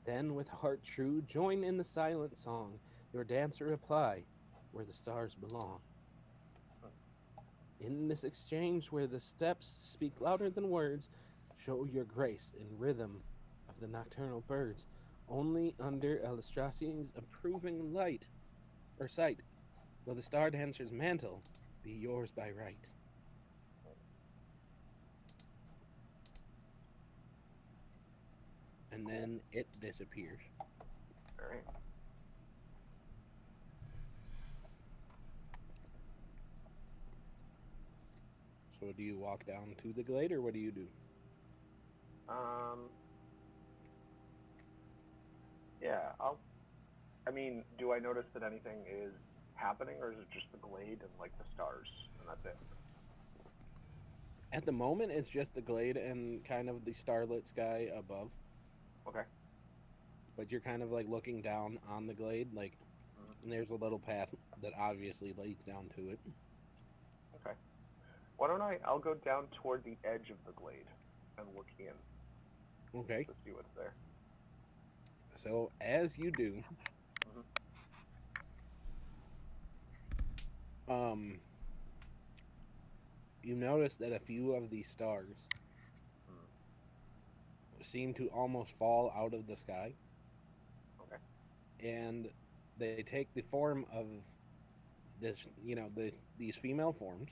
Then, with heart true, join in the silent song, your dancer apply where the stars belong. In this exchange where the steps speak louder than words, show your grace in rhythm of the nocturnal birds. Only under Elistrasi's approving light or sight will the star dancer's mantle be yours by right." And then it disappears. All right. So do you walk down to the glade, or what do you do? Yeah, I mean, do I notice that anything is happening, or is it just the glade and like the stars, and that's it? At the moment, it's just the glade and kind of the starlit sky above. Okay. But you're kind of like looking down on the glade, like, and there's a little path that obviously leads down to it. Okay. Why don't I'll go down toward the edge of the glade and look in Okay. to see what's there. So as you do, you notice that a few of these stars seem to almost fall out of the sky. Okay. And they take the form of this, these female forms.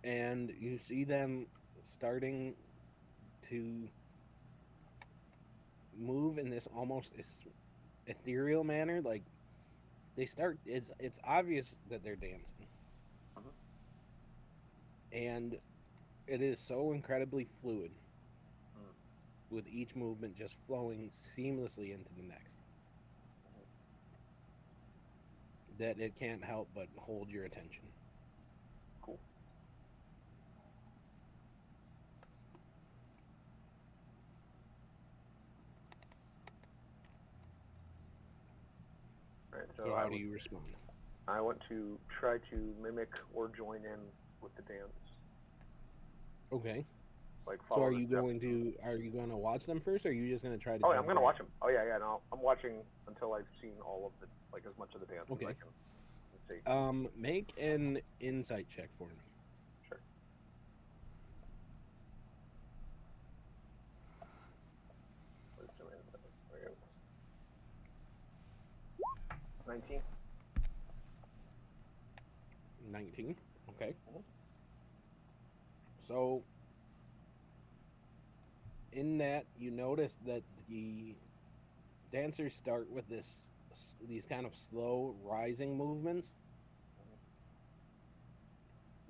And you see them starting to move in this almost ethereal manner. Like they start, it's obvious that they're dancing. And it is so incredibly fluid, with each movement just flowing seamlessly into the next, that it can't help but hold your attention. Cool. Right, So how do you respond? I want to try to mimic or join in with the dance. Okay. Like So follow are the you steps. going to watch them first, or are you just going to try to? Oh, yeah, I'm gonna watch them. Oh yeah, no, I'm watching until I've seen all of the as much of the dance as I can see. Make an insight check for me. Sure. Let's do it. There we go. 19. 19. Okay. So in that, you notice that the dancers start with these kind of slow rising movements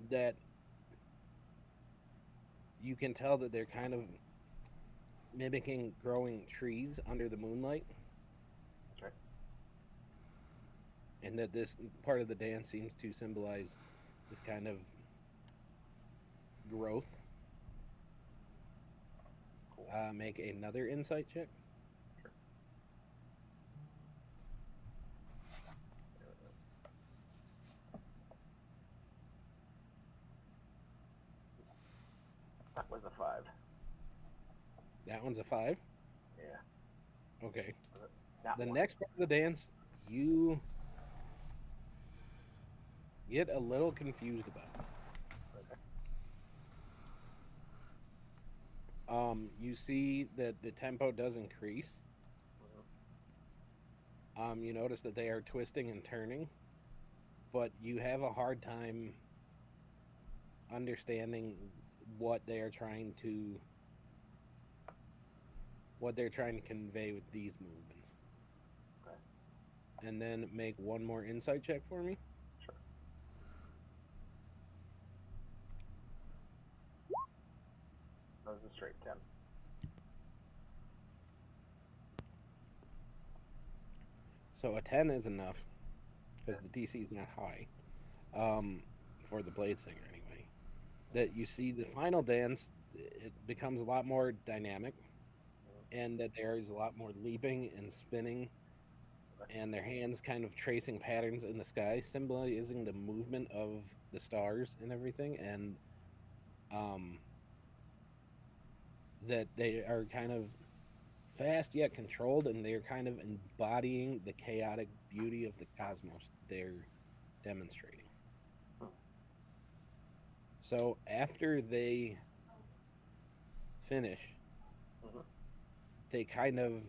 that you can tell that they're kind of mimicking growing trees under the moonlight. That's right. And that this part of the dance seems to symbolize this kind of growth. Cool. Make another insight check. Sure. That was a 5. That one's a 5. Yeah. Okay. That The one. next part of the dance, you get a little confused about. You see that the tempo does increase. You notice that they are twisting and turning, but you have a hard time understanding what they are trying to convey with these movements. Okay. And then make one more insight check for me. Sure. straight 10. So a 10 is enough because the DC is not high for the Blade Singer anyway. That you see the final dance, it becomes a lot more dynamic, and that there is a lot more leaping and spinning, and their hands kind of tracing patterns in the sky, symbolizing the movement of the stars and everything, and that they are kind of fast yet controlled, and they're kind of embodying the chaotic beauty of the cosmos they're demonstrating. So after they finish, they kind of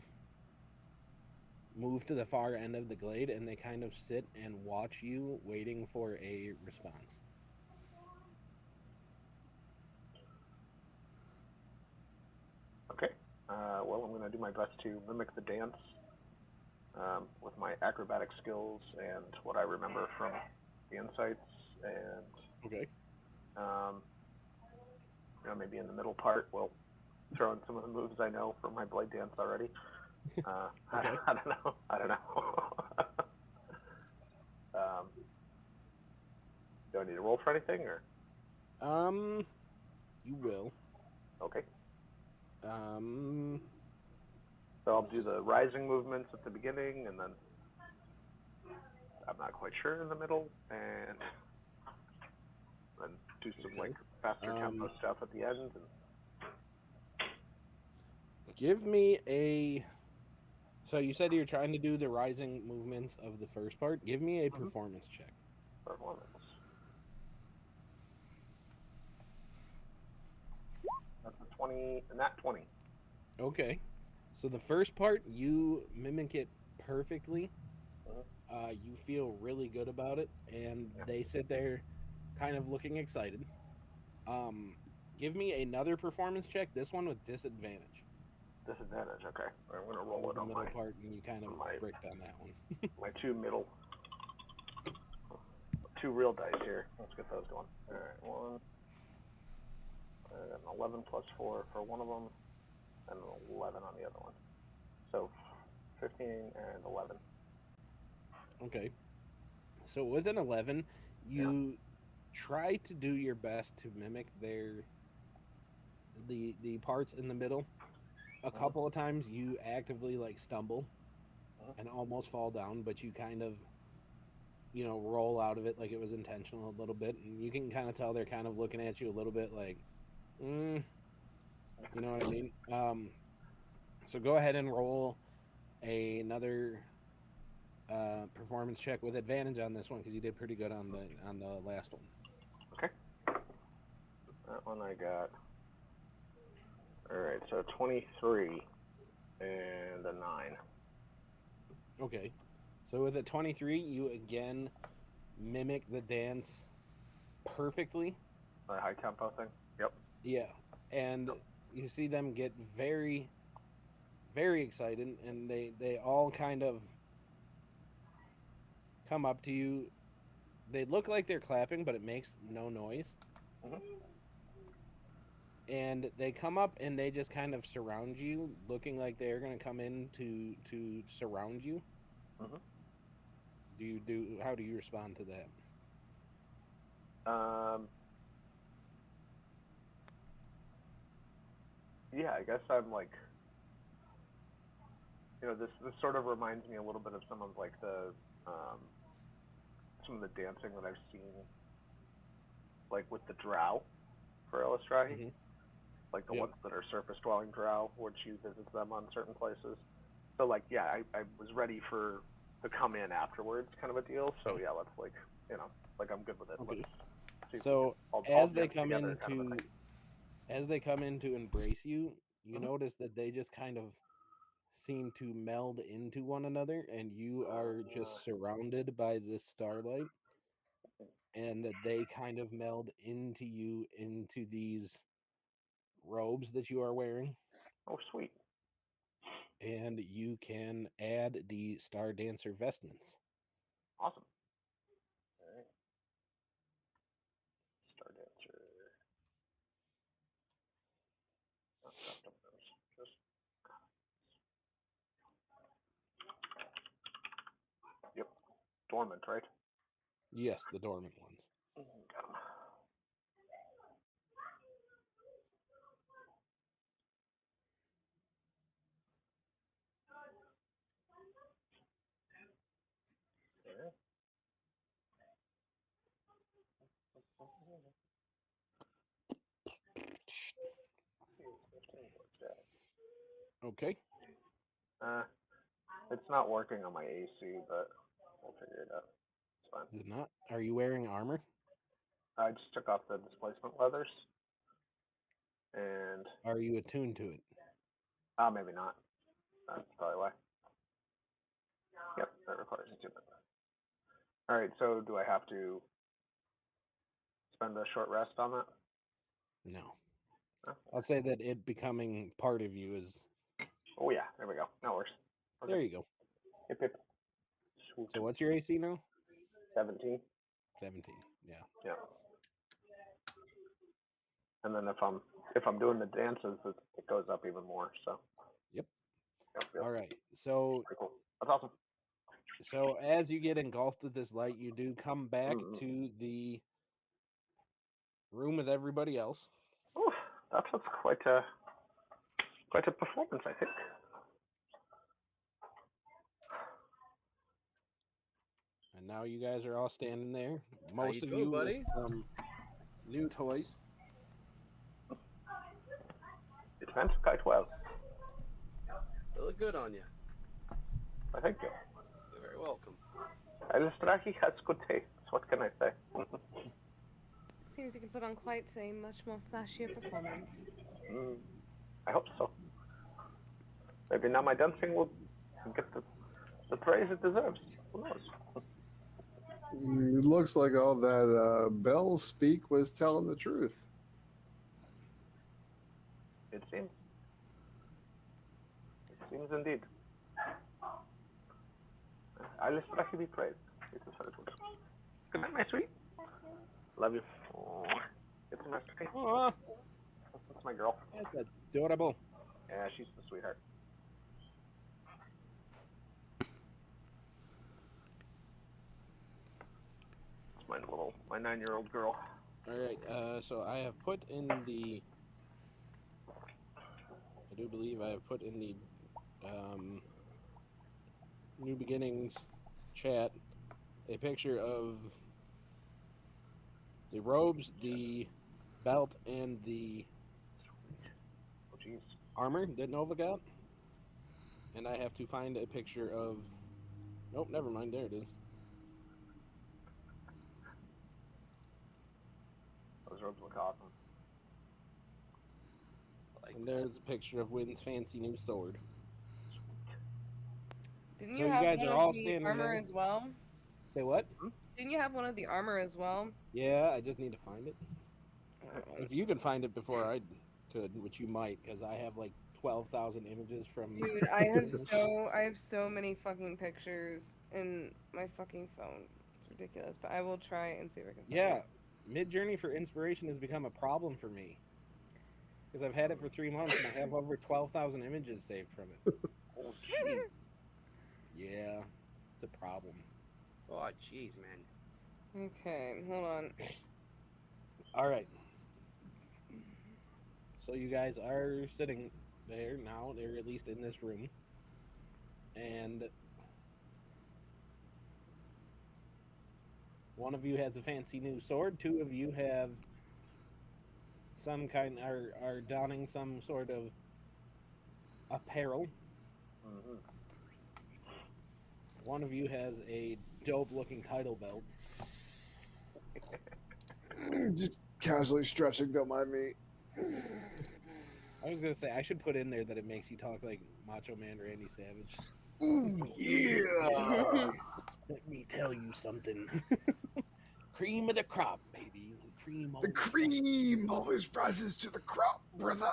move to the far end of the glade, and they kind of sit and watch you, waiting for a response. Okay. Well, I'm going to do my best to mimic the dance with my acrobatic skills and what I remember from the insights, and Okay. maybe in the middle part, we'll throw in some of the moves I know from my blade dance already. Okay. I don't know. Do I need to roll for anything, or? You will. Okay. So So I'll do the rising movements at the beginning, and then I'm not quite sure in the middle, and then do some like faster tempo stuff at the end. And give me a. So you said you're trying to do the rising movements of the first part. Give me a performance check. performance. That's a 20, not 20. Okay. So the first part, you mimic it perfectly. You feel really good about it, and they sit there kind of looking excited. Give me another performance check, this one with disadvantage. Disadvantage, okay. I'm going to roll it The on middle my, part, and you kind of my- bricked on that one. my two real dice here. Let's get those going. All right, one. I got an 11 plus 4 for one of them, and an 11 on the other one. So 15 and 11. Okay. So with an 11, you try to do your best to mimic the parts in the middle. A couple of times you actively like stumble and almost fall down, but you kind of roll out of it like it was intentional a little bit, and you can kind of tell they're kind of looking at you a little bit like, you know what I mean? So go ahead and roll another performance check with advantage on this one, because you did pretty good on the last one. Okay. That one I got. All right, so 23 and a 9. Okay. So with a 23, you again mimic the dance perfectly. The high tempo thing? Yep. Yeah. And you see them get very, very excited, and they all kind of come up to you. They look like they're clapping, but it makes no noise. And they come up and they just kind of surround you, looking like they're going to come in to surround you. How do you respond to that? Yeah, I guess I'm like, this sort of reminds me a little bit of some of like some of the dancing that I've seen, like with the drow for Illustrahi, like the ones that are surface dwelling drow, which you visit them on certain places. So like, yeah, I was ready to come in afterwards, kind of a deal. So yeah, let's like, like I'm good with it. Okay. Let's So all as they dance come together, in kind of a thing. as they come in to embrace you, you notice that they just kind of seem to meld into one another, and you are just surrounded by this starlight, and that they kind of meld into you, into these robes that you are wearing. Oh, sweet. And you can add the Star Dancer vestments. Awesome. All right. Star Dancer. Oh, dormant, right? Yes, the dormant ones. Okay. It's not working on my AC, but we'll figure it out. It's fine. Is it not? Are you wearing armor? I just took off the displacement leathers, and Are you attuned to it? maybe not. That's probably why. Yep, that requires attunement. All right, so do I have to spend a short rest on that? No. Oh, I'll say that it becoming part of you is. oh yeah, there we go. That works. Okay. There you go. Hip, hip. Sweet. So what's your AC now? 17. 17. Yeah. Yeah. And then if I'm doing the dances, it goes up even more. So. Yep. Yep. All right. So Pretty cool. That's awesome. So as you get engulfed with this light, you do come back Mm-hmm. to the room with everybody else. Ooh, that was quite a performance, I think. And now you guys are all standing there. How Most you of doing, you buddy? with some new toys. It went quite well. They look good on you. I think you. You're very welcome. Alistraki has good taste. What can I say? Seems you can put on quite a much more flashier performance. I hope so. Maybe now my dancing will get the praise it deserves. Who knows? It looks like all that Bell speak was telling the truth. It seems. It seems indeed. Alistraki be praised. It is very good. Good night, my sweet. Love you. Oh, it's a masterpiece. Oh, That's my girl. that's adorable. Yeah, she's the sweetheart. It's my 9-year-old girl. All right. So I have put in the. I do believe I have put in the New Beginnings chat a picture of the robes, the belt, and the Oh, jeez. armor that Nova got. And I have to find a picture of. Nope, never mind. There it is. Those robes look awesome. And there's a picture of Wynn's fancy new sword. Didn't So you you have guys one are of all the standing armor there. as well? Say what? Didn't you have one of the armor as well? Yeah, I just need to find it. If you could find it before I could, which you might, because I have like 12,000 images from. Dude, I have so many fucking pictures in my fucking phone. It's ridiculous, but I will try and see if I can find Yeah, it. Mid-Journey for inspiration has become a problem for me. Because I've had it for 3 months and I have over 12,000 images saved from it. Oh, jeez. Yeah, it's a problem. Oh, jeez, man. Okay, hold on. All right. So you guys are sitting there now. They're at least in this room. And one of you has a fancy new sword. 2 of you have some kind are donning some sort of apparel. Mm-hmm. One of you has a dope-looking title belt. Just casually stretching, don't mind me. I was gonna say I should put in there that it makes you talk like Macho Man Randy Savage. Ooh, yeah. Let me tell you something. Cream of the crop, baby. Cream. The cream always rises to the crop, brother.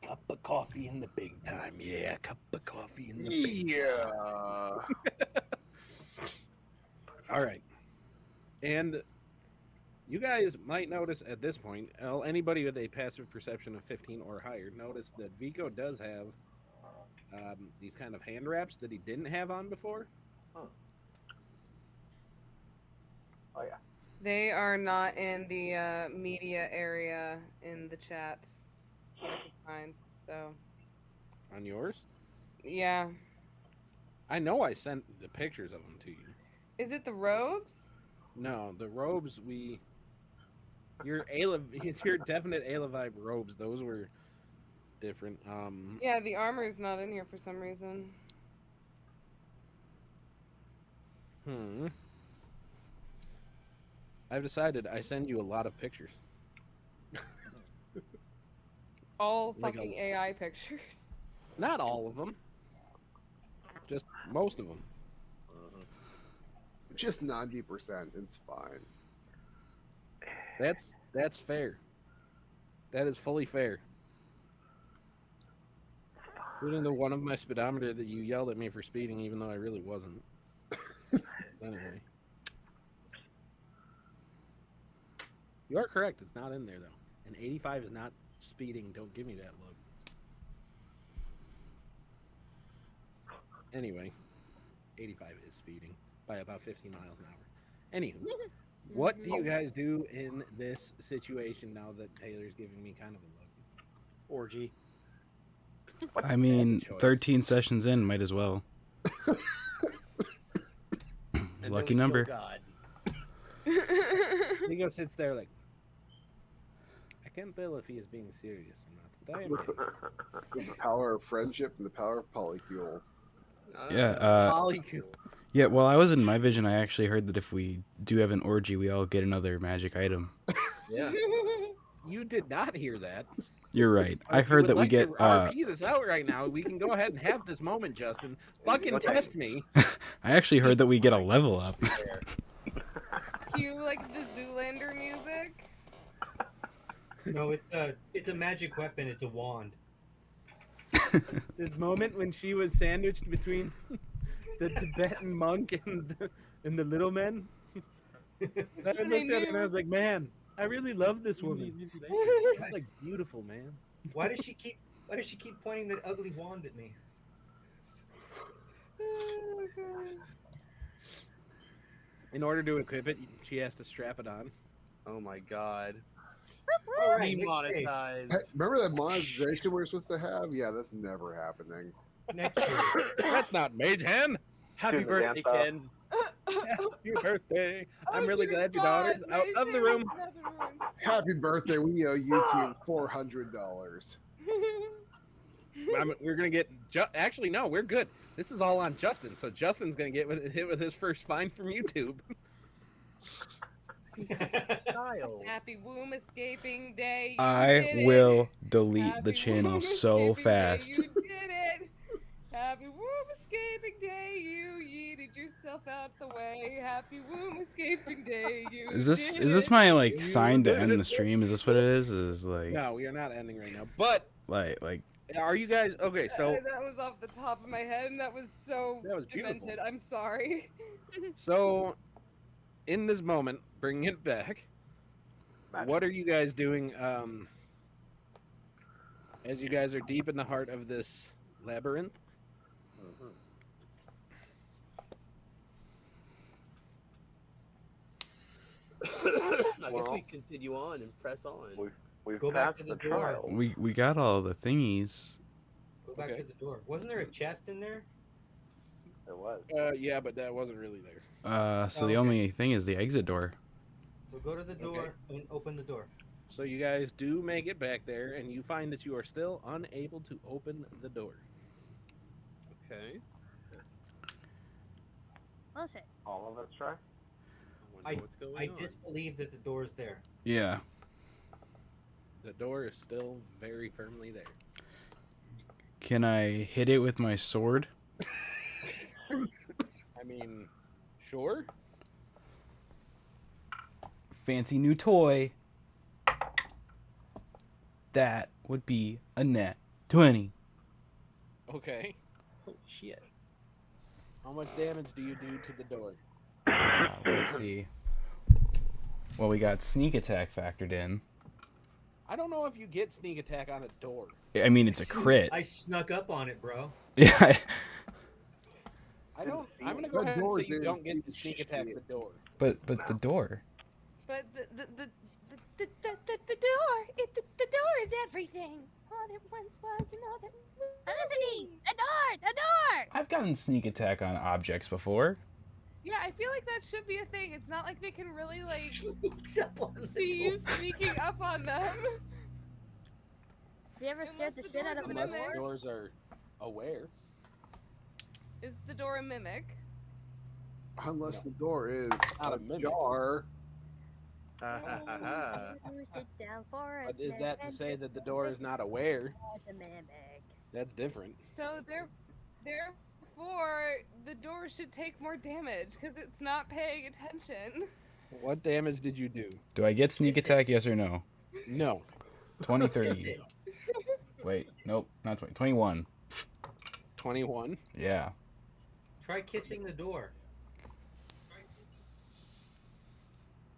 Cup of coffee in the big time. Yeah, cup of coffee in the big Yeah. All right. And you guys might notice at this point, anybody with a passive perception of 15 or higher, notice that Vico does have these kind of hand wraps that he didn't have on before. Oh yeah. They are not in the media area in the chat that I could find. So On yours? yeah, I know I sent the pictures of them to you. is it the robes? No, the robes your your definite Ayla vibe robes. Those were different. Yeah, the armor is not in here for some reason. I've decided I send you a lot of pictures. All Like fucking AI pictures. Not all of them. Just most of them. Just 90%. It's fine. That's fair. That is fully fair. Including the one of my speedometer that you yelled at me for speeding, even though I really wasn't. Anyway. You are correct. It's not in there, though. And 85 is not speeding. Don't give me that look. Anyway, 85 is speeding by about 15 miles an hour. Anywho, what do you guys do in this situation now that Taylor's giving me kind of a look? Orgy. I mean, choice. 13 sessions in, might as well. And Lucky then we number. kill God. Nico sits there like, I can't tell if he is being serious or not. But I am. With the power of friendship and the power of polycule. Yeah, Polycule. Yeah, well, I was in my vision. I actually heard that if we do have an orgy, we all get another magic item. Yeah. You did not hear that. You're right. Or I if you heard would that we like get. to RP this out right now. We can go ahead and have this moment, Justin. Fucking test me. I actually heard that we get a level up. Cue like the Zoolander music. No, it's a magic weapon. It's a wand. This moment when she was sandwiched between the Tibetan monk and the little men. I looked at her and I was like, man, I really love this woman. She's like beautiful, man. Why does she keep pointing that ugly wand at me? In order to equip it, she has to strap it on. Oh my God. All right, Demonetized. Hey, remember that monetization we're supposed to have? Yeah, that's never happening. next year. That's not Mage Hand. Happy Choose a birthday, dance Ken. Happy birthday. I'm Oh, really dear glad your God, daughter's out of the Mason, room. another room. Happy birthday. We owe YouTube $400. We're gonna get. Actually, no, we're good. This is all on Justin, so Justin's gonna get hit with his first fine from YouTube. He's just a child. Happy womb escaping day. You I did will it. delete Happy the channel womb so escaping fast. Day, you did it. Happy womb escaping day. You yeeted yourself out the way. Happy womb escaping day. You Is this did is this it. my like sign to end the stream? Is this what it is? Is like No, we are not ending right now. But like are you guys okay? So that was off the top of my head, and that was so That was beautiful. demented. I'm sorry. so in this moment, bringing it back. What are you guys doing? As you guys are deep in the heart of this labyrinth. I guess we continue on and press on. We've Go back passed to the the door. trial. we got all the thingies. Go back Okay. to the door. Wasn't there a chest in there? It was. Yeah, but that wasn't really there. So the okay. only thing is the exit door. So go to the door and open the door. So you guys do make it back there, and you find that you are still unable to open the door. Okay. Bullshit. All of us try. I wonder what's going I on. disbelieve that the door is there. Yeah. The door is still very firmly there. Can I hit it with my sword? I mean, sure. Fancy new toy. That would be a net 20. Okay. Oh shit. How much damage do you do to the door? Let's see. Well, we got sneak attack factored in. I don't know if you get sneak attack on a door. I mean, it's a crit. I snuck up on it, bro. Yeah. I don't. I'm gonna go That ahead and door say you didn't don't get to seem sneak attack shit. the door. But the door. But the door, the door is everything. All that once was and all that will Felicity! be. The door! I've gotten sneak attack on objects before. Yeah, I feel like that should be a thing. It's not like they can really like Sneaks up on the see you door. sneaking up on them. Have you ever scared Unless the the shit out door's of a a Unless mimic. the door? doors are aware. Is the door a mimic? Unless No. the door is Not a mimic. ajar. You sit down for a But is snack that to and say just that the door is not aware? the mimic. That's different. So therefore, the door should take more damage because it's not paying attention. What damage did you do? Do I get sneak attack? Yes or no? No. 20, 30. Wait, nope, not 20. 21. 21. Yeah. Try kissing the door.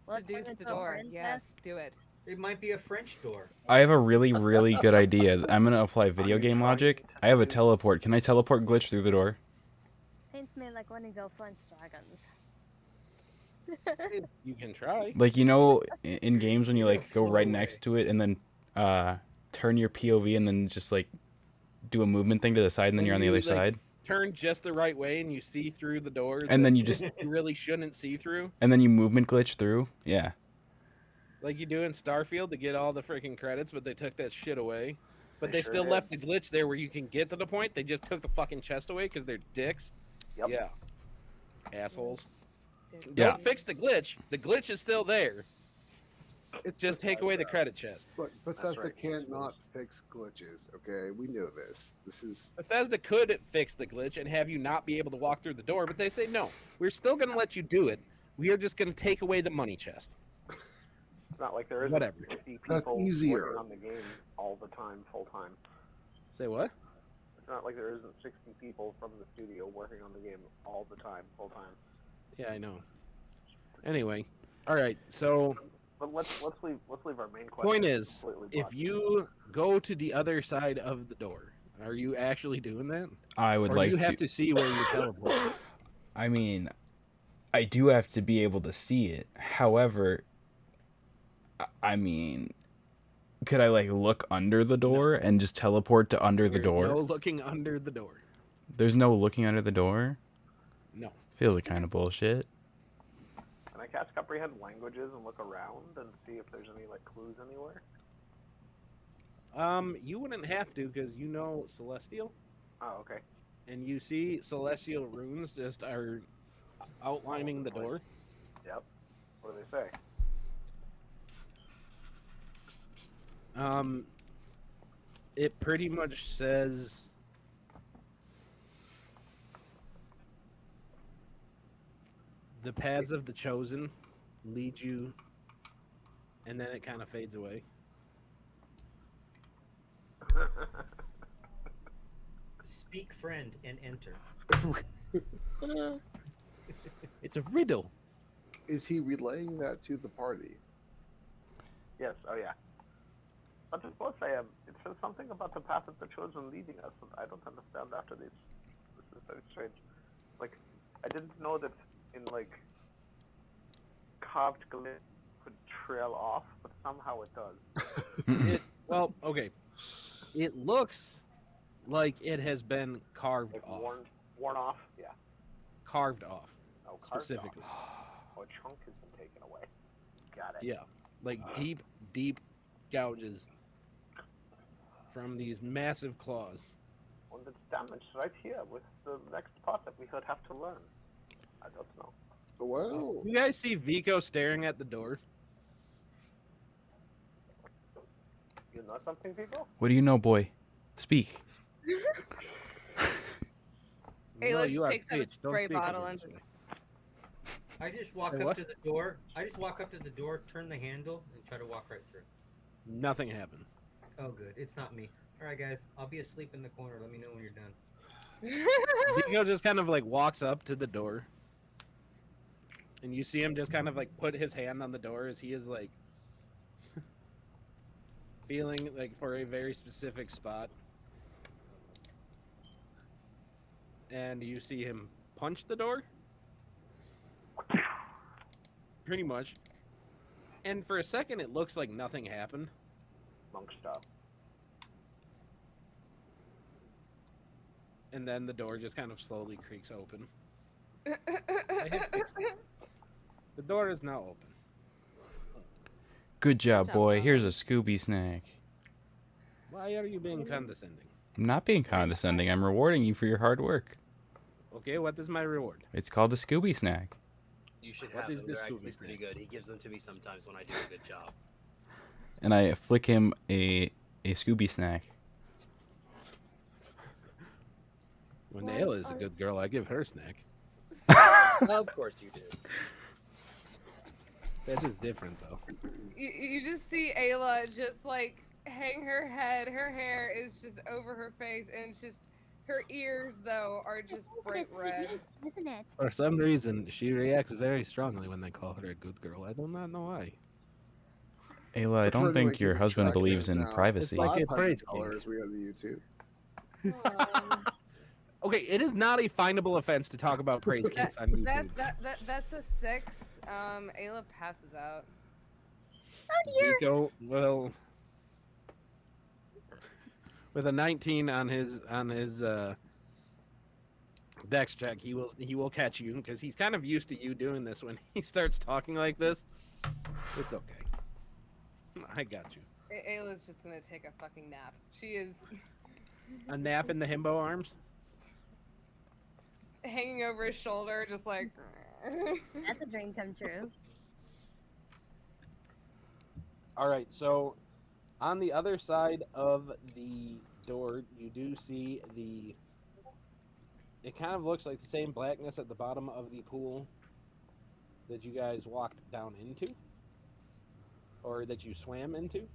Well, Seduce turn the into a door. princess. Yes, do it. It might be a French door. I have a really, really good idea. I'm gonna apply video game logic. I have a teleport. Can I teleport glitch through the door? Seems to me like one of your French dragons. You can try. Like, you know, in games when you like go right next to it and then turn your POV and then just like do a movement thing to the side and then When you're on the you, other like, side. Turn just the right way and you see through the door. And that then you just you really shouldn't see through. and then you movement glitch through. Yeah. Like you do in Starfield to get all the freaking credits, but they took that shit away. But They they sure still did. left the glitch there where you can get to the point. They just took the fucking chest away because they're dicks. Yep. Yeah. Assholes. Yeah. Don't fix the glitch. The glitch is still there. It's Just take away the credit chest. But Bethesda right, that's cannot fix glitches. Okay, we know this. This is Bethesda could fix the glitch and have you not be able to walk through the door, but they say no. We're still going to let you do it. We are just going to take away the money chest. It's not like there isn't Whatever. 60 That's people easier. working on the game all the time, full time. Say what? It's not like there isn't 60 people from the studio working on the game all the time, full time. Yeah, I know. Anyway, all right. So But let's leave our main question. point is, completely if blocked. you go to the other side of the door, are you actually doing that? I would Or like you have to. to see where you teleport. I mean, I do have to be able to see it. However, I mean, could I like look under the door and just teleport to under the There's door? no looking under the door. There's no looking under the door? No. Feels like kind of bullshit. Can I cast comprehend languages and look around and see if there's any like clues anywhere? You wouldn't have to because you know Celestial, Oh, okay. and you see Celestial runes just are outlining the door. Yep. What do they say? It pretty much says the paths of the chosen lead you, and then it kind of fades away. Speak friend and enter. It's a riddle. is he relaying that to the party? Yes. Oh, yeah. But it does say it says something about the path of the chosen leading us, and I don't understand after this. This is very strange. Like, I didn't know that in like carved glyph could trail off, but somehow it does. Well, okay. It looks like it has been carved Like off. worn off. Yeah. Carved off, Oh, carved specifically. off. Oh, a chunk has been taken away. Got it. Yeah, like deep gouges from these massive claws. And it's damaged right here with the next part that we would have to learn. I don't know. Well, You guys see Vico staring at the door? You know something, people? What do you know, boy? Speak. Ayla you just are takes out a speech. Don't spray speak bottle against and me. I just walk Hey, up what? to the door. I just walk up to the door, turn the handle, and try to walk right through. Nothing happens. Oh, good. It's not me. All right, guys. I'll be asleep in the corner. Let me know when you're done. Vico just kind of like walks up to the door, and you see him just kind of like put his hand on the door as he is like feeling like for a very specific spot, and you see him punch the door. Pretty much. And for a second, it looks like nothing happened. Monk style. And then the door just kind of slowly creaks open. The door is now open. Good job, job, boy. Bob. Here's a Scooby snack. Why are you being condescending? I'm not being condescending. I'm rewarding you for your hard work. Okay, what is my reward? It's called a Scooby snack. You should What have is them. this They're actually Scooby pretty snack? good. He gives them to me sometimes when I do a good job. And I flick him a Scooby snack. When What Ayla is a are- good girl, I give her a snack. Of course you do. That is different, though. You just see Ayla just like hang her head. Her hair is just over her face, and it's just her ears though are just bright red. Isn't it? For some reason, she reacts very strongly when they call her a good girl. I do not know why. Ayla, I Which don't one do I think your keep husband track of believes in now? privacy. like Bob a praise punches colors. We go to YouTube. Okay, it is not a finable offense to talk about praise kicks on YouTube. That's a 6. Ayla passes out. Vico, well, with a 19 on his dex check, he will catch you because he's kind of used to you doing this. When he starts talking like this, it's okay. I got you. Ayla's just gonna take a fucking nap. She is A nap in the himbo arms. hanging over his shoulder, just like. That's a dream come true. All right, so on the other side of the door, you do see the. It kind of looks like the same blackness at the bottom of the pool that you guys walked down into, or that you swam into.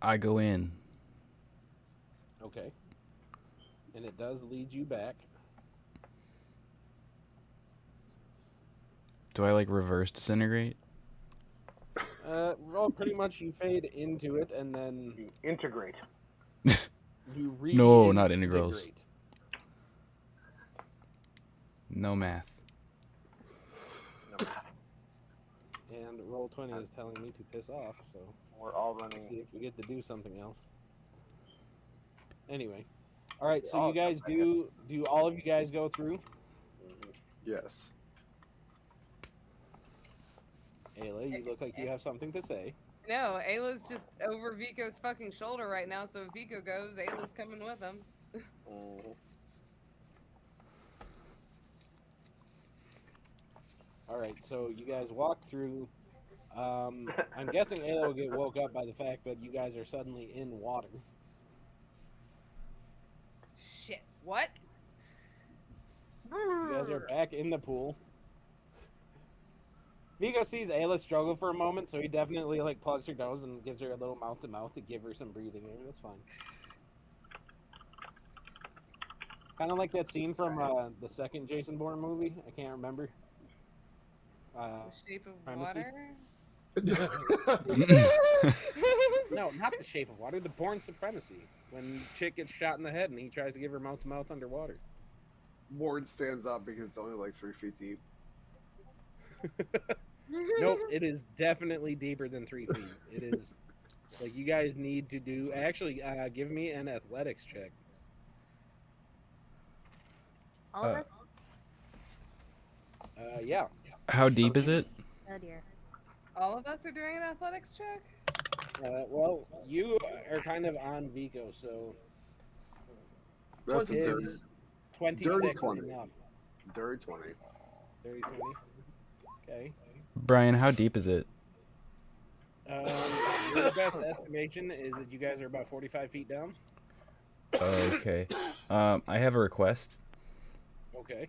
I go in. Okay. And it does lead you back. Do I like reverse disintegrate? Well, pretty much you fade into it, and then You integrate. you No, not integrals. integrate. No math. No math. And roll 20 is telling me to piss off, so We're all let's see running. if we get to do something else. Anyway, all right. So Oh, you guys do all of you guys go through? Yes. Ayla, you look like you have something to say. No, Ayla's just over Vico's fucking shoulder right now, so if Vico goes, Ayla's coming with him. All right. So you guys walk through. I'm guessing Ayla will get woke up by the fact that you guys are suddenly in water. Shit, what? You guys are back in the pool. Vigo sees Ayla struggle for a moment, so he definitely like plugs her nose and gives her a little mouth to mouth to give her some breathing air. That's fine. Kind of like that scene from the second Jason Bourne movie. I can't remember. The shape of primacy? water? No, not The Shape of Water. The Bourne Supremacy. When chick gets shot in the head and he tries to give her mouth to mouth underwater. Ward stands up because it's only like 3 feet deep. Nope, it is definitely deeper than 3 feet. It is like you guys need to do. Actually, give me an athletics check. All of us? Yeah. How deep is it? Oh dear. All of us are doing an athletics check? Well, you are kind of on Vico, so That's a dirty, is 26 dirty is 20. enough. dirty 20. 30, 20. Okay. Brian, how deep is it? Your best estimation is that you guys are about 45 feet down. Okay. I have a request. Okay.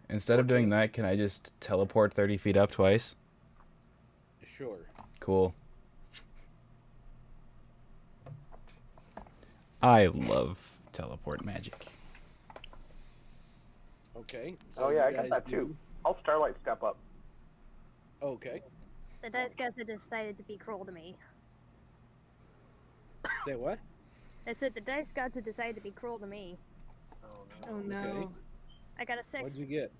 Instead of doing that, can I just teleport 30 feet up twice? Sure. Cool. I love teleport magic. Okay. Oh, yeah, you I got guys that too. I'll Starlight step up. Okay. The dice guys have decided to be cruel to me. Say what? I said the dice gods have decided to be cruel to me. Oh no. Okay. I got a 6. What'd you get?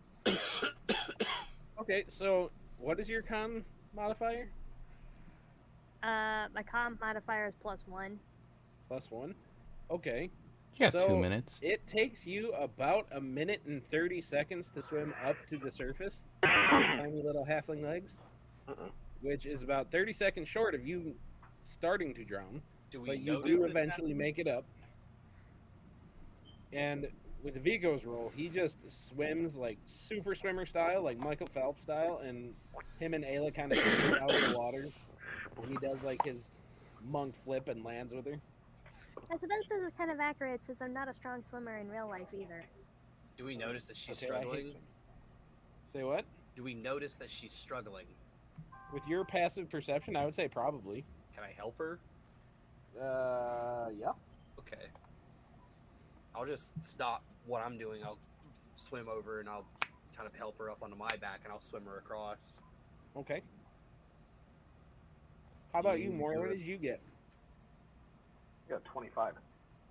Okay, so what is your con modifier? My con modifier is +1. +1. Okay. You got so 2 minutes. It takes you about 1:30 to swim up to the surface. Tiny little halfling legs, which is about 30 seconds short of you starting to drown. Do we But you notice do this eventually make it up. And with Vigo's roll, he just swims like super swimmer style, like Michael Phelps style, and him and Ayla kind of out of the water. He does like his monk flip and lands with her. I suppose this is kind of accurate since I'm not a strong swimmer in real life either. Do we notice that she's Okay, I hate struggling? swimming. Say what? Do we notice that she's struggling? With your passive perception, I would say probably. Can I help her? Yeah. Okay. I'll just stop what I'm doing. I'll swim over and I'll kind of help her up onto my back and I'll swim her across. Okay. How about you, Moore? What did you get? You got 25.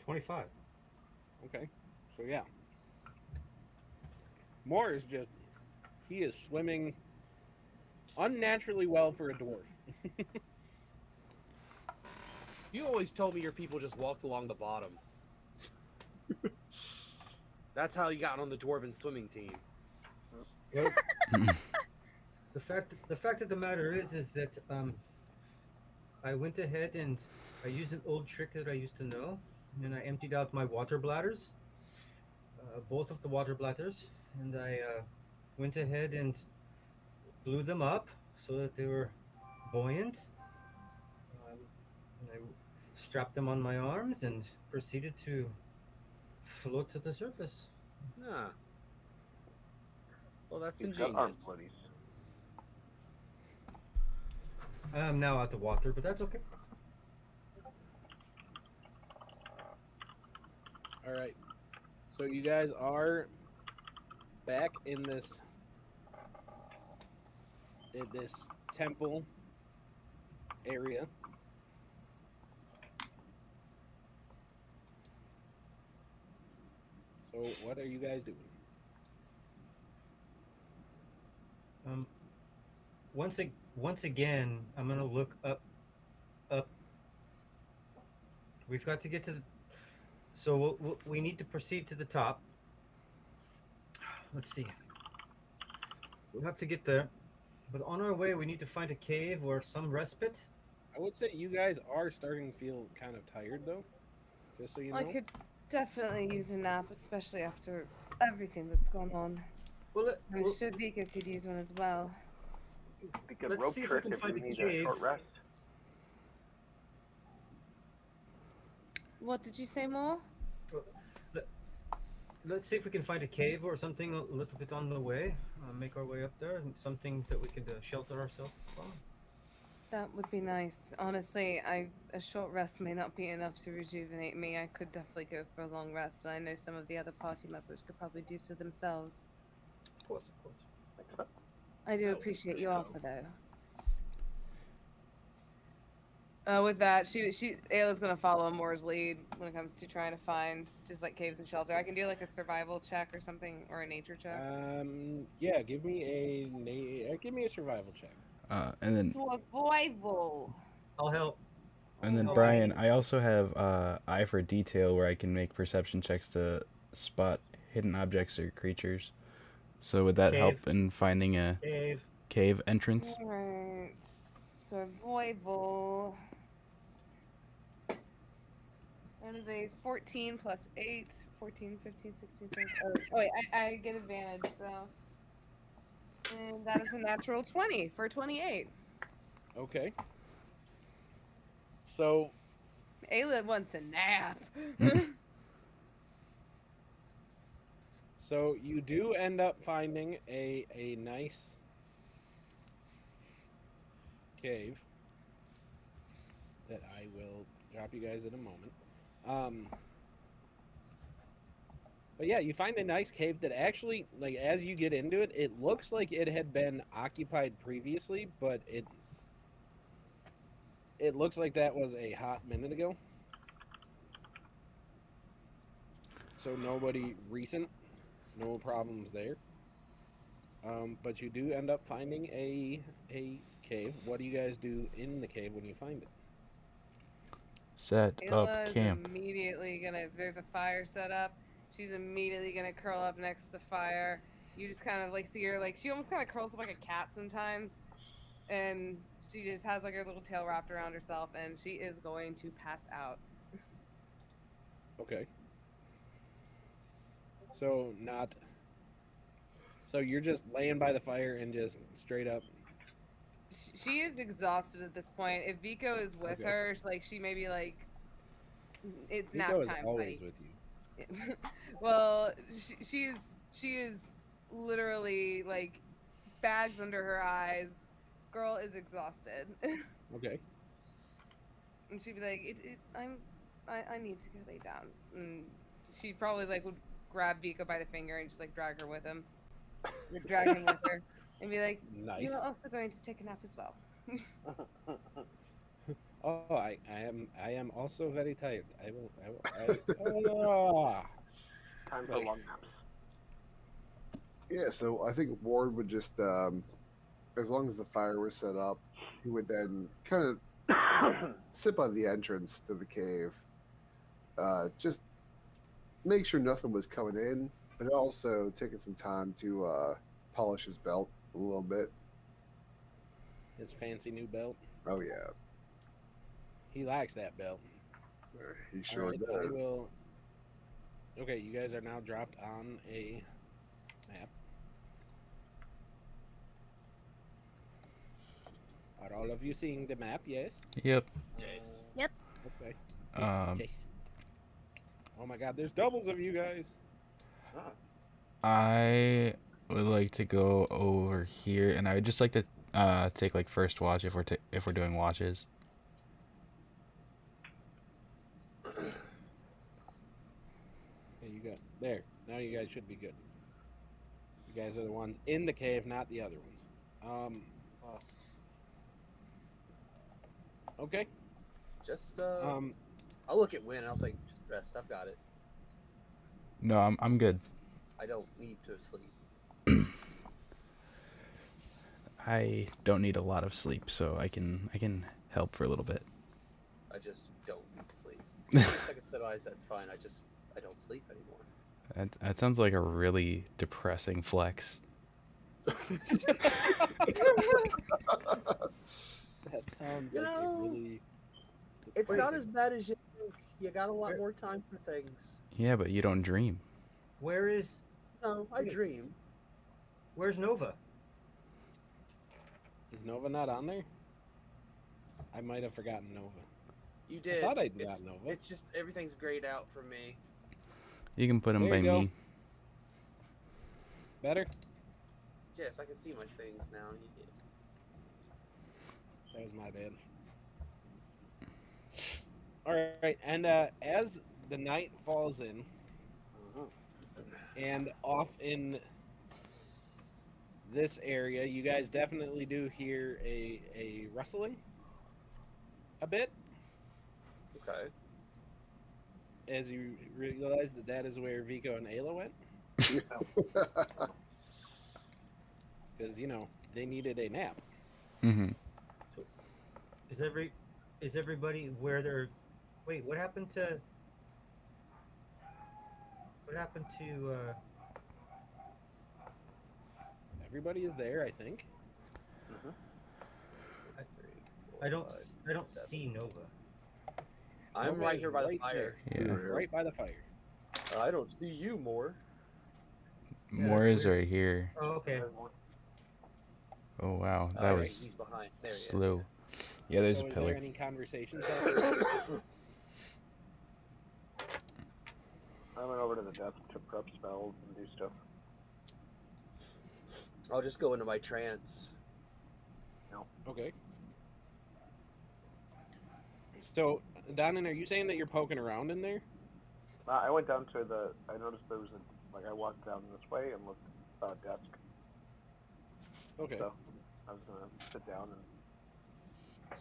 25. Okay. So yeah. Moore is just he is swimming unnaturally well for a dwarf. You always told me your people just walked along the bottom. That's how you got on the dwarven swimming team. Well, the fact of the matter is that I went ahead and I used an old trick that I used to know, and I emptied out my water bladders, both of the water bladders, and I went ahead and blew them up so that they were buoyant. And I strapped them on my arms and proceeded to float to the surface. Ah. Well, that's He's got arm ingenious. floaties. I am now out the water, but that's okay. All right. So you guys are back in this temple area. So what are you guys doing? Once again, I'm gonna look up. We've got to get to the. So we need to proceed to the top. Let's see. We'll have to get there, but on our way, we need to find a cave or some respite. I would say you guys are starting to feel kind of tired, though. Just so you know. I could definitely use a nap, especially after everything that's gone on. Well, I'm sure Vika could use one as well. Be a good Let's rope see if we trick can if find you a need a cave. short rest. What did you say, more? let's see if we can find a cave or something a little bit on the way. Make our way up there, and something that we could shelter ourselves from. That would be nice. Honestly, a short rest may not be enough to rejuvenate me. I could definitely go for a long rest, and I know some of the other party members could probably do so themselves. Of course, of course. Thanks, man. I do Oh, appreciate so your no. offer, though. With that, Ayla's gonna follow Moore's lead when it comes to trying to find just like caves and shelter. I can do like a survival check or something, or a nature check. Yeah, give me a survival check. And then Survival. I'll help. Alright. Brian, I also have eye for detail where I can make perception checks to spot hidden objects or creatures. So would that help in finding a cave entrance? Alright. Survival. That is a 14 plus 8. 14, 15, 16, 17. Oh wait, I get advantage, so. And that is a natural 20 for 28. Okay. So Ayla wants a nap. So you do end up finding a nice cave that I will drop you guys in a moment. But yeah, you find a nice cave that actually, like, as you get into it, it looks like it had been occupied previously, but it looks like that was a hot minute ago. so nobody recent, no problems there. But you do end up finding a cave. What do you guys do in the cave when you find it? Set up Ayla is camp. immediately gonna, if there's a fire set up, she's immediately gonna curl up next to the fire. You just kind of like see her, like she almost kind of curls up like a cat sometimes, and she just has like her little tail wrapped around herself, and she is going to pass out. Okay. So not. So you're just laying by the fire and just straight up. She is exhausted at this point. If Vico is with Okay. her, like she may be like, it's nap Nico is time, always buddy. with you. Well, she is literally like bags under her eyes. Girl is exhausted, Okay. and she'd be like, I need to go lay down." And she probably like would grab Vika by the finger and just like drag her with him, or drag him with her, and be like, Nice. "You're also going to take a nap as well." Oh, I am also very tired. Ah. Time for Right. long naps. Yeah, so I think Ward would just, as long as the fire was set up, he would then kind of sit by the entrance to the cave. Just make sure nothing was coming in, but also taking some time to polish his belt a little bit. His fancy new belt. Oh yeah, He likes that belt. he sure Alright, I does. will. Okay, you guys are now dropped on a map. Are all of you seeing the map? Yes. Yep. Okay. Um, Yes. Oh my God, there's doubles of you guys. I would like to go over here, and I would just like to take like first watch if we're doing watches. Okay, you got there. Now you guys should be good. You guys are the ones in the cave, not the other ones. Okay. Just Um. I'll look at Win and I'll say, just rest. I've got it. No, I'm good. I don't need to sleep. I don't need a lot of sleep, so I can help for a little bit. I just don't need sleep. 2 seconds set eyes, that's fine. I don't sleep anymore. That sounds like a really depressing flex. That sounds You like know, a really. It's not depressing- as bad as you think. You got a lot more time for things. Yeah, but you don't dream. Where is No, I dream. where's Nova? Is Nova not on there? I might have forgotten Nova. You did. thought I'd it's, got Nova. It's just everything's grayed out for me. You can put him There by you go. me. Better? Yes, I can see my things now. That was my bad. All right, and as the night falls in, and off in this area, you guys definitely do hear a rustling a bit Okay. as you realize that is where Vico and Ayla went, because they needed a nap. Mm-hmm. Is everybody where they're? Wait, what happened to? Everybody is there, I think. I don't see Nova. I'm Nova right is here by the right fire. Yeah. Right by the fire. I don't see you more. Yeah, More that's is weird. right here. Oh, okay. Oh wow, that Alright, was he's behind. There he is. slow. Yeah, there's So a is pillar. there any conversations happening? I went over to the desk to prep spells and do stuff. I'll just go into my trance. Okay. So, Donan, are you saying that you're poking around in there? I went down to I noticed there was I walked down this way and looked at the desk. Okay. So I was gonna sit down and.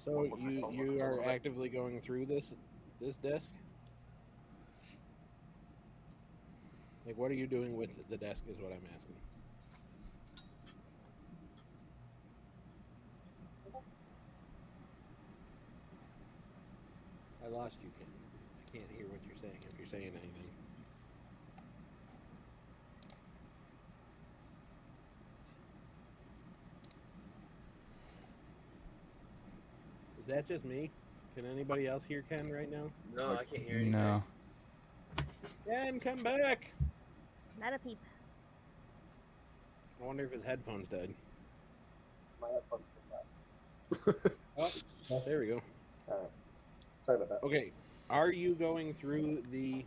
So Look at my phone, you look a are little bit. actively going through this desk? Like, what are you doing with the desk? Is what I'm asking. I lost you, Ken. I can't hear what you're saying. If you're saying anything. Is that just me? Can anybody else hear Ken right now? No, I can't hear anything. No. Ken, come back! Not a peep. I wonder if his headphones died. My headphones are back. Oh, there we go. All right. Sorry about that. Okay, are you going through the?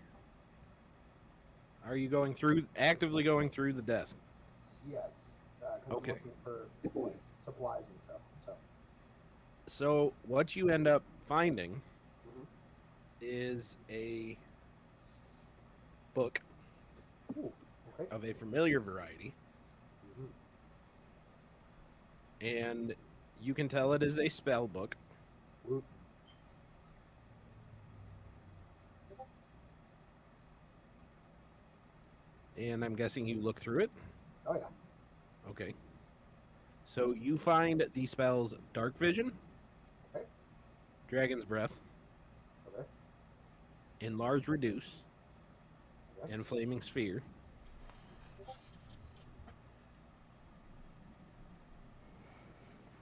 Are you going through actively going through the desk? Yes. 'Cause Okay. I'm looking for like, supplies and stuff. So. So what you end up finding Mhm. is a book Ooh, okay. of a familiar variety, Mhm. and you can tell it is a spell book. Ooh. And I'm guessing you look through it. Oh yeah. Okay. So you find the spells Dark Vision, Okay. Dragon's Breath, Okay. Enlarge Reduce, Okay. and Flaming Sphere.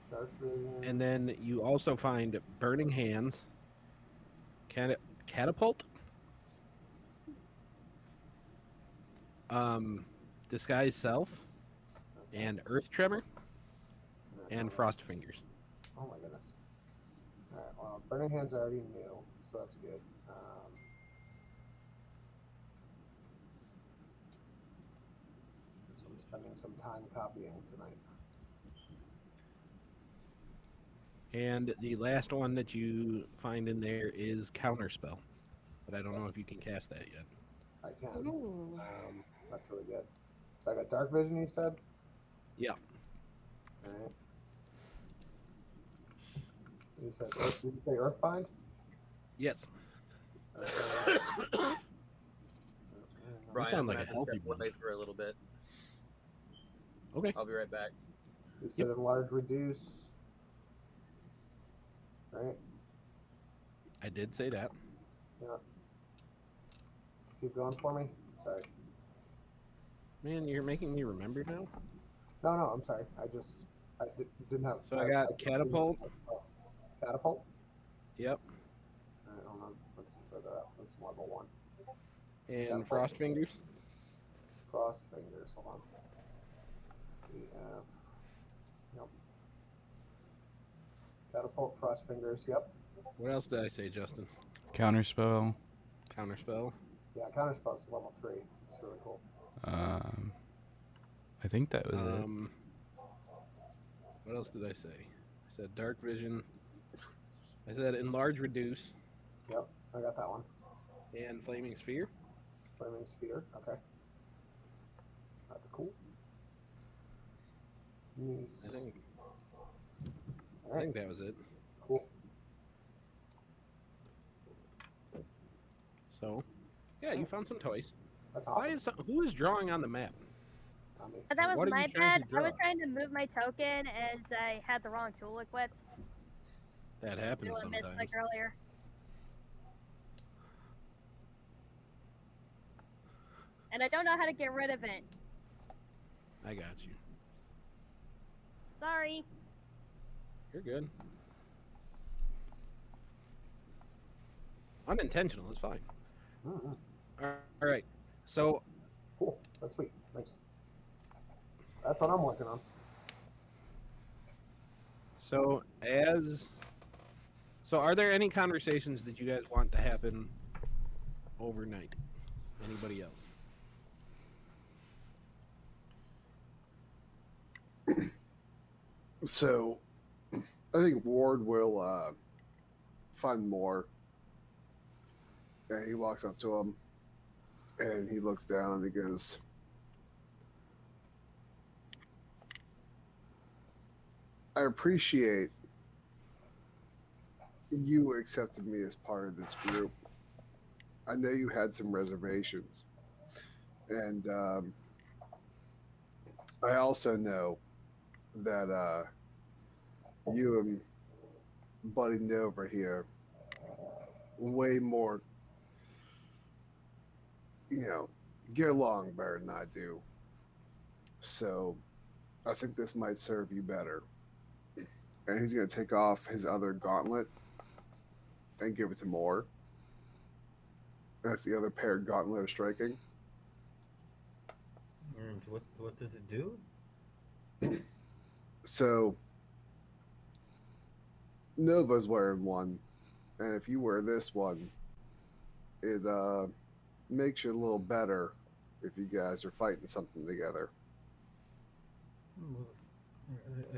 Dark vision. And then you also find Burning Hands, Catapult, Disguise Self, and Earth Tremor, and Frost Fingers. Oh my goodness. All right. Well, burning hands I already knew, so that's good. So I'm spending some time copying tonight. And the last one that you find in there is Counterspell. But I don't know if you can cast that yet. I can. Ooh. That's really good. So I got dark vision. You said. Yeah. All right. You said. Did you say Earthbind? Yes. Okay. Brian, sound I'm like gonna a have to healthy step away bunch. for a little bit. Okay. I'll be right back. You said enlarge, reduce. Right. I did say that. Yeah. Keep going for me. Sorry. Man, you're making me remember now. No, I'm sorry. I didn't have. So I got Catapult. Catapult. Yep. All right, hold on. Let's further up. Let's level 1. And Catapult. Frost Fingers. Crossed fingers. Hold on. We have. Yep. Catapult, frost fingers. Yep. What else did I say, Justin? Counterspell. Counterspell. Yeah, counterspell's level 3. It's really cool. I think that was it. What else did I say? I said Dark Vision. I said Enlarge Reduce. Yep, I got that one. And Flaming Sphere. Flaming sphere. Okay. That's cool. Nice. I think All right. that was it. Cool. So, yeah, you found some toys. That's Why awesome. who is drawing on the map? I mean, That was What are you my trying bad. to I was draw? trying to move my token and I had the wrong tool equipped. That happens Doing a sometimes. misclick earlier. And I don't know how to get rid of it. I got you. Sorry. You're good. Unintentional. It's fine. mm-hmm. All right. So Cool. That's sweet. Thanks. That's what I'm working on. So are there any conversations that you guys want to happen overnight? Anybody else? So, I think Ward will find more. And he walks up to him, and he looks down and he goes, I appreciate you accepting me as part of this group. I know you had some reservations, And I also know that you and Buddy Nova here way more, you know, get along better than I do. So I think this might serve you better. And he's going to take off his other gauntlet and give it to Moore. That's the other pair gauntlet of striking. And what does it do? So Nova's wearing one, and if you wear this one, it makes you a little better if you guys are fighting something together. Well,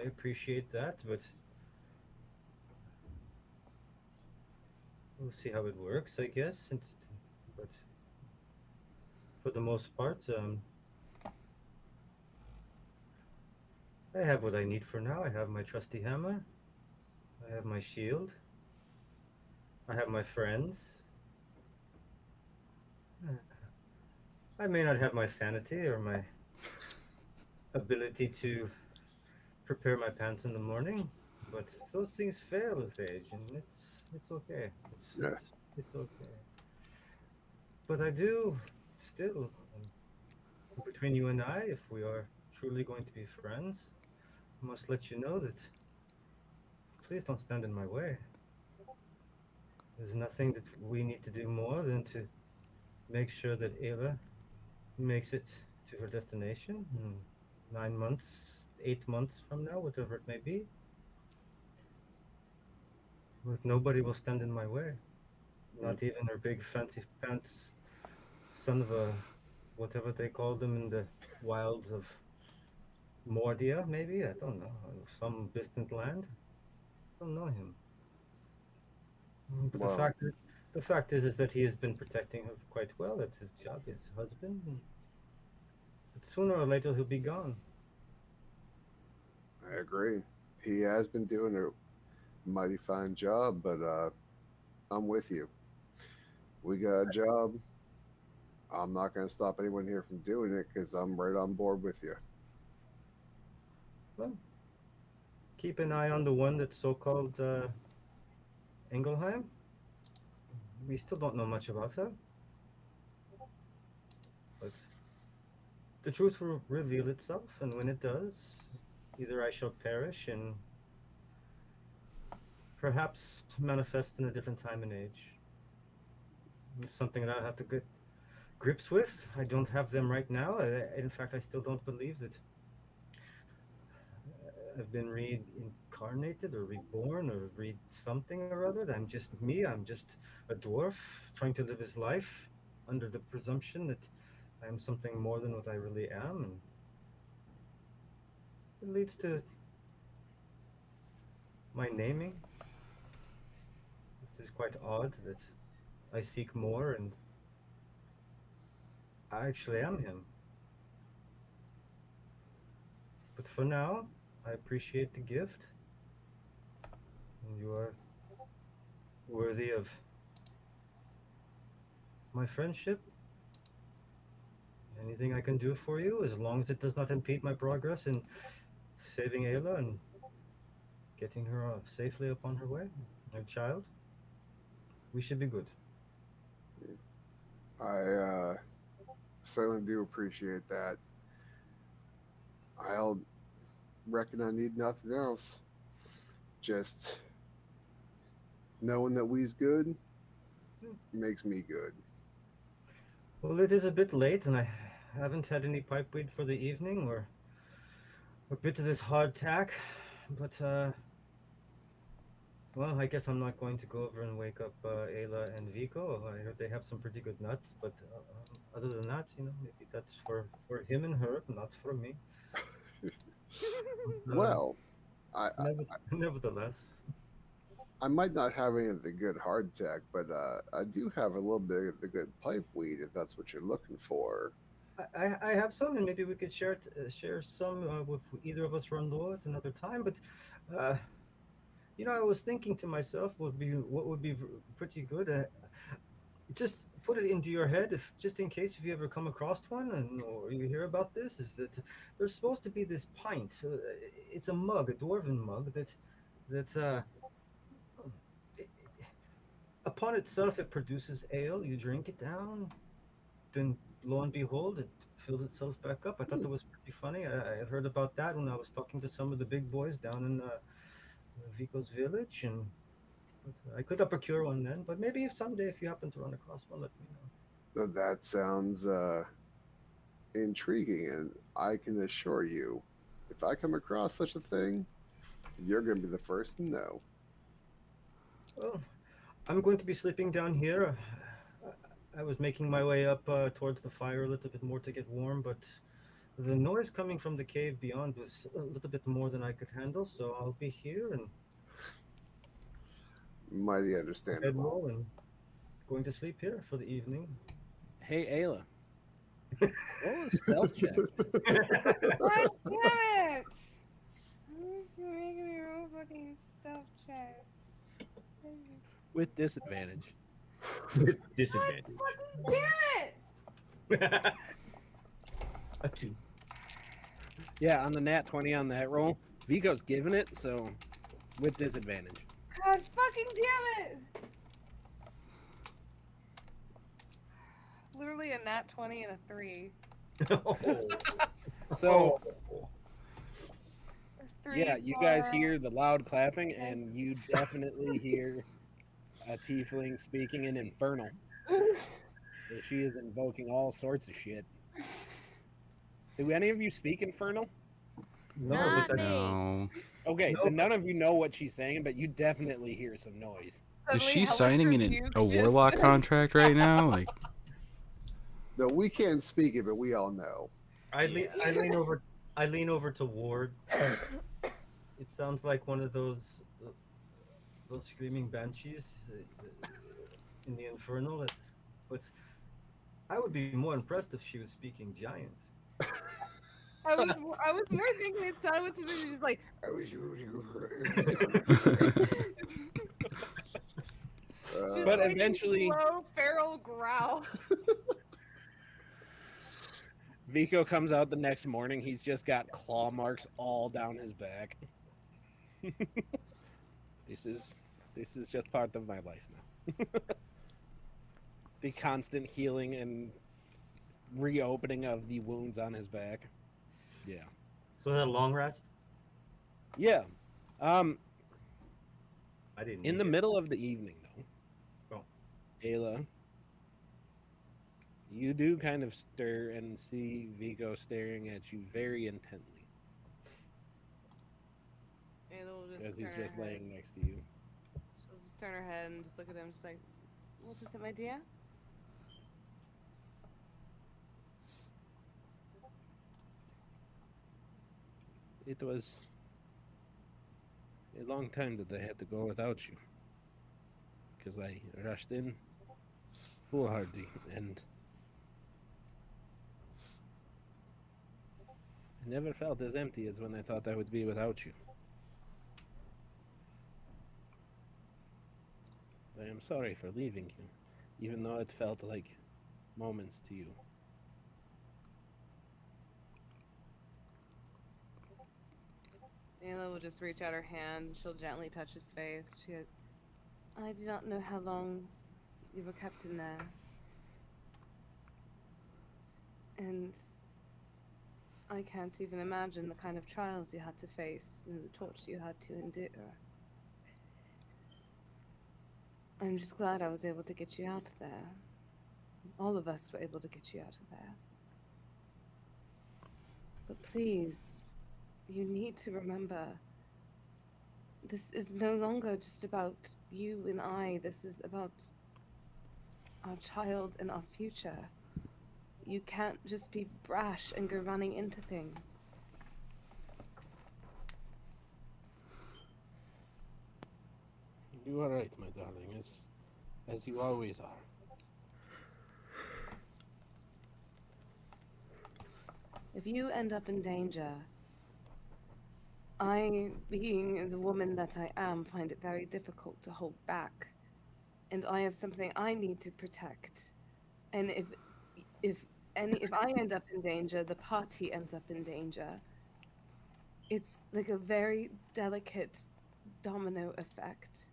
I appreciate that, but we'll see how it works, I guess. But for the most part, I have what I need for now. I have my trusty hammer. I have my shield. I have my friends. I may not have my sanity or my ability to prepare my pants in the morning, but those things fail with age, and it's okay. Yeah. It's okay. But I do still, between you and I, if we are truly going to be friends, I must let you know that please don't stand in my way. There's nothing that we need to do more than to make sure that Ayla makes it to her destination in 9 months, 8 months from now, whatever it may be. But nobody will stand in my way. Not even her big fancy pants son of a whatever they call them in the wilds of Mordia, maybe? I don't know. Some distant land. I don't know him. But Well, the fact is that he has been protecting her quite well. It's his job, his husband. But sooner or later he'll be gone. I agree. He has been doing a mighty fine job, but I'm with you. We got a job. I'm not going to stop anyone here from doing it because I'm right on board with you. Well, keep an eye on the one that's so-called Engelheim. We still don't know much about her. But the truth will reveal itself, and when it does, either I shall perish and perhaps manifest in a different time and age. It's something that I have to get grips with. I don't have them right now. In fact, I still don't believe that I've been reincarnated or reborn or read something or other. I'm just me. I'm just a dwarf trying to live his life under the presumption that I am something more than what I really am. And it leads to my naming. It is quite odd that I seek more and I actually am him. But for now, I appreciate the gift. And you are worthy of my friendship. Anything I can do for you, as long as it does not impede my progress in saving Ayla and getting her safely upon her way, her child, we should be good. I certainly do appreciate that. I'll reckon I need nothing else. Just knowing that we's good makes me good. Well, it is a bit late, and I haven't had any pipeweed for the evening or a bit of this hardtack, but well, I guess I'm not going to go over and wake up Ayla and Vico. I heard they have some pretty good nuts, but other than that, maybe that's for him and her, not for me. Well, I, I Nevertheless, I might not have any of the good hardtack, but I do have a little bit of the good pipe weed if that's what you're looking for. I have some, and maybe we could share some with either of us run low at another time. But uh, I was thinking to myself, what would be pretty good. Just put it into your head, if just in case if you ever come across one and or you hear about this, is that there's supposed to be this pint. It's a mug, a dwarven mug that it, upon itself it produces ale. You drink it down, then lo and behold, it fills itself back up. I thought that was pretty funny. I heard about that when I was talking to some of the big boys down in Vico's village, and but I could not procure one then. But maybe if someday, if you happen to run across one, let me know. That sounds intriguing, and I can assure you, if I come across such a thing, you're going to be the first to know. Well, I'm going to be sleeping down here. I was making my way up towards the fire a little bit more to get warm, but the noise coming from the cave beyond was a little bit more than I could handle, so I'll be here and Mighty understandable. bedroll and going to sleep here for the evening. Hey, Ayla. Roll a stealth check. God damn it! You're making me roll fucking stealth checks. With disadvantage. Disadvantage. Damn it! A 2. Yeah, on the nat 20 on that roll, Vico's giving it, so with disadvantage. God fucking damn it! Literally a nat 20 and a 3. So, Three, yeah, you guys 4. hear the loud clapping, and you definitely hear a tiefling speaking in Infernal. She is invoking all sorts of shit. Do any of you speak Infernal? No, Not but me. No. Okay, No. then none of you know what she's saying, but you definitely hear some noise. Is Suddenly she Hellish signing a Rebuke warlock just- contract right now? Like, No, we can't speak it, but we all know. I lean over. I lean over to Ward. It sounds like one of those screaming banshees in the Infernal. But I would be more impressed if she was speaking giants. I was more thinking it sounded was something just like just But like eventually- low feral growl. Vico comes out the next morning. He's just got claw marks all down his back. This is just part of my life now. The constant healing and reopening of the wounds on his back. Yeah. So that a long rest? Yeah. I didn't. In need the it. middle of the evening, though. Oh. Ayla, you do kind of stir and see Vico staring at you very intently Ayla will just as he's turn her just head. laying next to you. She'll just turn her head and just look at him, just like, "What is it, my dear?" It was a long time that I had to go without you. Because I rushed in foolhardy and I never felt as empty as when I thought I would be without you. I am sorry for leaving you, even though it felt like moments to you. Ayla will just reach out her hand. She'll gently touch his face. She goes, "I do not know how long you were kept in there. And I can't even imagine the kind of trials you had to face and the torture you had to endure. I'm just glad I was able to get you out of there. All of us were able to get you out of there. But please, you need to remember, this is no longer just about you and I. This is about our child and our future. You can't just be brash and go running into things." You are right, my darling, as you always are. If you end up in danger, I, being the woman that I am, find it very difficult to hold back. And I have something I need to protect. And if I end up in danger, the party ends up in danger. It's like a very delicate domino effect.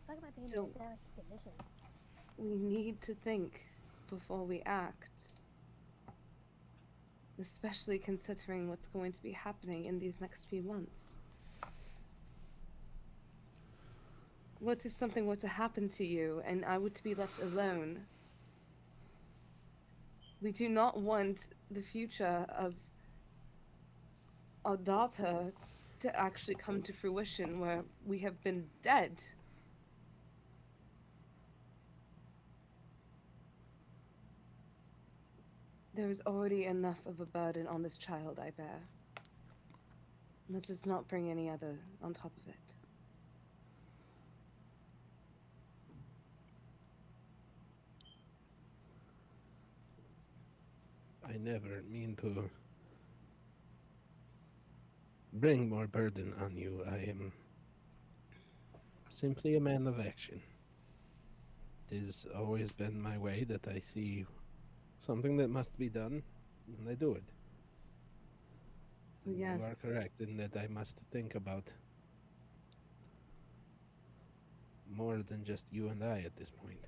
Talk about being in So a delicate condition. we need to think before we act, especially considering what's going to be happening in these next few months. What if something were to happen to you and I were to be left alone? We do not want the future of our daughter to actually come to fruition where we have been dead. There is already enough of a burden on this child I bear. Let us not bring any other on top of it. I never mean to bring more burden on you. I am simply a man of action. It has always been my way that I see something that must be done, and I do it. And Yes. you are correct in that I must think about more than just you and I at this point.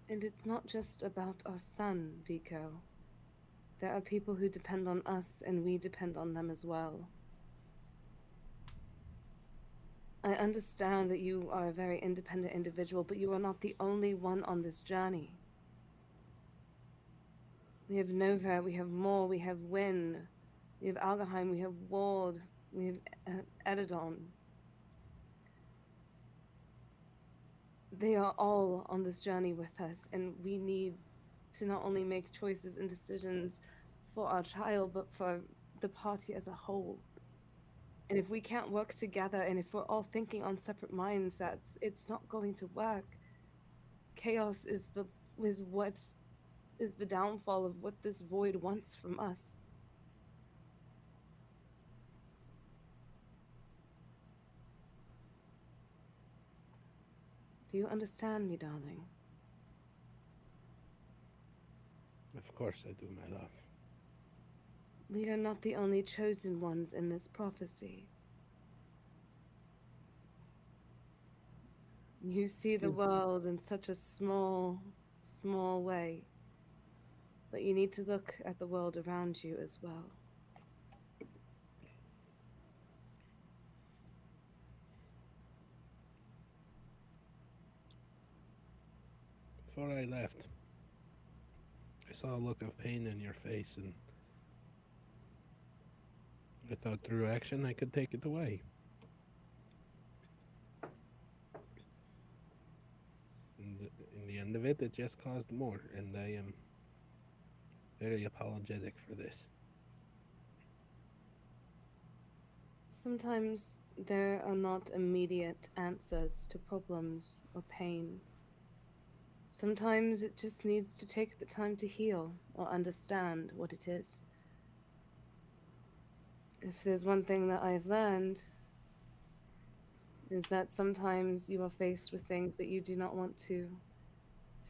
And it's not just about our son, Vico. There are people who depend on us, and we depend on them as well. I understand that you are a very independent individual, but you are not the only one on this journey. We have Nova, we have Moore, we have Wynn, we have Algeheim, we have Ward, we have Edidon. They are all on this journey with us, and we need to not only make choices and decisions for our child, but for the party as a whole. And if we can't work together, and if we're all thinking on separate mindsets, it's not going to work. Chaos is what is the downfall of what this void wants from us. Do you understand me, darling? Of course I do, my love. We are not the only chosen ones in this prophecy. You see the world in such a small, small way, but you need to look at the world around you as well. Before I left, I saw a look of pain in your face, and I thought through action I could take it away. In the end of it, it just caused more, and I am very apologetic for this. Sometimes there are not immediate answers to problems or pain. Sometimes it just needs to take the time to heal or understand what it is. If there's one thing that I've learned, is that sometimes you are faced with things that you do not want to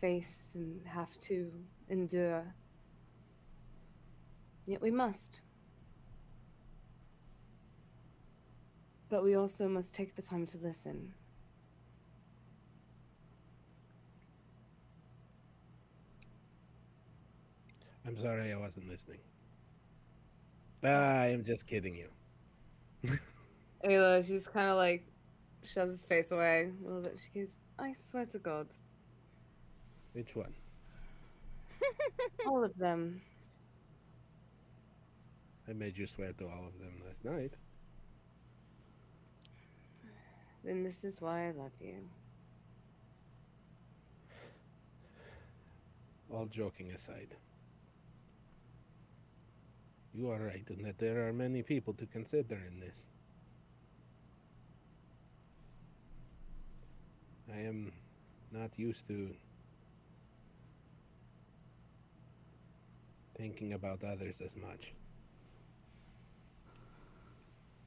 face and have to endure. Yet we must. But we also must take the time to listen. I'm sorry I wasn't listening. I am just kidding you. Ayla, she's kind of like shoves his face away a little bit. She goes, I swear to God. Which one? All of them. I made you swear to all of them last night. Then this is why I love you. All joking aside, you are right in that there are many people to consider in this. I am not used to thinking about others as much.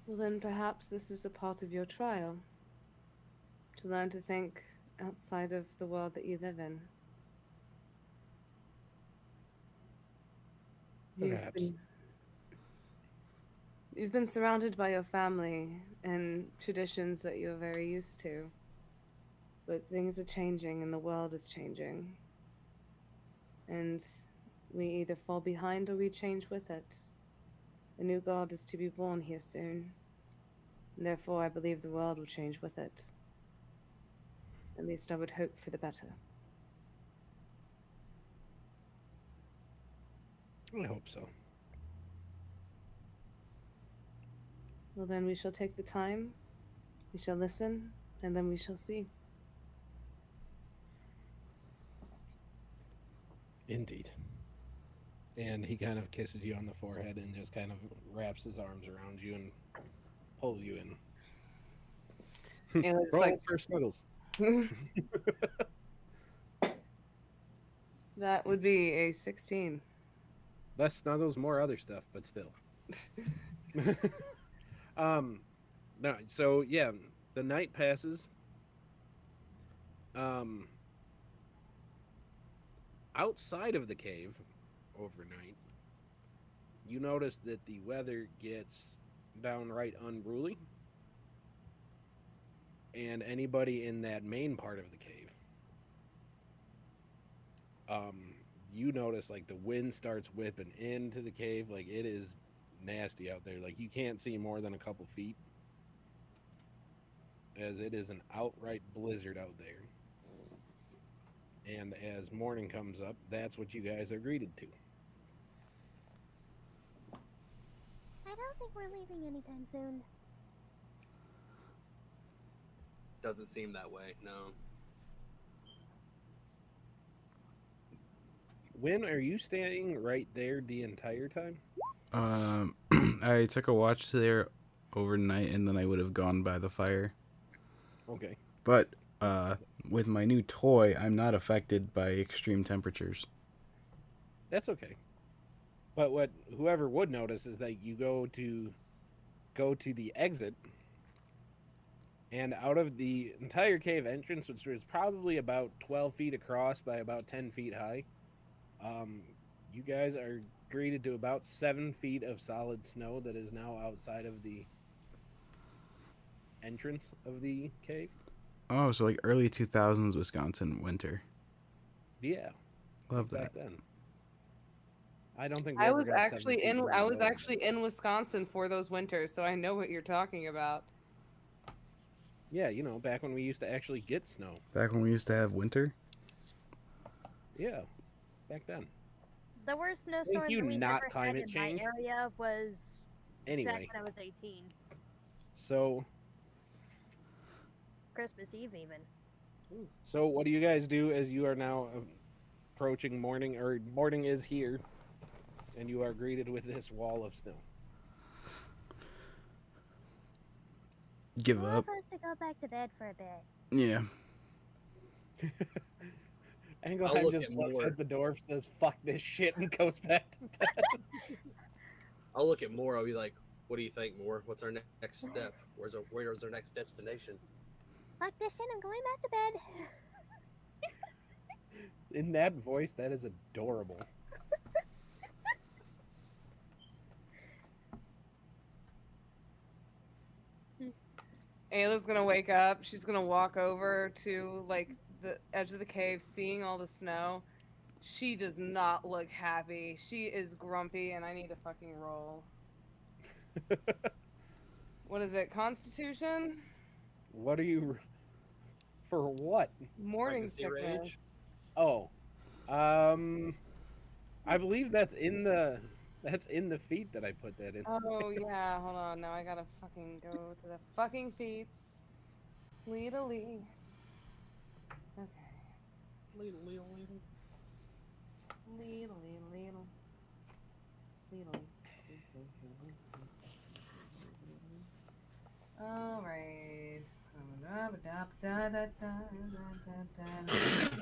Well, then perhaps this is a part of your trial. to learn to think outside of the world that you live in. Perhaps. You've been surrounded by your family and traditions that you're very used to. But things are changing and the world is changing. And we either fall behind or we change with it. A new god is to be born here soon. And therefore, I believe the world will change with it. At least I would hope for the better. I hope so. Well, then we shall take the time, we shall listen, and then we shall see. Indeed. And he kind of kisses you on the forehead and just kind of wraps his arms around you and pulls you in. And it's Roll like for snuggles. that would be a 16. Less snuggles, more other stuff, but still. No, so yeah, the night passes. Outside of the cave overnight, you notice that the weather gets downright unruly. And anybody in that main part of the cave, you notice like the wind starts whipping into the cave. Like it is nasty out there. Like you can't see more than a couple feet, as it is an outright blizzard out there. And as morning comes up, that's what you guys are greeted to. I don't think we're leaving anytime soon. Doesn't seem that way, no. When are you staying right there the entire time? I took a watch there overnight, and then I would have gone by the fire. Okay. But with my new toy, I'm not affected by extreme temperatures. That's okay. But what whoever would notice is that you go to the exit, and out of the entire cave entrance, which was probably about 12 feet across by about 10 feet high, you guys are greeted to about 7 feet of solid snow that is now outside of the entrance of the cave. Oh, so like early 2000s Wisconsin winter. Yeah, Love back that. then. I don't think we I ever was got 7 actually feet in below I was that. actually in Wisconsin for those winters, so I know what you're talking about. Yeah, you know, back when we used to actually get snow. Back when we used to have winter. Yeah, back then. The worst snowstorm you, that we've not ever climate had in change. my area was Anyway, back when I was 18. so Christmas Eve, even. what do you guys do as you are now approaching morning, or morning is here, and you are greeted with this wall of snow? Give We'll up. have us to go back to bed for a bit. Yeah. I'll Engelheim look just at looks more. at the door, says "fuck this shit," and goes back to bed. I'll look at Moore. I'll be like, "What do you think, Moore? What's our next step? Where's our next destination?" Fuck this shit, I'm going back to bed. In that voice, that is adorable. Ayla's gonna wake up. She's gonna walk over to like the edge of the cave, seeing all the snow. She does not look happy. She is grumpy, and I need to fucking roll. What is it? Constitution? What are you? For what? Morning Pregnancy sickness. rage? Oh, I believe that's in the feat that I put that in. Oh yeah, hold on. Now I gotta fucking go to the fucking feats. Leedly. Okay. Little. Leedly. Alright. I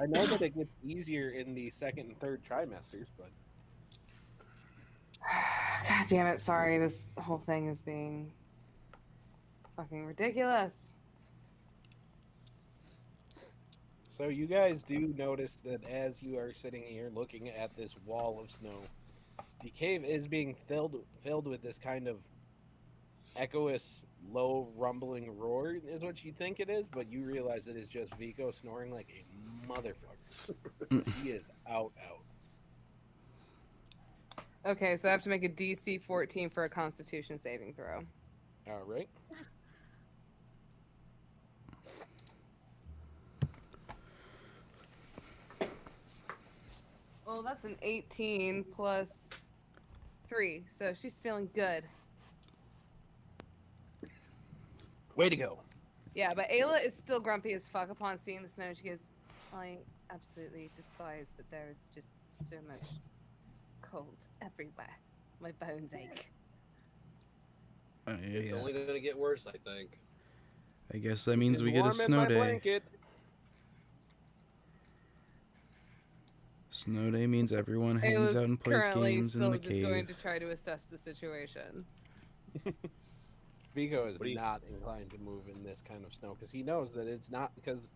know that it gets easier in the second and third trimesters, but God damn it, sorry, this whole thing is being fucking ridiculous. So you guys do notice that as you are sitting here looking at this wall of snow, the cave is being filled with this kind of echoous, low rumbling roar is what you think it is, but you realize it is just Vico snoring like a motherfucker. 'Cause he is out. Okay, so I have to make a DC 14 for a Constitution saving throw. All right. Well, that's an 18 plus 3, so she's feeling good. Way to go. Yeah, but Ayla is still grumpy as fuck upon seeing the snow. She goes, I absolutely despise that there is just so much cold everywhere. My bones ache. It's Yeah. only gonna get worse, I think. I guess that means It's we get a warm in snow my day. blanket. Snow day means everyone hangs Ayla's out and plays currently games in still the just going cave. to try to assess the situation. Vigo is What do you- not inclined to move in this kind of snow because he knows that it's not, because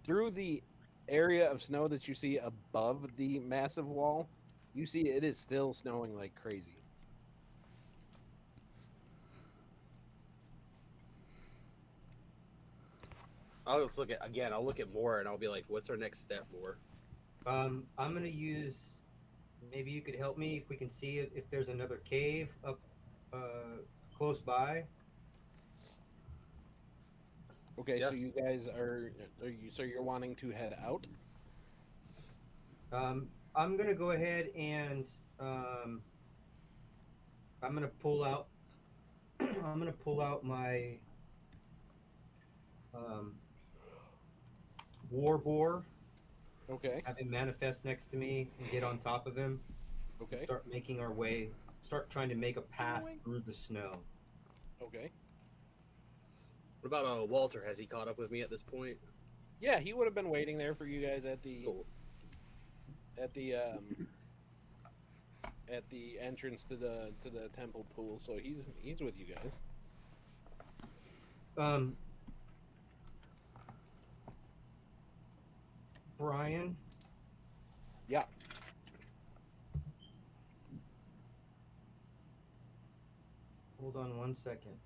through the area of snow that you see above the massive wall, you see it is still snowing like crazy. I'll just look at again. I'll look at Moore and I'll be like, "What's our next step, Moore?" I'm gonna use. Maybe you could help me if we can see if there's another cave up close by. Okay, Yeah. so you guys so you're wanting to head out? I'm gonna go ahead and I'm gonna pull out. I'm gonna pull out my war boar. Okay. Have him manifest next to me and get on top of him. And Okay. start making our way. Start trying to make a path through the snow. Okay. What about Walter? Has he caught up with me at this point? Yeah, he would have been waiting there for you guys at the Cool. at the entrance to the temple pool. So he's with you guys. Brian. Yeah. Hold on 1 second.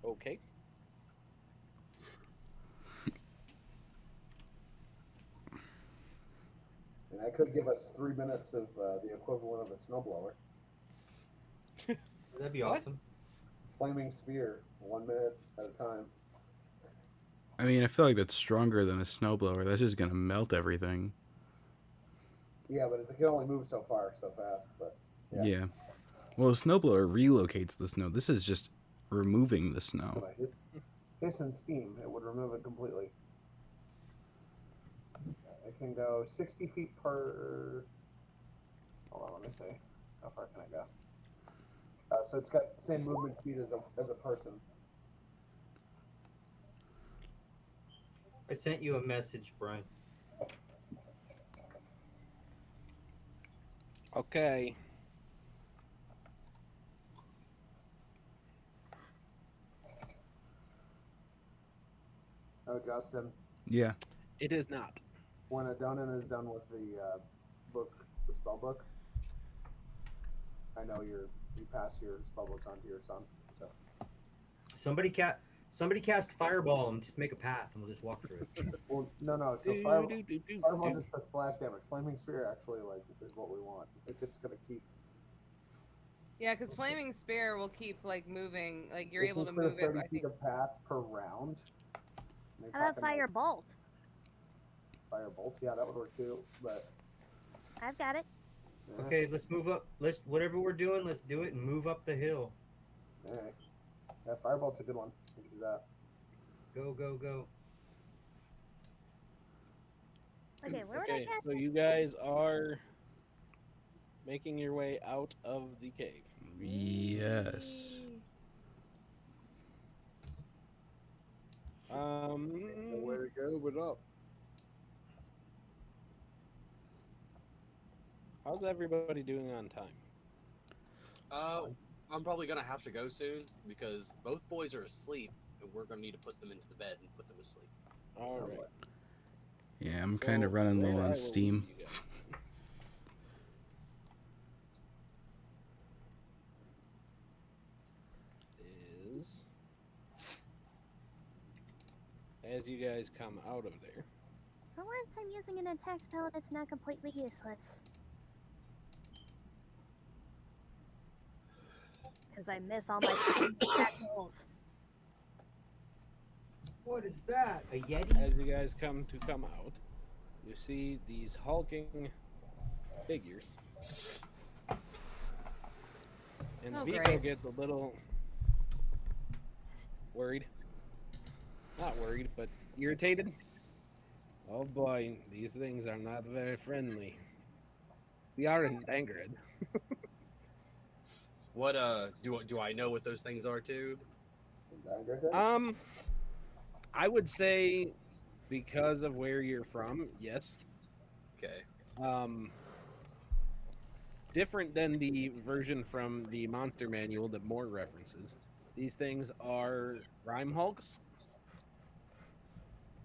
Okay. And that could give us 3 minutes of the equivalent of a snowblower. That'd be What? awesome. Flaming sphere, 1 minute at a time. I mean, I feel like that's stronger than a snowblower. That's just gonna melt everything. Yeah, but it can only move so far, so fast. But Yeah. Well, a snowblower relocates the snow. This is just removing the snow. anyway, this and steam, it would remove it completely. It can go 60 feet per. Hold on, let me see. How far can I go? So it's got the same movement speed as a person. I sent you a message, Brian. Okay. Oh, Justin, Yeah. It is not. when Adonin is done with the book, the spell book, I know you pass your spell books on to your son. So Somebody cast fireball and just make a path, and we'll just walk through it. well, no. So fireball just puts splash damage. Flaming sphere actually is what we want. It's gonna keep. Yeah, because Flaming Spear will keep, like, moving. Like, you're It able can to clear move it, 30 I feet think. of path per round. Maybe How about talking fire bolt? Fire bolt? Yeah, that would work too. But I've got it. Okay, let's move up. Let's whatever we're doing, let's do it and move up the hill. Alright. Yeah, firebolt's a good one. We can do that. Go, go, go. Okay, where would I Okay, cast? so you guys are making your way out of the cave. Yes. Nowhere to go but up. How's everybody doing on time? I'm probably gonna have to go soon because both boys are asleep, and we're gonna need to put them into the bed and put them to sleep. All right. Yeah, I'm kind of So, running where low I on will steam. leave you guys is as you guys come out of there. For once, I'm using an attack spell that's not completely useless. Because I miss all my attack rolls. What is that? A Yeti? As you guys come out, you see these hulking figures. And Oh, Vico great. gets a little worried. Not worried, but irritated. Oh boy, these things are not very friendly. We are in Bangred. What do I know what those things are too? I would say because of where you're from, yes. Okay. Different than the version from the Monster Manual that more references. These things are rhyme hulks,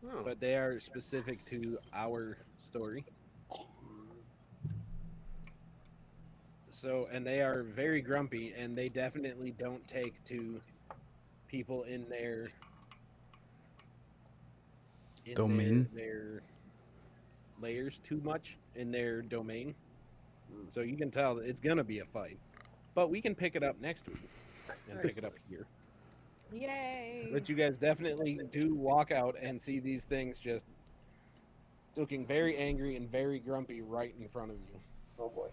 Oh. but they are specific to our story. So, and they are very grumpy, and they definitely don't take to people in their Domain? their layers too much in their domain. So you can tell that it's gonna be a fight, but we can pick it up next week and pick it up here. Yay! But you guys definitely do walk out and see these things just looking very angry and very grumpy right in front of you. Oh boy.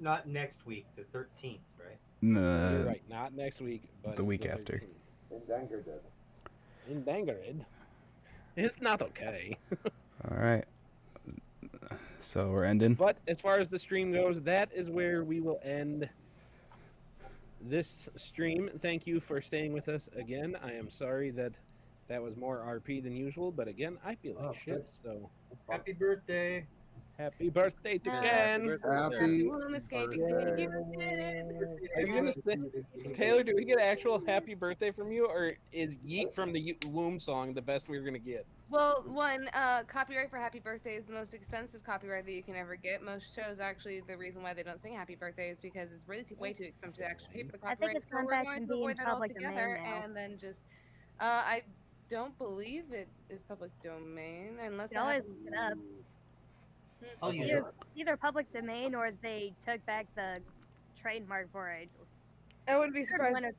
Not next week, the 13th, right? You're right, not next week, but the week after. 13th. In Dangerdead. In Bangarid. It's not okay. All right. So we're ending. But as far as the stream goes, that is where we will end this stream. Thank you for staying with us again. I am sorry that was more RP than usual, but again, I feel like shit. So Happy birthday! happy birthday to Happy Ken! Happy Woman's-Gate, birthday. Are you gonna say, Taylor? Do we get an actual happy birthday from you, or is Yeet from the Womb song the best we're gonna get? Well, one, copyright for Happy Birthday is the most expensive copyright that you can ever get. Most shows, actually, the reason why they don't sing Happy Birthday is because it's really way too expensive to actually pay for the I think copyright. it's So gone we're back going from to being avoid that public altogether, domain now. and then just, I don't believe it is public domain, unless You always look it up. I'll use Either, it. either public domain or they took back the trademark for it. I wouldn't be Either surprised. one or